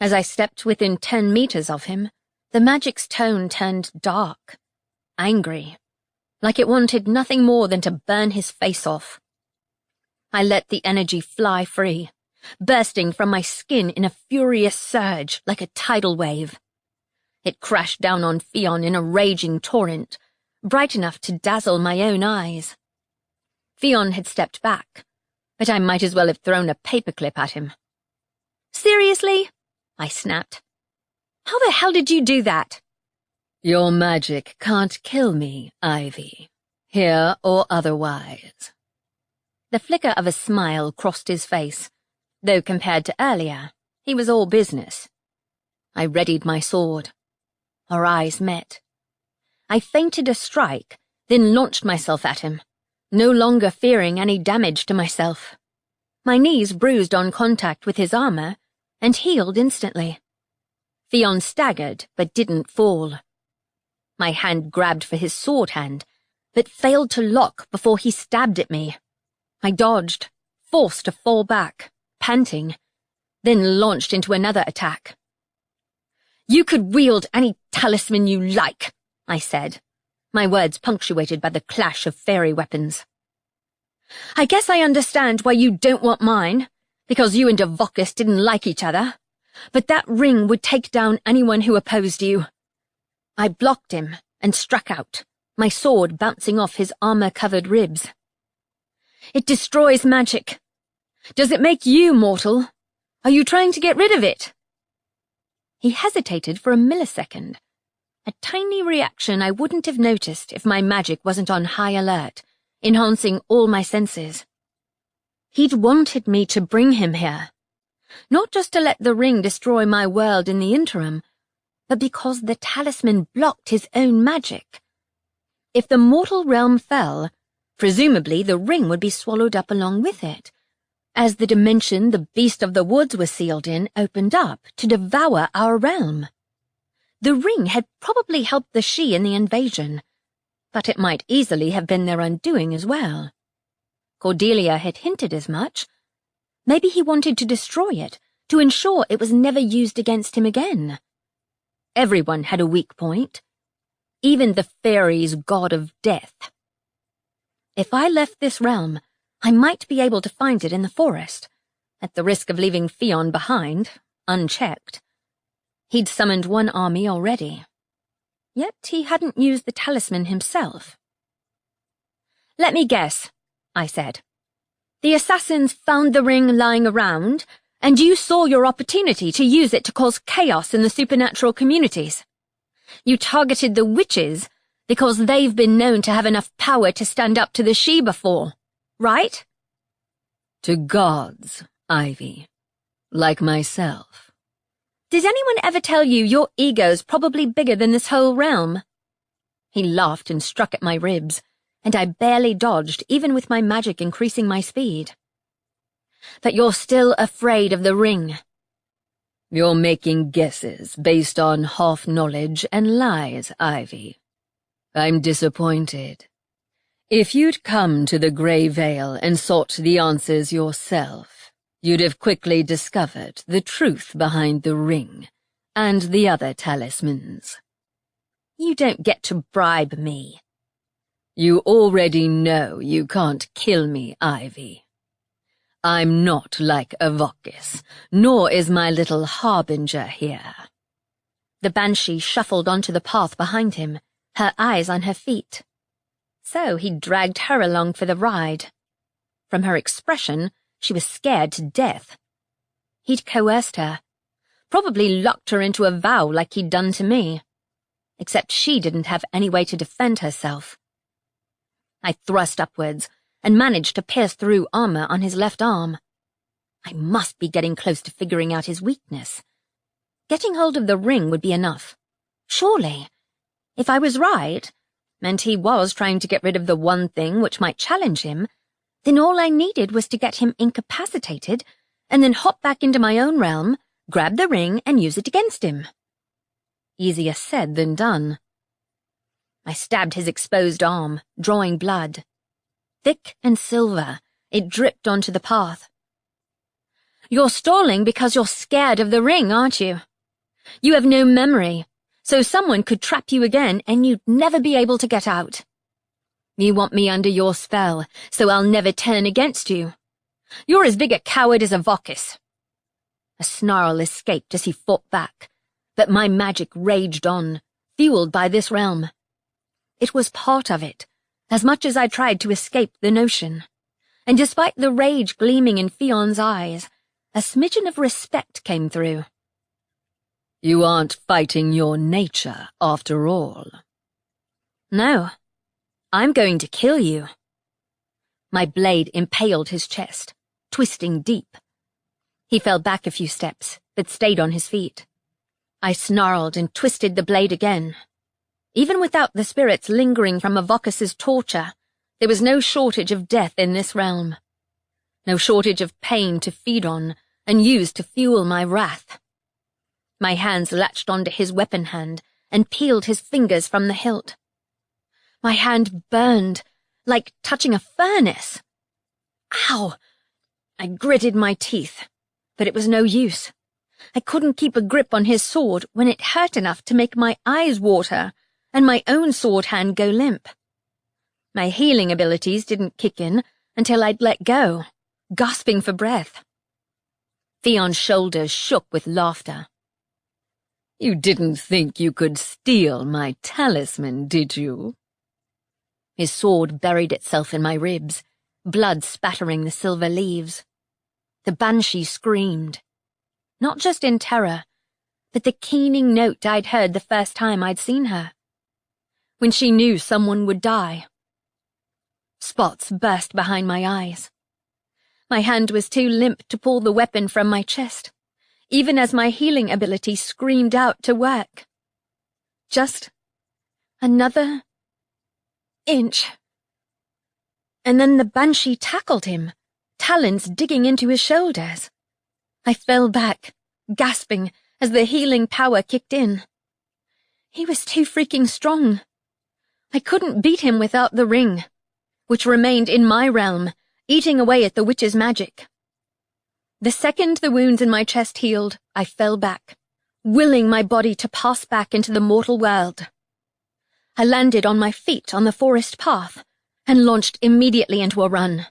As I stepped within 10 meters of him, the magic's tone turned dark, angry, like it wanted nothing more than to burn his face off. I let the energy fly free, bursting from my skin in a furious surge like a tidal wave. It crashed down on Fionn in a raging torrent, bright enough to dazzle my own eyes. Fionn had stepped back, but I might as well have thrown a paperclip at him. Seriously? I snapped. How the hell did you do that? Your magic can't kill me, Ivy, here or otherwise. The flicker of a smile crossed his face, though compared to earlier, he was all business. I readied my sword. Our eyes met. I feinted a strike, then launched myself at him, no longer fearing any damage to myself. My knees bruised on contact with his armor, and healed instantly. Fionn staggered, but didn't fall. My hand grabbed for his sword hand, but failed to lock before he stabbed at me. I dodged, forced to fall back, panting, then launched into another attack. You could wield any talisman you like, I said, my words punctuated by the clash of fairy weapons. I guess I understand why you don't want mine, because you and Devocus didn't like each other, but that ring would take down anyone who opposed you. I blocked him and struck out, my sword bouncing off his armor-covered ribs. It destroys magic. Does it make you mortal? Are you trying to get rid of it? He hesitated for a millisecond, a tiny reaction I wouldn't have noticed if my magic wasn't on high alert, enhancing all my senses. He'd wanted me to bring him here, not just to let the ring destroy my world in the interim, but because the talisman blocked his own magic. If the mortal realm fell, presumably the ring would be swallowed up along with it, as the dimension the beast of the woods was sealed in opened up to devour our realm. The ring had probably helped the She in the invasion, but it might easily have been their undoing as well. Cordelia had hinted as much. Maybe he wanted to destroy it, to ensure it was never used against him again. Everyone had a weak point. Even the Faerie's god of death. If I left this realm, I might be able to find it in the forest, at the risk of leaving Fionn behind, unchecked. He'd summoned one army already. Yet he hadn't used the talisman himself. "Let me guess," I said. "The assassins found the ring lying around, and you saw your opportunity to use it to cause chaos in the supernatural communities. You targeted the witches because they've been known to have enough power to stand up to the She before, right?" To gods, Ivy. Like myself. "Did anyone ever tell you your ego's probably bigger than this whole realm?" He laughed and struck at my ribs, and I barely dodged, even with my magic increasing my speed. "But you're still afraid of the ring." You're making guesses based on half-knowledge and lies, Ivy. I'm disappointed. If you'd come to the Grey Veil and sought the answers yourself, you'd have quickly discovered the truth behind the ring and the other talismans. You don't get to bribe me. You already know you can't kill me, Ivy. I'm not like Avokis, nor is my little harbinger here. The banshee shuffled onto the path behind him, her eyes on her feet. So he dragged her along for the ride. From her expression, she was scared to death. He'd coerced her, probably locked her into a vow like he'd done to me. Except she didn't have any way to defend herself. I thrust upwards and managed to pierce through armor on his left arm. I must be getting close to figuring out his weakness. Getting hold of the ring would be enough. Surely. If I was right, and he was trying to get rid of the one thing which might challenge him, then all I needed was to get him incapacitated, and then hop back into my own realm, grab the ring, and use it against him. Easier said than done. I stabbed his exposed arm, drawing blood. Thick and silver, it dripped onto the path. "You're stalling because you're scared of the ring, aren't you? You have no memory, so someone could trap you again and you'd never be able to get out. You want me under your spell, so I'll never turn against you. You're as big a coward as Avokis." A snarl escaped as he fought back, but my magic raged on, fueled by this realm. It was part of it, as much as I tried to escape the notion. And despite the rage gleaming in Fionn's eyes, a smidgen of respect came through. You aren't fighting your nature, after all. No, I'm going to kill you. My blade impaled his chest, twisting deep. He fell back a few steps, but stayed on his feet. I snarled and twisted the blade again. Even without the spirits lingering from Avokis's torture, there was no shortage of death in this realm. No shortage of pain to feed on and use to fuel my wrath. My hands latched onto his weapon hand and peeled his fingers from the hilt. My hand burned, like touching a furnace. Ow! I gritted my teeth, but it was no use. I couldn't keep a grip on his sword when it hurt enough to make my eyes water and my own sword hand go limp. My healing abilities didn't kick in until I'd let go, gasping for breath. Fionn's shoulders shook with laughter. You didn't think you could steal my talisman, did you? His sword buried itself in my ribs, blood spattering the silver leaves. The banshee screamed. Not just in terror, but the keening note I'd heard the first time I'd seen her. When she knew someone would die. Spots burst behind my eyes. My hand was too limp to pull the weapon from my chest, even as my healing ability screamed out to work. Just another inch. And then the banshee tackled him, talons digging into his shoulders. I fell back, gasping as the healing power kicked in. He was too freaking strong. I couldn't beat him without the ring, which remained in my realm, eating away at the witch's magic. The second the wounds in my chest healed, I fell back, willing my body to pass back into the mortal world. I landed on my feet on the forest path and launched immediately into a run.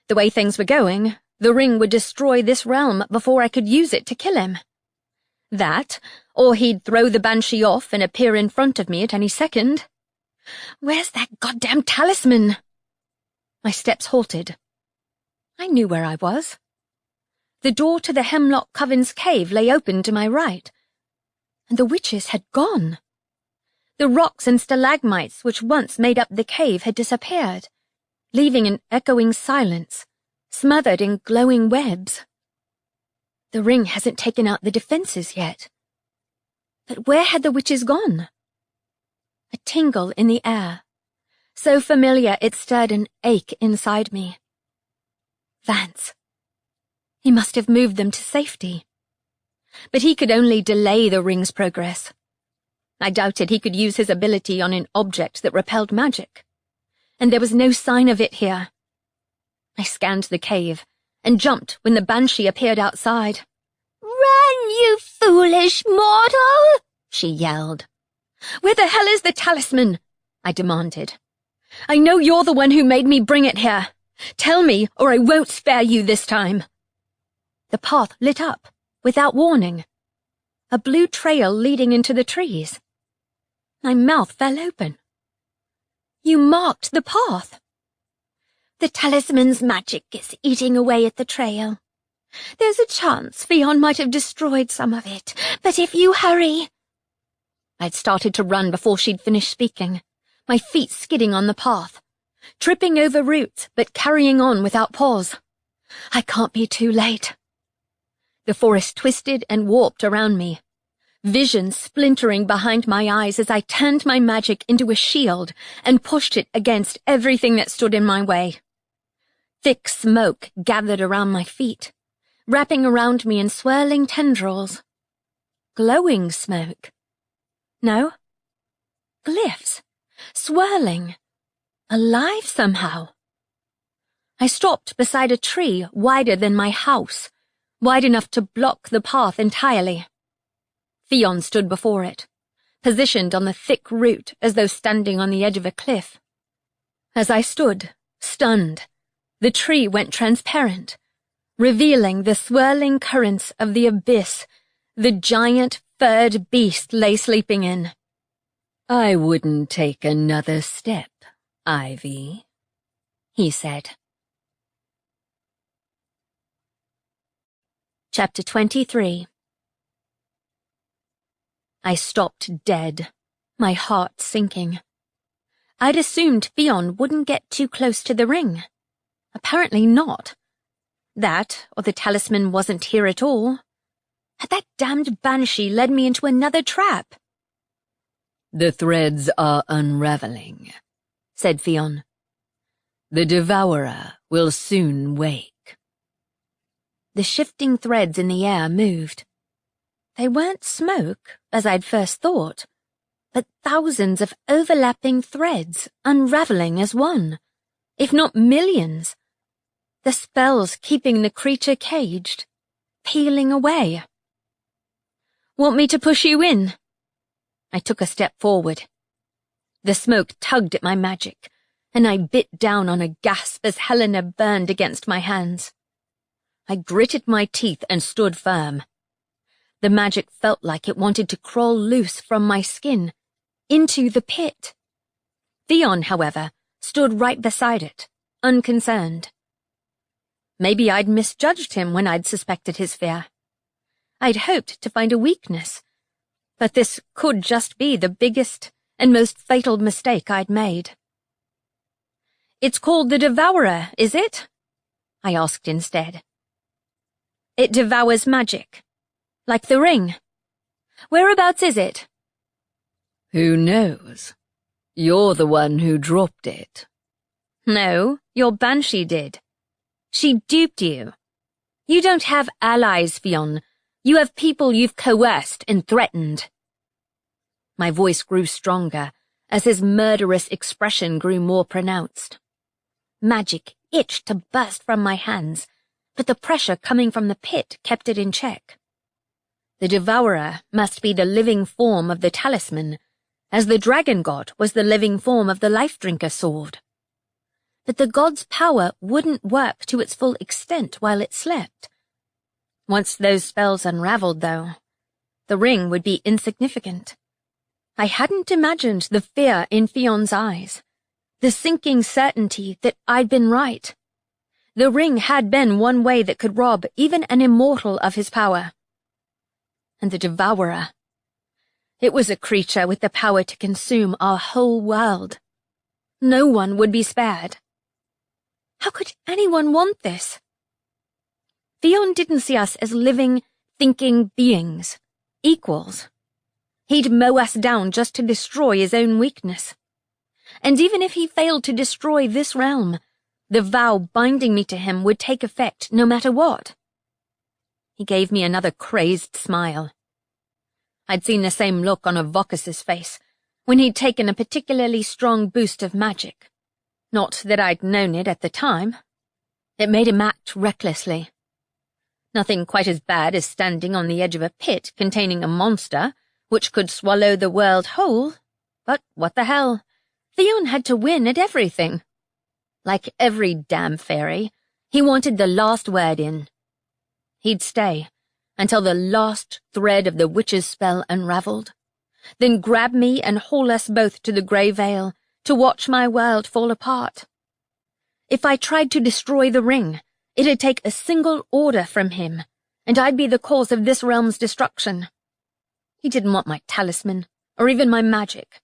The way things were going, the ring would destroy this realm before I could use it to kill him. That, or he'd throw the banshee off and appear in front of me at any second. Where's that goddamn talisman? My steps halted. I knew where I was. The door to the Hemlock Coven's cave lay open to my right, and the witches had gone. The rocks and stalagmites which once made up the cave had disappeared, leaving an echoing silence, smothered in glowing webs. The ring hasn't taken out the defenses yet. But where had the witches gone? A tingle in the air, so familiar it stirred an ache inside me. Vance. He must have moved them to safety. But he could only delay the ring's progress. I doubted he could use his ability on an object that repelled magic, and there was no sign of it here. I scanned the cave and jumped when the banshee appeared outside. "Run, you foolish mortal!" she yelled. Where the hell is the talisman? I demanded. I know you're the one who made me bring it here. Tell me, or I won't spare you this time. The path lit up, without warning. A blue trail leading into the trees. My mouth fell open. You marked the path. "The talisman's magic is eating away at the trail. There's a chance Fionn might have destroyed some of it, but if you hurry—" I'd started to run before she'd finished speaking, my feet skidding on the path, tripping over roots but carrying on without pause. I can't be too late. The forest twisted and warped around me, vision splintering behind my eyes as I turned my magic into a shield and pushed it against everything that stood in my way. Thick smoke gathered around my feet, wrapping around me in swirling tendrils. Glowing smoke. No. Glyphs. Swirling. Alive somehow. I stopped beside a tree wider than my house, wide enough to block the path entirely. Fionn stood before it, positioned on the thick root as though standing on the edge of a cliff. As I stood, stunned, the tree went transparent, revealing the swirling currents of the abyss the giant furred beast lay sleeping in. "I wouldn't take another step, Ivy," he said. Chapter 23. I stopped dead, my heart sinking. I'd assumed Fionn wouldn't get too close to the ring. Apparently not. That, or the talisman wasn't here at all. Had that damned banshee led me into another trap? "The threads are unraveling," said Fionn. "The devourer will soon wake." The shifting threads in the air moved. They weren't smoke, as I'd first thought, but thousands of overlapping threads unraveling as one, if not millions. The spells keeping the creature caged, peeling away. Want me to push you in? I took a step forward. The smoke tugged at my magic, and I bit down on a gasp as Helena burned against my hands. I gritted my teeth and stood firm. The magic felt like it wanted to crawl loose from my skin, into the pit. Fionn, however, stood right beside it, unconcerned. Maybe I'd misjudged him when I'd suspected his fear. I'd hoped to find a weakness, but this could just be the biggest and most fatal mistake I'd made. "It's called the Devourer, is it?" I asked instead. "It devours magic, like the ring. Whereabouts is it?" "Who knows? You're the one who dropped it." "No, your banshee did. She duped you. You don't have allies, Fionn. You have people you've coerced and threatened." My voice grew stronger as his murderous expression grew more pronounced. Magic itched to burst from my hands, but the pressure coming from the pit kept it in check. The Devourer must be the living form of the talisman, as the dragon god was the living form of the life-drinker sword. But the god's power wouldn't work to its full extent while it slept. Once those spells unraveled, though, the ring would be insignificant. I hadn't imagined the fear in Fion's eyes, the sinking certainty that I'd been right. The ring had been one way that could rob even an immortal of his power. And the Devourer. It was a creature with the power to consume our whole world. No one would be spared. How could anyone want this? Fion didn't see us as living, thinking beings, equals. He'd mow us down just to destroy his own weakness. And even if he failed to destroy this realm, the vow binding me to him would take effect no matter what. He gave me another crazed smile. I'd seen the same look on Avocus's face when he'd taken a particularly strong boost of magic. Not that I'd known it at the time. It made him act recklessly. Nothing quite as bad as standing on the edge of a pit containing a monster which could swallow the world whole, but what the hell? Theon had to win at everything. Like every damn fairy, he wanted the last word in. He'd stay until the last thread of the witch's spell unraveled, then grab me and haul us both to the Grey Vale to watch my world fall apart. If I tried to destroy the ring, it'd take a single order from him, and I'd be the cause of this realm's destruction. He didn't want my talisman, or even my magic.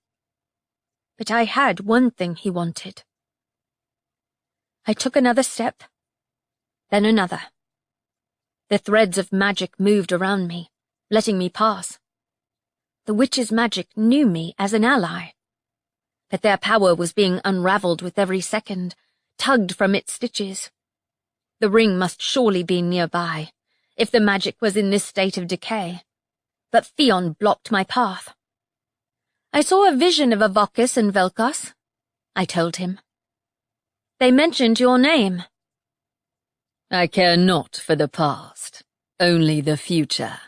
But I had one thing he wanted. I took another step, then another. The threads of magic moved around me, letting me pass. The witch's magic knew me as an ally. But their power was being unraveled with every second, tugged from its stitches. The ring must surely be nearby, if the magic was in this state of decay. But Fion blocked my path. I saw a vision of Avocus and Velkos, I told him. They mentioned your name. I care not for the past, only the future.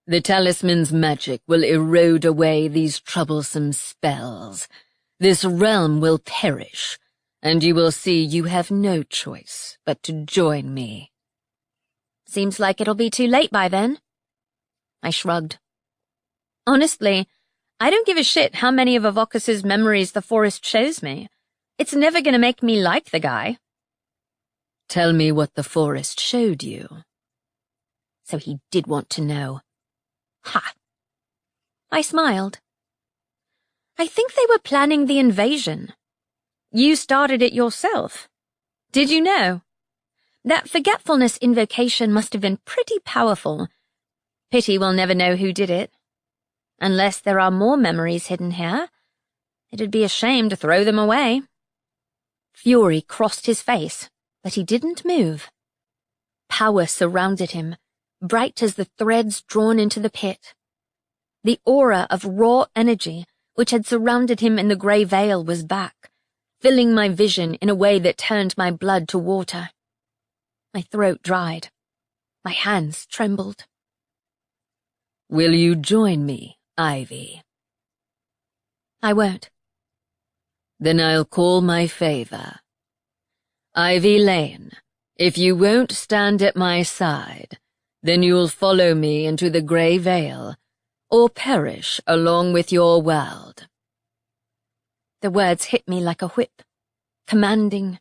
The talisman's magic will erode away these troublesome spells. This realm will perish, and you will see you have no choice but to join me. Seems like it'll be too late by then. I shrugged. Honestly, I don't give a shit how many of Avocus's memories the forest shows me. It's never gonna make me like the guy. Tell me what the forest showed you. So he did want to know. Ha! I smiled. I think they were planning the invasion. You started it yourself. Did you know? That forgetfulness invocation must have been pretty powerful. Pity we'll never know who did it. Unless there are more memories hidden here, it'd be a shame to throw them away. Fury crossed his face, but he didn't move. Power surrounded him, bright as the threads drawn into the pit. The aura of raw energy which had surrounded him in the Grey Vale was back, filling my vision in a way that turned my blood to water. My throat dried. My hands trembled. Will you join me, Ivy? I won't. Then I'll call my favor. Ivy Lane, if you won't stand at my side, then you'll follow me into the Grey Vale, or perish along with your world. The words hit me like a whip, commanding,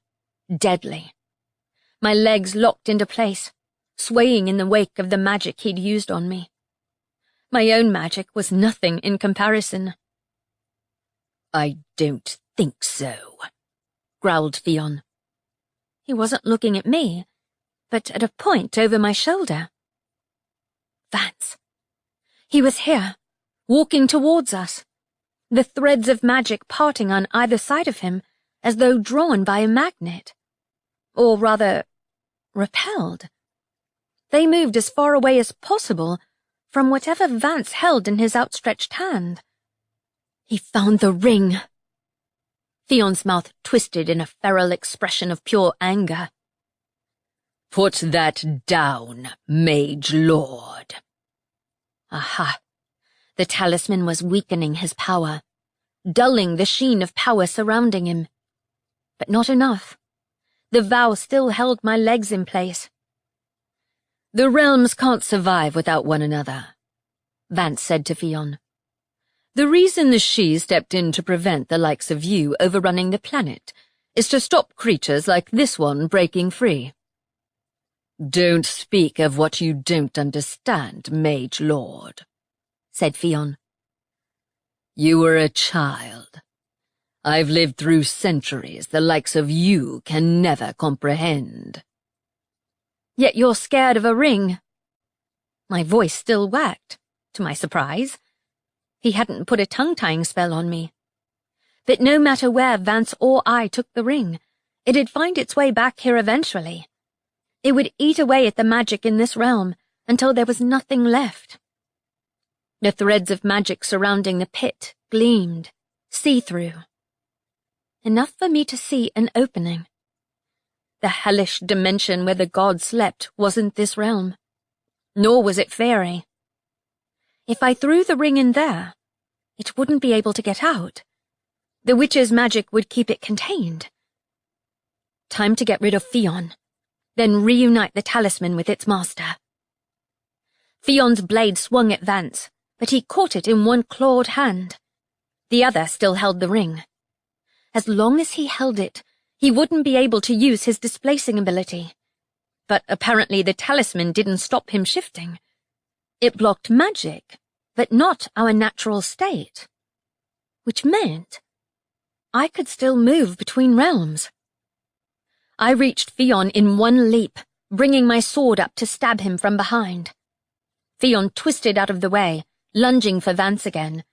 deadly. My legs locked into place, swaying in the wake of the magic he'd used on me. My own magic was nothing in comparison. I don't think so, growled Fion. He wasn't looking at me, but at a point over my shoulder. Vance. He was here, walking towards us, the threads of magic parting on either side of him as though drawn by a magnet. Or rather, repelled. They moved as far away as possible from whatever Vance held in his outstretched hand. He found the ring. Fion's mouth twisted in a feral expression of pure anger. Put that down, Mage Lord. Aha! The talisman was weakening his power, dulling the sheen of power surrounding him. But not enough. The vow still held my legs in place. The realms can't survive without one another, Vance said to Fionn. The reason the She stepped in to prevent the likes of you overrunning the planet is to stop creatures like this one breaking free. Don't speak of what you don't understand, Mage Lord, said Fionn. You were a child. I've lived through centuries the likes of you can never comprehend. Yet you're scared of a ring. My voice still whacked, to my surprise. He hadn't put a tongue-tying spell on me. But no matter where Vance or I took the ring, it'd find its way back here eventually. It would eat away at the magic in this realm until there was nothing left. The threads of magic surrounding the pit gleamed, see-through. Enough for me to see an opening. The hellish dimension where the gods slept wasn't this realm, nor was it Faerie. If I threw the ring in there, it wouldn't be able to get out. The witch's magic would keep it contained. Time to get rid of Fionn, then reunite the talisman with its master. Fionn's blade swung at Vance, but he caught it in one clawed hand. The other still held the ring. As long as he held it, he wouldn't be able to use his displacing ability. But apparently the talisman didn't stop him shifting. It blocked magic, but not our natural state. Which meant I could still move between realms. I reached Fionn in one leap, bringing my sword up to stab him from behind. Fionn twisted out of the way, lunging for Vance again,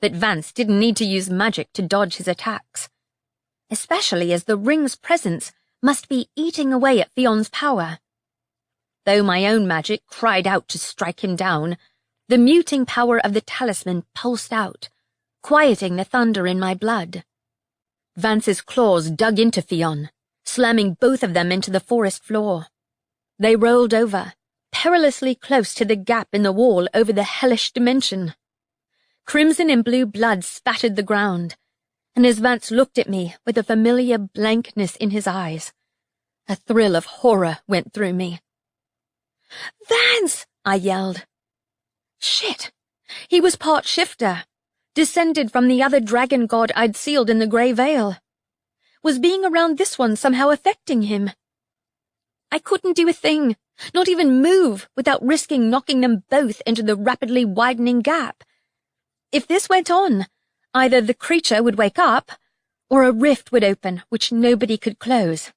but Vance didn't need to use magic to dodge his attacks, especially as the ring's presence must be eating away at Fionn's power. Though my own magic cried out to strike him down, the muting power of the talisman pulsed out, quieting the thunder in my blood. Vance's claws dug into Fionn, slamming both of them into the forest floor. They rolled over, perilously close to the gap in the wall over the hellish dimension. Crimson and blue blood spattered the ground, and as Vance looked at me with a familiar blankness in his eyes, a thrill of horror went through me. "Vance!" I yelled. Shit! He was part shifter, descended from the other dragon god I'd sealed in the Grey Veil. Was being around this one somehow affecting him? I couldn't do a thing, not even move, without risking knocking them both into the rapidly widening gap. If this went on, either the creature would wake up, or a rift would open which nobody could close.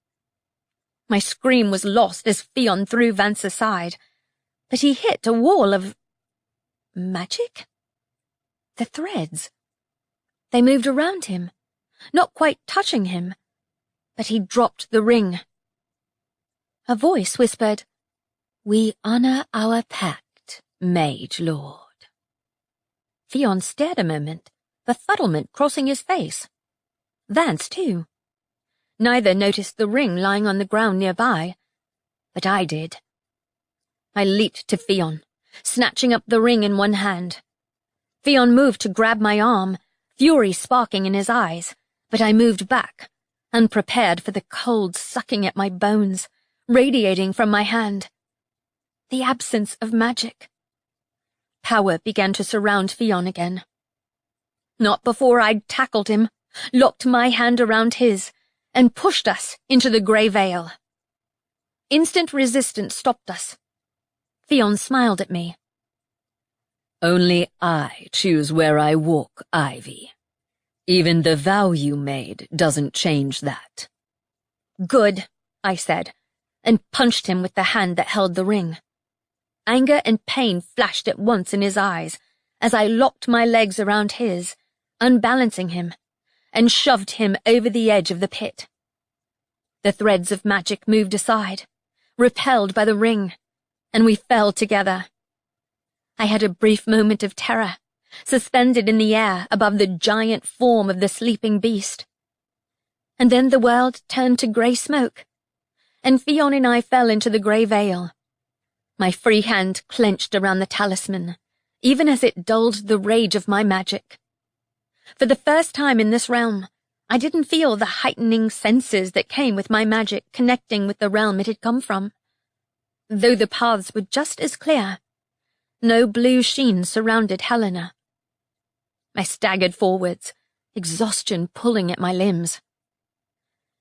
My scream was lost as Fionn threw Vance aside, but he hit a wall of magic? The threads. They moved around him, not quite touching him, but he dropped the ring. A voice whispered, "We honor our pact, Mage Lord." Fionn stared a moment, befuddlement crossing his face. Vance, too. Neither noticed the ring lying on the ground nearby, but I did. I leaped to Fionn, snatching up the ring in one hand. Fionn moved to grab my arm, fury sparking in his eyes, but I moved back, unprepared for the cold sucking at my bones, radiating from my hand. The absence of magic. Power began to surround Fionn again. Not before I'd tackled him, locked my hand around his, and pushed us into the Grey Veil. Instant resistance stopped us. Fionn smiled at me. Only I choose where I walk, Ivy. Even the vow you made doesn't change that. Good, I said, and punched him with the hand that held the ring. Anger and pain flashed at once in his eyes as I locked my legs around his, unbalancing him, and shoved him over the edge of the pit. The threads of magic moved aside, repelled by the ring, and we fell together. I had a brief moment of terror, suspended in the air above the giant form of the sleeping beast. And then the world turned to grey smoke, and Fionn and I fell into the Grey Veil. My free hand clenched around the talisman, even as it dulled the rage of my magic. For the first time in this realm, I didn't feel the heightening senses that came with my magic connecting with the realm it had come from. Though the paths were just as clear, no blue sheen surrounded Helena. I staggered forwards, exhaustion pulling at my limbs.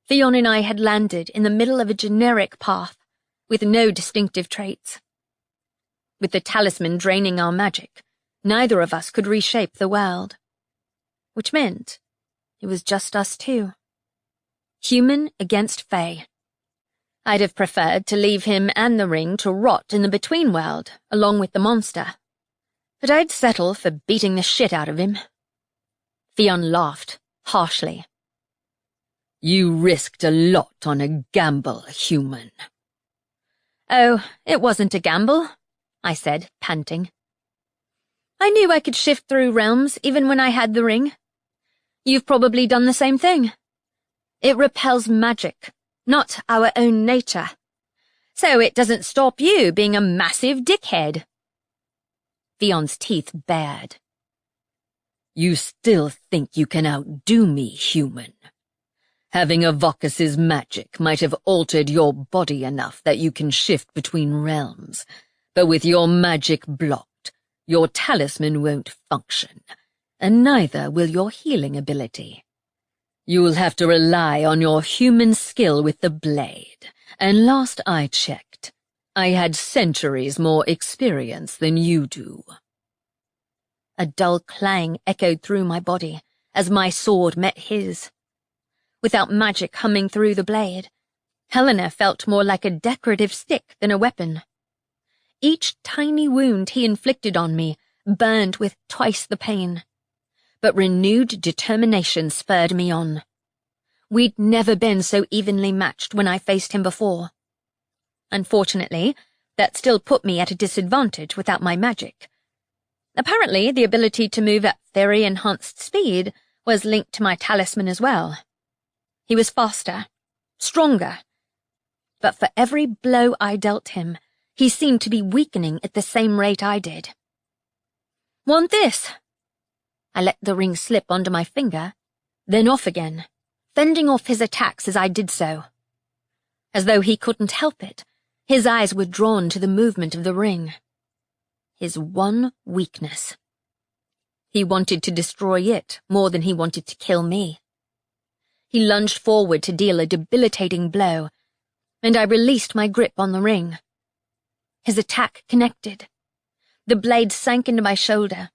Theon and I had landed in the middle of a generic path, with no distinctive traits. With the talisman draining our magic, neither of us could reshape the world. Which meant it was just us two. Human against Fae. I'd have preferred to leave him and the ring to rot in the between world, along with the monster. But I'd settle for beating the shit out of him. Theon laughed, harshly. You risked a lot on a gamble, human. Oh, it wasn't a gamble, I said, panting. I knew I could shift through realms even when I had the ring. You've probably done the same thing. It repels magic, not our own nature. So it doesn't stop you being a massive dickhead. Theon's teeth bared. You still think you can outdo me, human. Having Avocus's magic might have altered your body enough that you can shift between realms, but with your magic blocked, your talisman won't function, and neither will your healing ability. You'll have to rely on your human skill with the blade, and last I checked, I had centuries more experience than you do. A dull clang echoed through my body as my sword met his. Without magic humming through the blade, Helena felt more like a decorative stick than a weapon. Each tiny wound he inflicted on me burned with twice the pain, but renewed determination spurred me on. We'd never been so evenly matched when I faced him before. Unfortunately, that still put me at a disadvantage without my magic. Apparently, the ability to move at Faerie-enhanced speed was linked to my talisman as well. He was faster, stronger, but for every blow I dealt him, he seemed to be weakening at the same rate I did. Want this? I let the ring slip onto my finger, then off again, fending off his attacks as I did so. As though he couldn't help it, his eyes were drawn to the movement of the ring. His one weakness. He wanted to destroy it more than he wanted to kill me. He lunged forward to deal a debilitating blow, and I released my grip on the ring. His attack connected. The blade sank into my shoulder,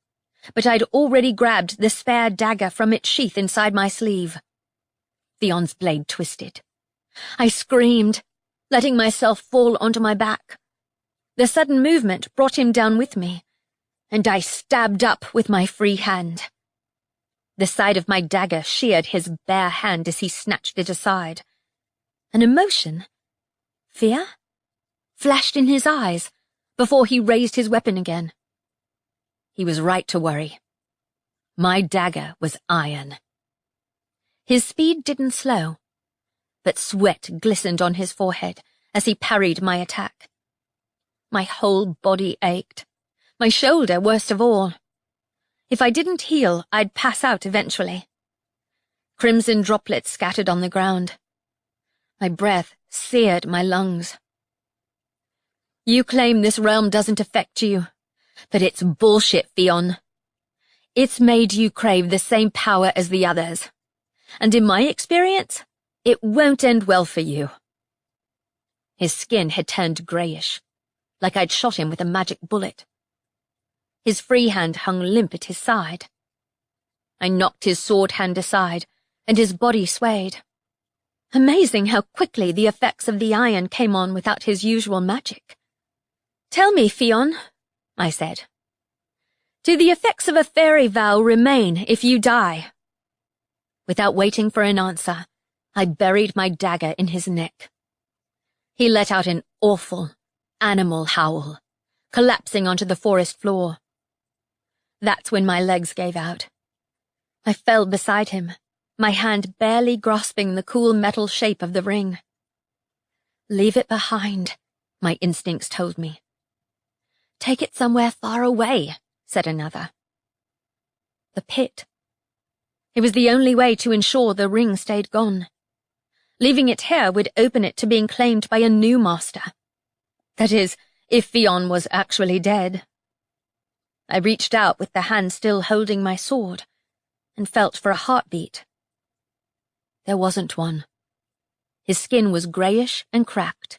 but I'd already grabbed the spare dagger from its sheath inside my sleeve. Theon's blade twisted. I screamed, letting myself fall onto my back. The sudden movement brought him down with me, and I stabbed up with my free hand. The side of my dagger sheared his bare hand as he snatched it aside. An emotion, fear, flashed in his eyes before he raised his weapon again. He was right to worry. My dagger was iron. His speed didn't slow, but sweat glistened on his forehead as he parried my attack. My whole body ached, my shoulder worst of all. If I didn't heal, I'd pass out eventually. Crimson droplets scattered on the ground. My breath seared my lungs. You claim this realm doesn't affect you, but it's bullshit, Theon. It's made you crave the same power as the others, and in my experience, it won't end well for you. His skin had turned greyish, like I'd shot him with a magic bullet. His free hand hung limp at his side. I knocked his sword hand aside, and his body swayed. Amazing how quickly the effects of the iron came on without his usual magic. Tell me, Theon, I said. Do the effects of a fairy vow remain if you die? Without waiting for an answer, I buried my dagger in his neck. He let out an awful, animal howl, collapsing onto the forest floor. That's when my legs gave out. I fell beside him, my hand barely grasping the cool metal shape of the ring. Leave it behind, my instincts told me. Take it somewhere far away, said another. The pit. It was the only way to ensure the ring stayed gone. Leaving it here would open it to being claimed by a new master. That is, if Fionn was actually dead. I reached out with the hand still holding my sword, and felt for a heartbeat. There wasn't one. His skin was greyish and cracked,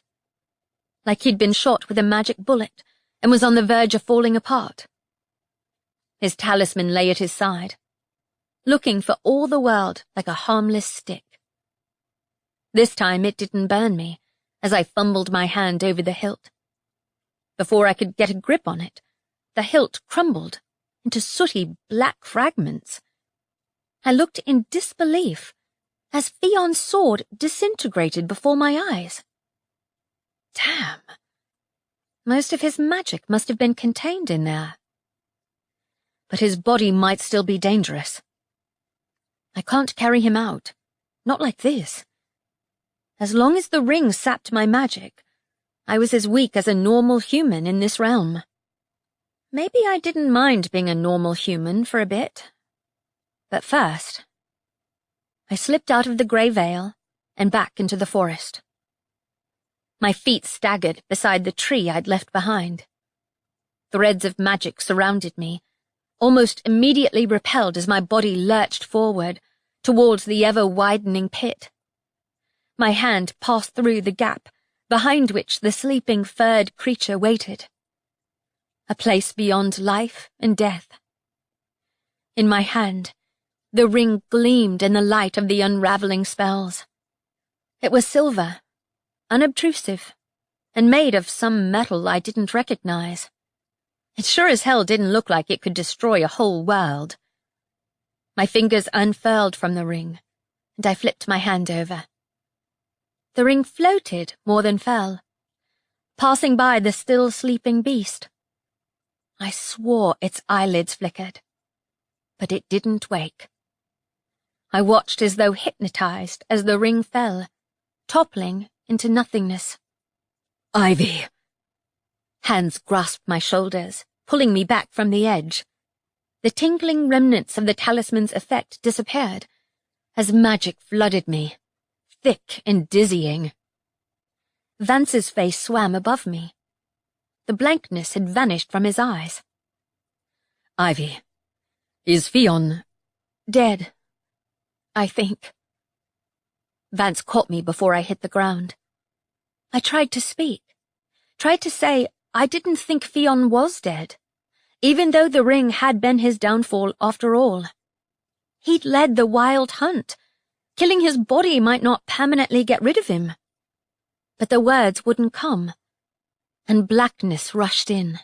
like he'd been shot with a magic bullet and was on the verge of falling apart. His talisman lay at his side, looking for all the world like a harmless stick. This time it didn't burn me, as I fumbled my hand over the hilt. Before I could get a grip on it, the hilt crumbled into sooty black fragments. I looked in disbelief as Fionn's sword disintegrated before my eyes. Damn. Most of his magic must have been contained in there. But his body might still be dangerous. I can't carry him out. Not like this. As long as the ring sapped my magic, I was as weak as a normal human in this realm. Maybe I didn't mind being a normal human for a bit. But first, I slipped out of the grey veil and back into the forest. My feet staggered beside the tree I'd left behind. Threads of magic surrounded me, almost immediately repelled as my body lurched forward towards the ever-widening pit. My hand passed through the gap behind which the sleeping furred creature waited. A place beyond life and death. In my hand, the ring gleamed in the light of the unraveling spells. It was silver, unobtrusive, and made of some metal I didn't recognize. It sure as hell didn't look like it could destroy a whole world. My fingers unfurled from the ring, and I flipped my hand over. The ring floated more than fell, passing by the still sleeping beast. I swore its eyelids flickered, but it didn't wake. I watched as though hypnotized as the ring fell, toppling into nothingness. Ivy! Hands grasped my shoulders, pulling me back from the edge. The tingling remnants of the talisman's effect disappeared, as magic flooded me, thick and dizzying. Vance's face swam above me. The blankness had vanished from his eyes. Ivy, is Fionn dead? I think. Vance caught me before I hit the ground. I tried to speak, tried to say I didn't think Fionn was dead, even though the ring had been his downfall after all. He'd led the wild hunt. Killing his body might not permanently get rid of him. But the words wouldn't come, and blackness rushed in.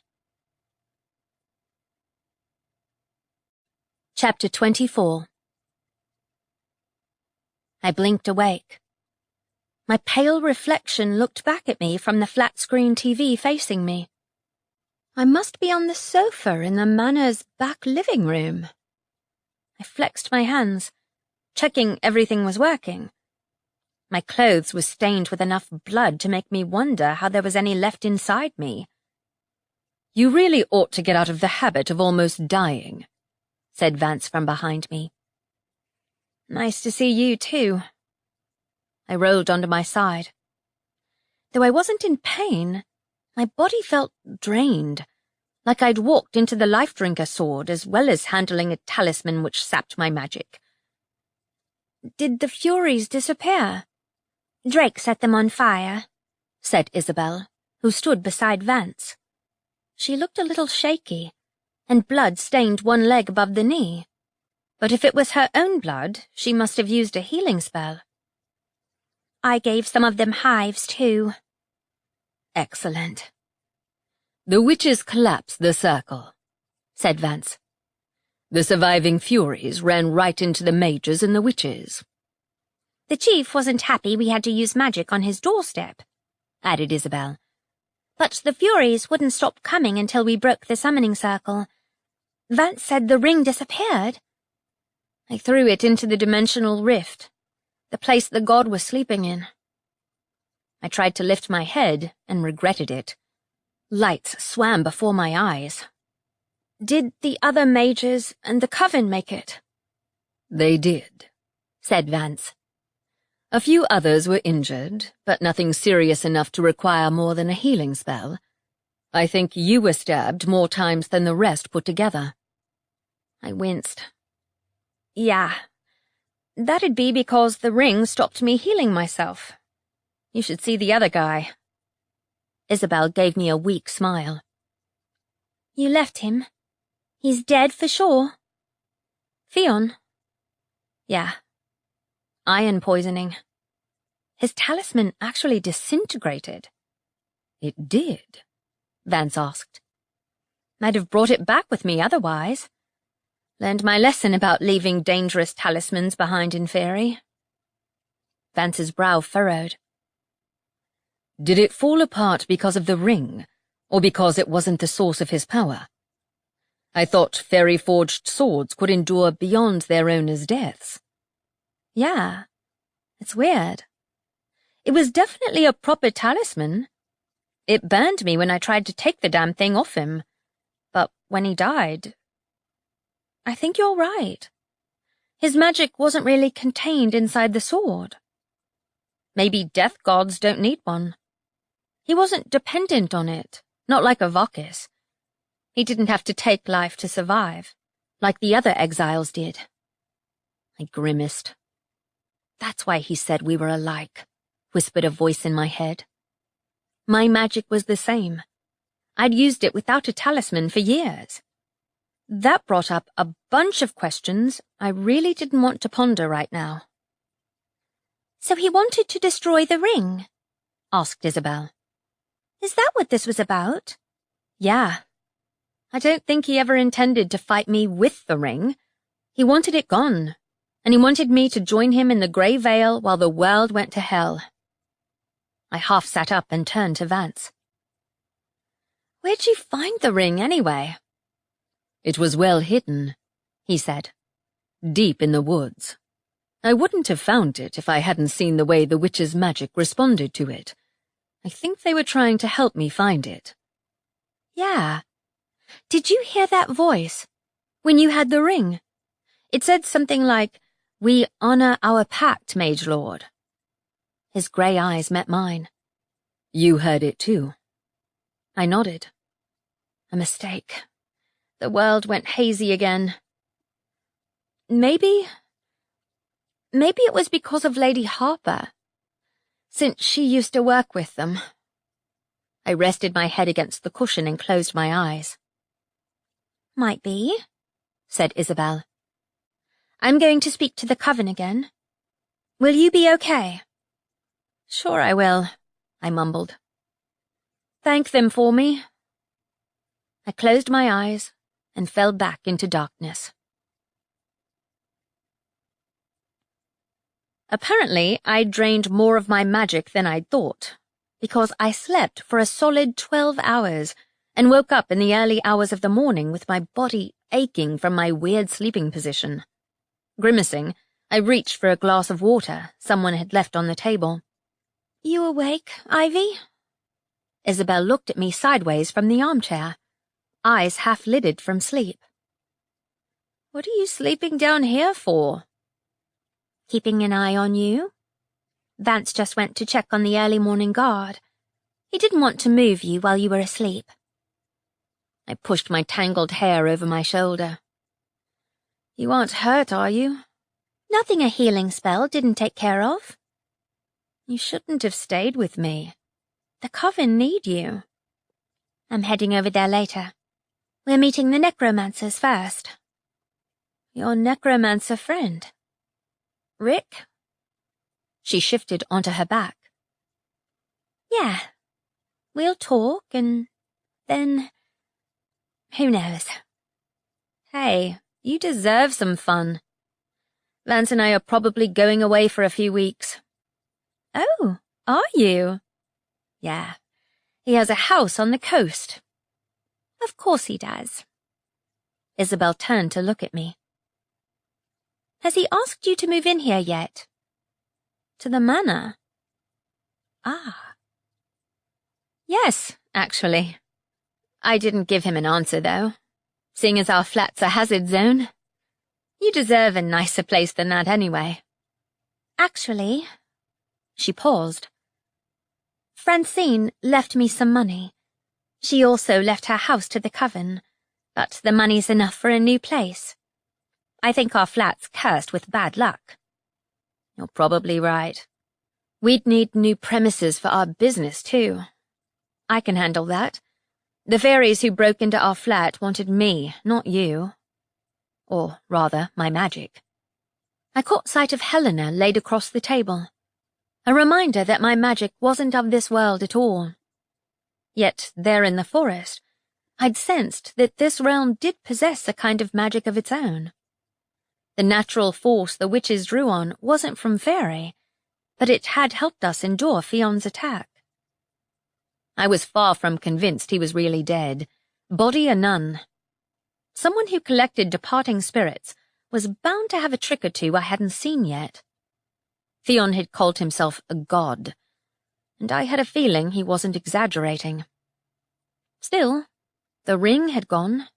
Chapter 24. I blinked awake. My pale reflection looked back at me from the flat-screen TV facing me. I must be on the sofa in the Manor's back living room. I flexed my hands, checking everything was working. My clothes were stained with enough blood to make me wonder how there was any left inside me. You really ought to get out of the habit of almost dying, said Vance from behind me. Nice to see you, too. I rolled onto my side. Though I wasn't in pain, my body felt drained, like I'd walked into the life-drinker sword as well as handling a talisman which sapped my magic. Did the Furies disappear? Drake set them on fire, said Isabel, who stood beside Vance. She looked a little shaky, and blood stained one leg above the knee. But if it was her own blood, she must have used a healing spell. I gave some of them hives, too. Excellent. The witches collapsed the circle, said Vance. The surviving Furies ran right into the mages and the witches. The chief wasn't happy we had to use magic on his doorstep, added Isabel. But the Furies wouldn't stop coming until we broke the summoning circle. Vance said the ring disappeared. I threw it into the dimensional rift, the place the god was sleeping in. I tried to lift my head and regretted it. Lights swam before my eyes. Did the other mages and the coven make it? They did, said Vance. A few others were injured, but nothing serious enough to require more than a healing spell. I think you were stabbed more times than the rest put together. I winced. Yeah. That'd be because the ring stopped me healing myself. You should see the other guy. Isabel gave me a weak smile. You left him? He's dead for sure? Fionn? Yeah. Iron poisoning. His talisman actually disintegrated. It did? Vance asked. I'd have brought it back with me otherwise. Learned my lesson about leaving dangerous talismans behind in Faerie. Vance's brow furrowed. Did it fall apart because of the ring, or because it wasn't the source of his power? I thought fairy-forged swords could endure beyond their owners' deaths. Yeah, it's weird. It was definitely a proper talisman. It burned me when I tried to take the damn thing off him. But when he died... I think you're right. His magic wasn't really contained inside the sword. Maybe death gods don't need one. He wasn't dependent on it, not like a Vokis. He didn't have to take life to survive, like the other exiles did. I grimaced. That's why he said we were alike, whispered a voice in my head. My magic was the same. I'd used it without a talisman for years. That brought up a bunch of questions I really didn't want to ponder right now. So he wanted to destroy the ring? Asked Isabel. Is that what this was about? Yeah. I don't think he ever intended to fight me with the ring. He wanted it gone, and he wanted me to join him in the Grey Vale while the world went to hell. I half sat up and turned to Vance. Where'd you find the ring, anyway? It was well hidden, he said. Deep in the woods. I wouldn't have found it if I hadn't seen the way the witch's magic responded to it. I think they were trying to help me find it. Yeah. Did you hear that voice? When you had the ring? It said something like, "We honor our pact, Mage Lord." His grey eyes met mine. You heard it too? I nodded. A mistake. The world went hazy again. Maybe it was because of Lady Harper, since she used to work with them. I rested my head against the cushion and closed my eyes. Might be, said Isabel. I'm going to speak to the coven again. Will you be okay? Sure I will, I mumbled. Thank them for me. I closed my eyes and fell back into darkness. Apparently, I'd drained more of my magic than I'd thought, because I slept for a solid 12 hours and woke up in the early hours of the morning with my body aching from my weird sleeping position. Grimacing, I reached for a glass of water someone had left on the table. You awake, Ivy? Isabel looked at me sideways from the armchair, eyes half-lidded from sleep. What are you sleeping down here for? Keeping an eye on you. Vance just went to check on the early morning guard. He didn't want to move you while you were asleep. I pushed my tangled hair over my shoulder. You aren't hurt, are you? Nothing a healing spell didn't take care of. You shouldn't have stayed with me. The coven need you. I'm heading over there later. We're meeting the necromancers first. Your necromancer friend? Rick? She shifted onto her back. Yeah. We'll talk and then... who knows? Hey, you deserve some fun. Vance and I are probably going away for a few weeks. Oh, are you? Yeah. He has a house on the coast. Of course he does. Isabel turned to look at me. Has he asked you to move in here yet? To the manor? Ah. Yes, actually. I didn't give him an answer, though. seeing as our flat's a hazard zone. You deserve a nicer place than that anyway. Actually, she paused. Francine left me some money. She also left her house to the coven, but the money's enough for a new place. I think our flat's cursed with bad luck. You're probably right. We'd need new premises for our business, too. I can handle that. The fairies who broke into our flat wanted me, not you. Or, rather, my magic. I caught sight of Helena laid across the table, a reminder that my magic wasn't of this world at all. Yet, there in the forest, I'd sensed that this realm did possess a kind of magic of its own. The natural force the witches drew on wasn't from Faerie, but it had helped us endure Fion's attack. I was far from convinced he was really dead, body or none. Someone who collected departing spirits was bound to have a trick or two I hadn't seen yet. Fion had called himself a god, and I had a feeling he wasn't exaggerating. Still, the ring had gone.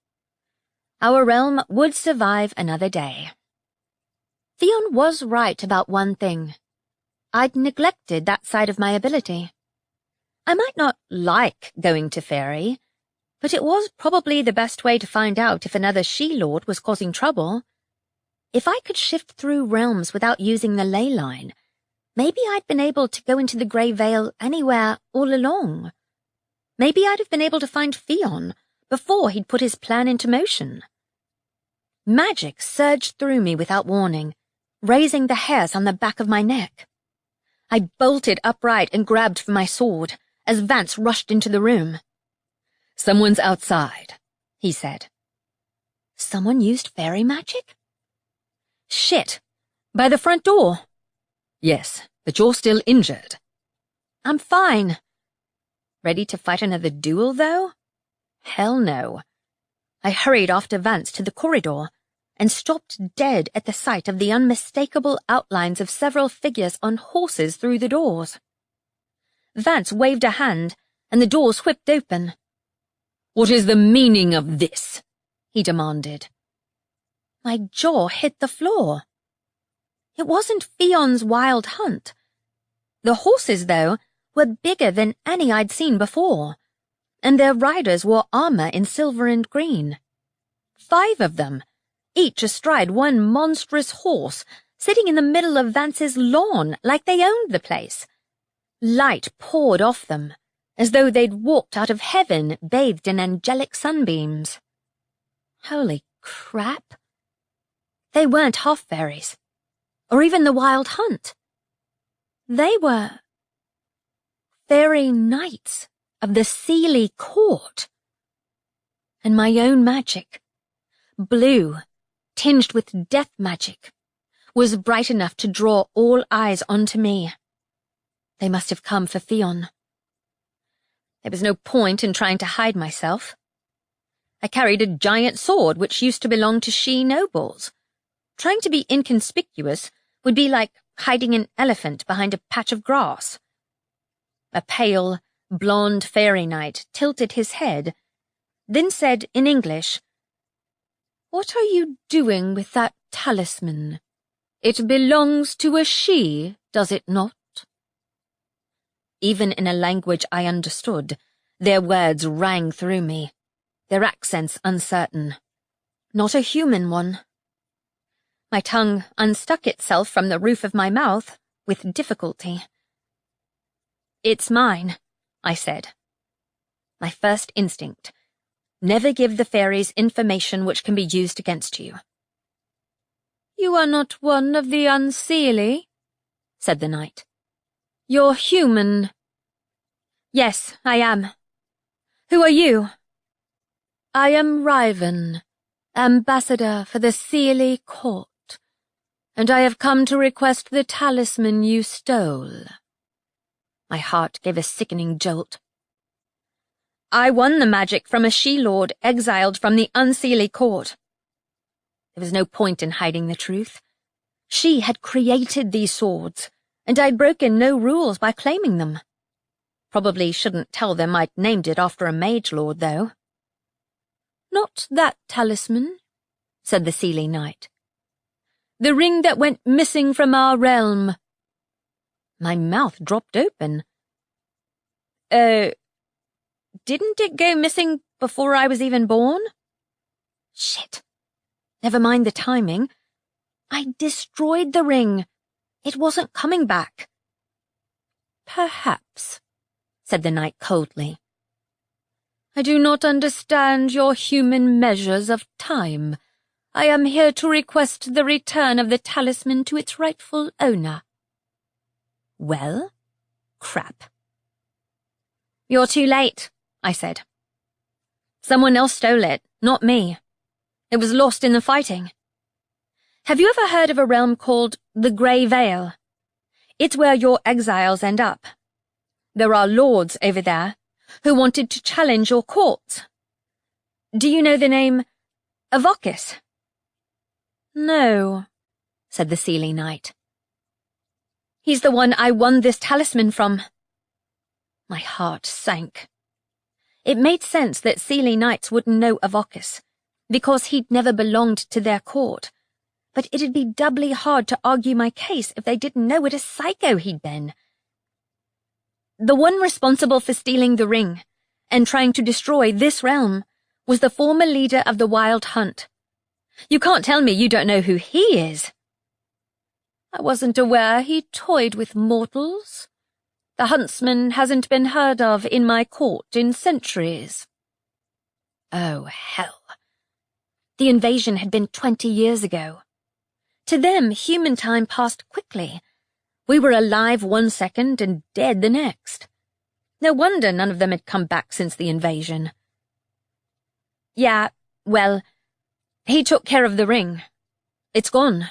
Our realm would survive another day. Fion was right about one thing. I'd neglected that side of my ability. I might not like going to Faerie, but it was probably the best way to find out if another she-lord was causing trouble. If I could shift through realms without using the ley line, maybe I'd been able to go into the Grey Vale anywhere all along. Maybe I'd have been able to find Fion before he'd put his plan into motion. Magic surged through me without warning, raising the hairs on the back of my neck. I bolted upright and grabbed for my sword as Vance rushed into the room. "Someone's outside," he said. Someone used fairy magic? Shit! By the front door! "Yes, but you're still injured." I'm fine. Ready to fight another duel, though? Hell no. I hurried after Vance to the corridor and stopped dead at the sight of the unmistakable outlines of several figures on horses through the doors. Vance waved a hand, and the doors whipped open. "What is the meaning of this?" he demanded. My jaw hit the floor. It wasn't Fion's wild hunt. The horses, though, were bigger than any I'd seen before, and their riders wore armor in silver and green. 5 of them, each astride one monstrous horse, sitting in the middle of Vance's lawn like they owned the place. Light poured off them, as though they'd walked out of heaven bathed in angelic sunbeams. Holy crap! They weren't half fairies, or even the wild hunt. They were fairy knights of the Seelie Court. And my own magic, blue, tinged with death magic, was bright enough to draw all eyes onto me. They must have come for Fion. There was no point in trying to hide myself. I carried a giant sword which used to belong to she-nobles. Trying to be inconspicuous would be like hiding an elephant behind a patch of grass. A pale, blonde fairy knight tilted his head, then said in English, "What are you doing with that talisman? It belongs to a she, does it not?" Even in a language I understood, their words rang through me, their accents uncertain. Not a human one. My tongue unstuck itself from the roof of my mouth with difficulty. "It's mine," I said. My first instinct, never give the fairies information which can be used against you. "You are not one of the Unseelie," said the knight. "You're human." "Yes, I am. Who are you?" "I am Riven, ambassador for the Seelie Court, and I have come to request the talisman you stole." My heart gave a sickening jolt. I won the magic from a she-lord exiled from the Unseelie Court. There was no point in hiding the truth. She had created these swords, and I'd broken no rules by claiming them. Probably shouldn't tell them I'd named it after a mage lord, though. Not that talisman, said the Seelie Knight. The ring that went missing from our realm. My mouth dropped open. Didn't it go missing before I was even born? Shit. Never mind the timing. I destroyed the ring. It wasn't coming back. Perhaps, said the knight coldly. I do not understand your human measures of time. I am here to request the return of the talisman to its rightful owner. Well, crap. You're too late, I said. Someone else stole it, not me. It was lost in the fighting. Have you ever heard of a realm called the Grey Vale? It's where your exiles end up. There are lords over there who wanted to challenge your courts. Do you know the name Avokis? No, said the Seelie Knight. He's the one I won this talisman from. My heart sank. It made sense that Seelie Knights wouldn't know Avokis, because he'd never belonged to their court, but it'd be doubly hard to argue my case if they didn't know what a psycho he'd been. The one responsible for stealing the ring and trying to destroy this realm was the former leader of the Wild Hunt. You can't tell me you don't know who he is. I wasn't aware he toyed with mortals. The huntsman hasn't been heard of in my court in centuries. Oh, hell. The invasion had been 20 years ago. To them, human time passed quickly. We were alive one second and dead the next. No wonder none of them had come back since the invasion. Yeah, well, he took care of the ring. It's gone.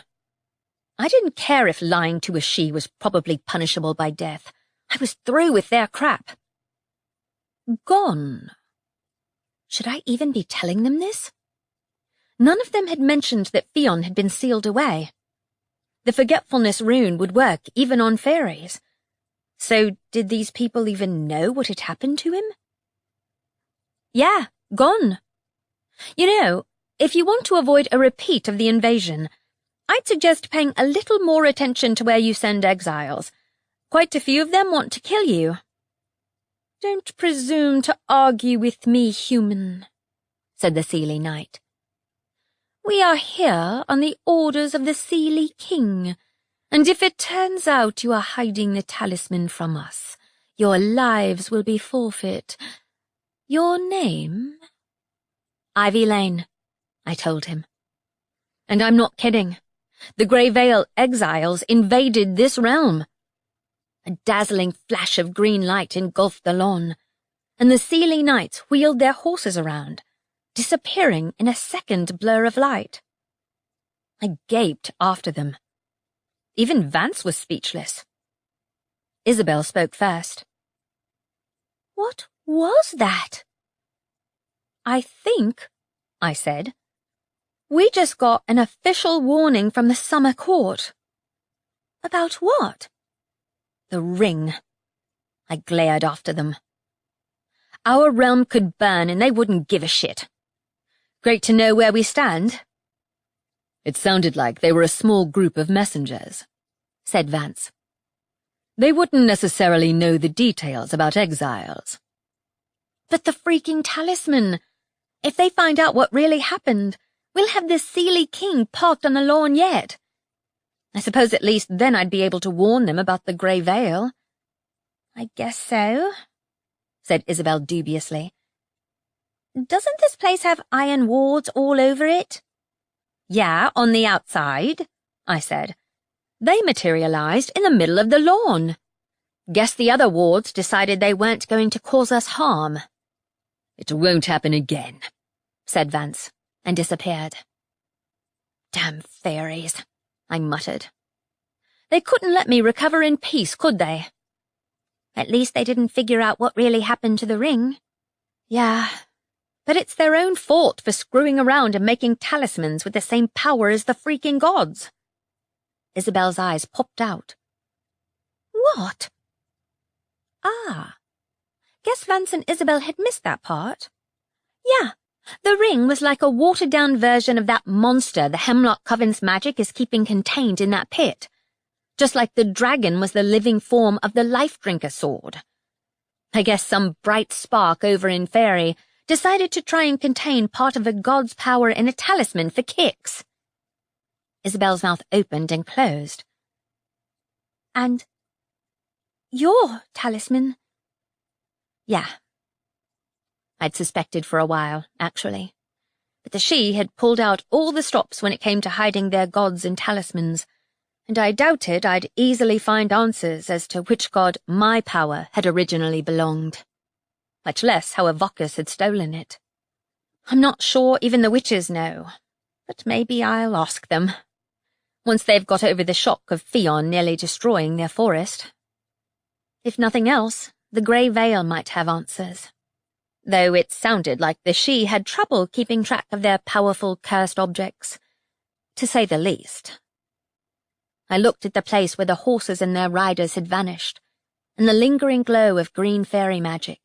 I didn't care if lying to a she was probably punishable by death. I was through with their crap. Gone. Should I even be telling them this? None of them had mentioned that Fionn had been sealed away. The forgetfulness rune would work even on fairies. So did these people even know what had happened to him? Yeah, gone. You know, if you want to avoid a repeat of the invasion, I'd suggest paying a little more attention to where you send exiles. Quite a few of them want to kill you. Don't presume to argue with me, human, said the Seelie Knight. We are here on the orders of the Seelie King, and if it turns out you are hiding the talisman from us, your lives will be forfeit. Your name? Ivy Lane, I told him. And I'm not kidding. The Grey Vale exiles invaded this realm. A dazzling flash of green light engulfed the lawn, and the Seelie Knights wheeled their horses around, disappearing in a second blur of light. I gaped after them. Even Vance was speechless. Isabel spoke first. What was that? I think, I said, we just got an official warning from the Summer Court. About what? The ring. I glared after them. Our realm could burn and they wouldn't give a shit. Great to know where we stand. It sounded like they were a small group of messengers, said Vance. They wouldn't necessarily know the details about exiles. But the freaking talisman! If they find out what really happened, we'll have the Seelie King parked on the lawn yet. I suppose at least then I'd be able to warn them about the Grey Vale. I guess so, said Isabel dubiously. Doesn't this place have iron wards all over it? Yeah, on the outside, I said. They materialized in the middle of the lawn. Guess the other wards decided they weren't going to cause us harm. It won't happen again, said Vance, and disappeared. Damn fairies, I muttered. They couldn't let me recover in peace, could they? At least they didn't figure out what really happened to the ring. Yeah, but it's their own fault for screwing around and making talismans with the same power as the freaking gods. Isabel's eyes popped out. What? Ah, guess Vance and Isabel had missed that part. Yeah, The ring was like a watered-down version of that monster the Hemlock Coven's magic is keeping contained in that pit, just like the dragon was the living form of the Life-Drinker sword. I guess some bright spark over in Faerie decided to try and contain part of a god's power in a talisman for kicks. Isabel's mouth opened and closed. And your talisman? Yeah. I'd suspected for a while, actually. But the Sidhe had pulled out all the stops when it came to hiding their gods and talismans, and I doubted I'd easily find answers as to which god my power had originally belonged, much less how a Vocus had stolen it. I'm not sure even the witches know, but maybe I'll ask them, once they've got over the shock of Fion nearly destroying their forest. If nothing else, the Grey Veil might have answers, though it sounded like the Sidhe had trouble keeping track of their powerful cursed objects, to say the least. I looked at the place where the horses and their riders had vanished, and the lingering glow of green fairy magic.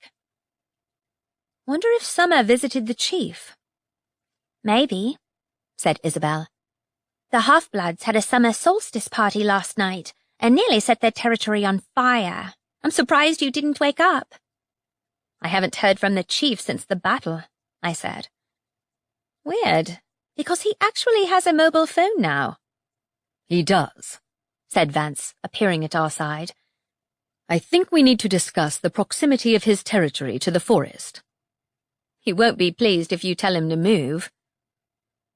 Wonder if Summer visited the chief. Maybe, said Isabel. The Half-Bloods had a summer solstice party last night and nearly set their territory on fire. I'm surprised you didn't wake up. I haven't heard from the chief since the battle, I said. Weird, because he actually has a mobile phone now. He does, said Vance, appearing at our side. I think we need to discuss the proximity of his territory to the forest. He won't be pleased if you tell him to move.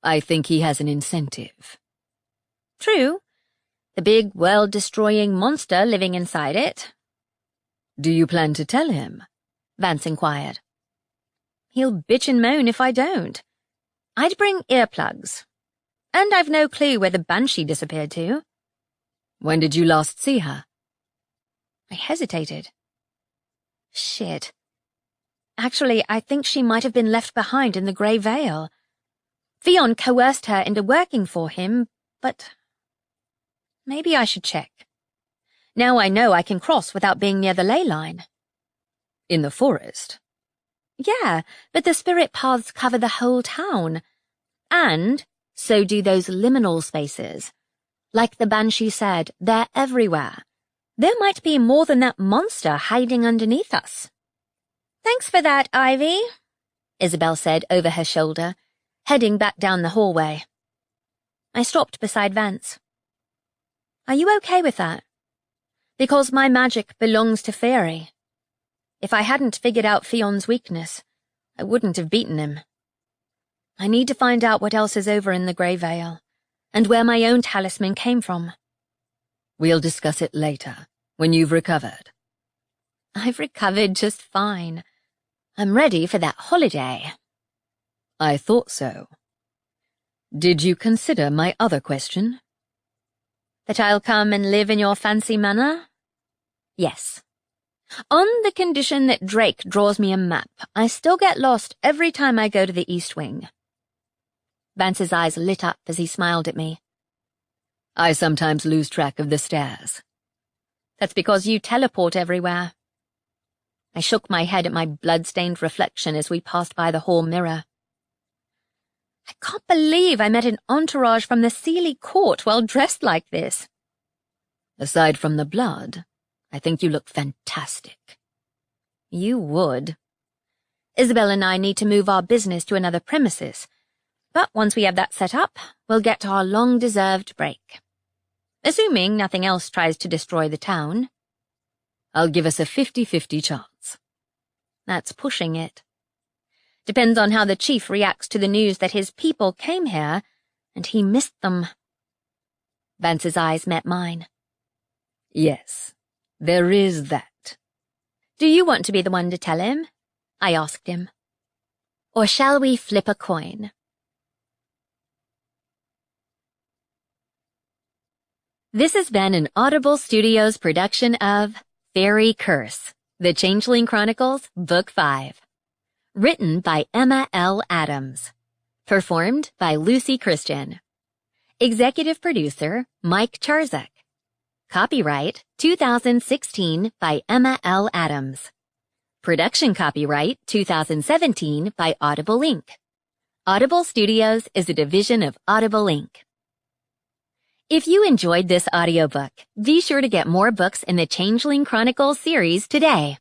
I think he has an incentive. True. The big, world-destroying monster living inside it. Do you plan to tell him? Vance inquired. He'll bitch and moan if I don't. I'd bring earplugs. And I've no clue where the Banshee disappeared to. When did you last see her? I hesitated. Shit. Actually, I think she might have been left behind in the Grey Veil. Fion coerced her into working for him, but maybe I should check. Now I know I can cross without being near the ley line. In the forest? Yeah, but the spirit paths cover the whole town. And so do those liminal spaces. Like the Banshee said, they're everywhere. There might be more than that monster hiding underneath us. Thanks for that, Ivy, Isabel said over her shoulder, heading back down the hallway. I stopped beside Vance. Are you okay with that? Because my magic belongs to Faerie. If I hadn't figured out Fion's weakness, I wouldn't have beaten him. I need to find out what else is over in the Grey Veil, and where my own talisman came from. We'll discuss it later, when you've recovered. I've recovered just fine. I'm ready for that holiday. I thought so. Did you consider my other question? That I'll come and live in your fancy manor? Yes. On the condition that Drake draws me a map, I still get lost every time I go to the East Wing. Vance's eyes lit up as he smiled at me. I sometimes lose track of the stairs. That's because you teleport everywhere. I shook my head at my blood-stained reflection as we passed by the hall mirror. I can't believe I met an entourage from the Sealy court while dressed like this. Aside from the blood, I think you look fantastic. You would. Isabel and I need to move our business to another premises, but once we have that set up, we'll get our long-deserved break. Assuming nothing else tries to destroy the town. I'll give us a 50-50 chance. That's pushing it. Depends on how the chief reacts to the news that his people came here, and he missed them. Vance's eyes met mine. Yes, there is that. Do you want to be the one to tell him? I asked him. Or shall we flip a coin? This has been an Audible Studios production of Faerie Curse, The Changeling Chronicles, Book 5. Written by Emma L. Adams. Performed by Lucy Christian. Executive producer, Mike Charzak. Copyright 2016 by Emma L. Adams. Production copyright 2017 by Audible Inc. Audible Studios is a division of Audible Inc. If you enjoyed this audiobook, be sure to get more books in the Changeling Chronicles series today.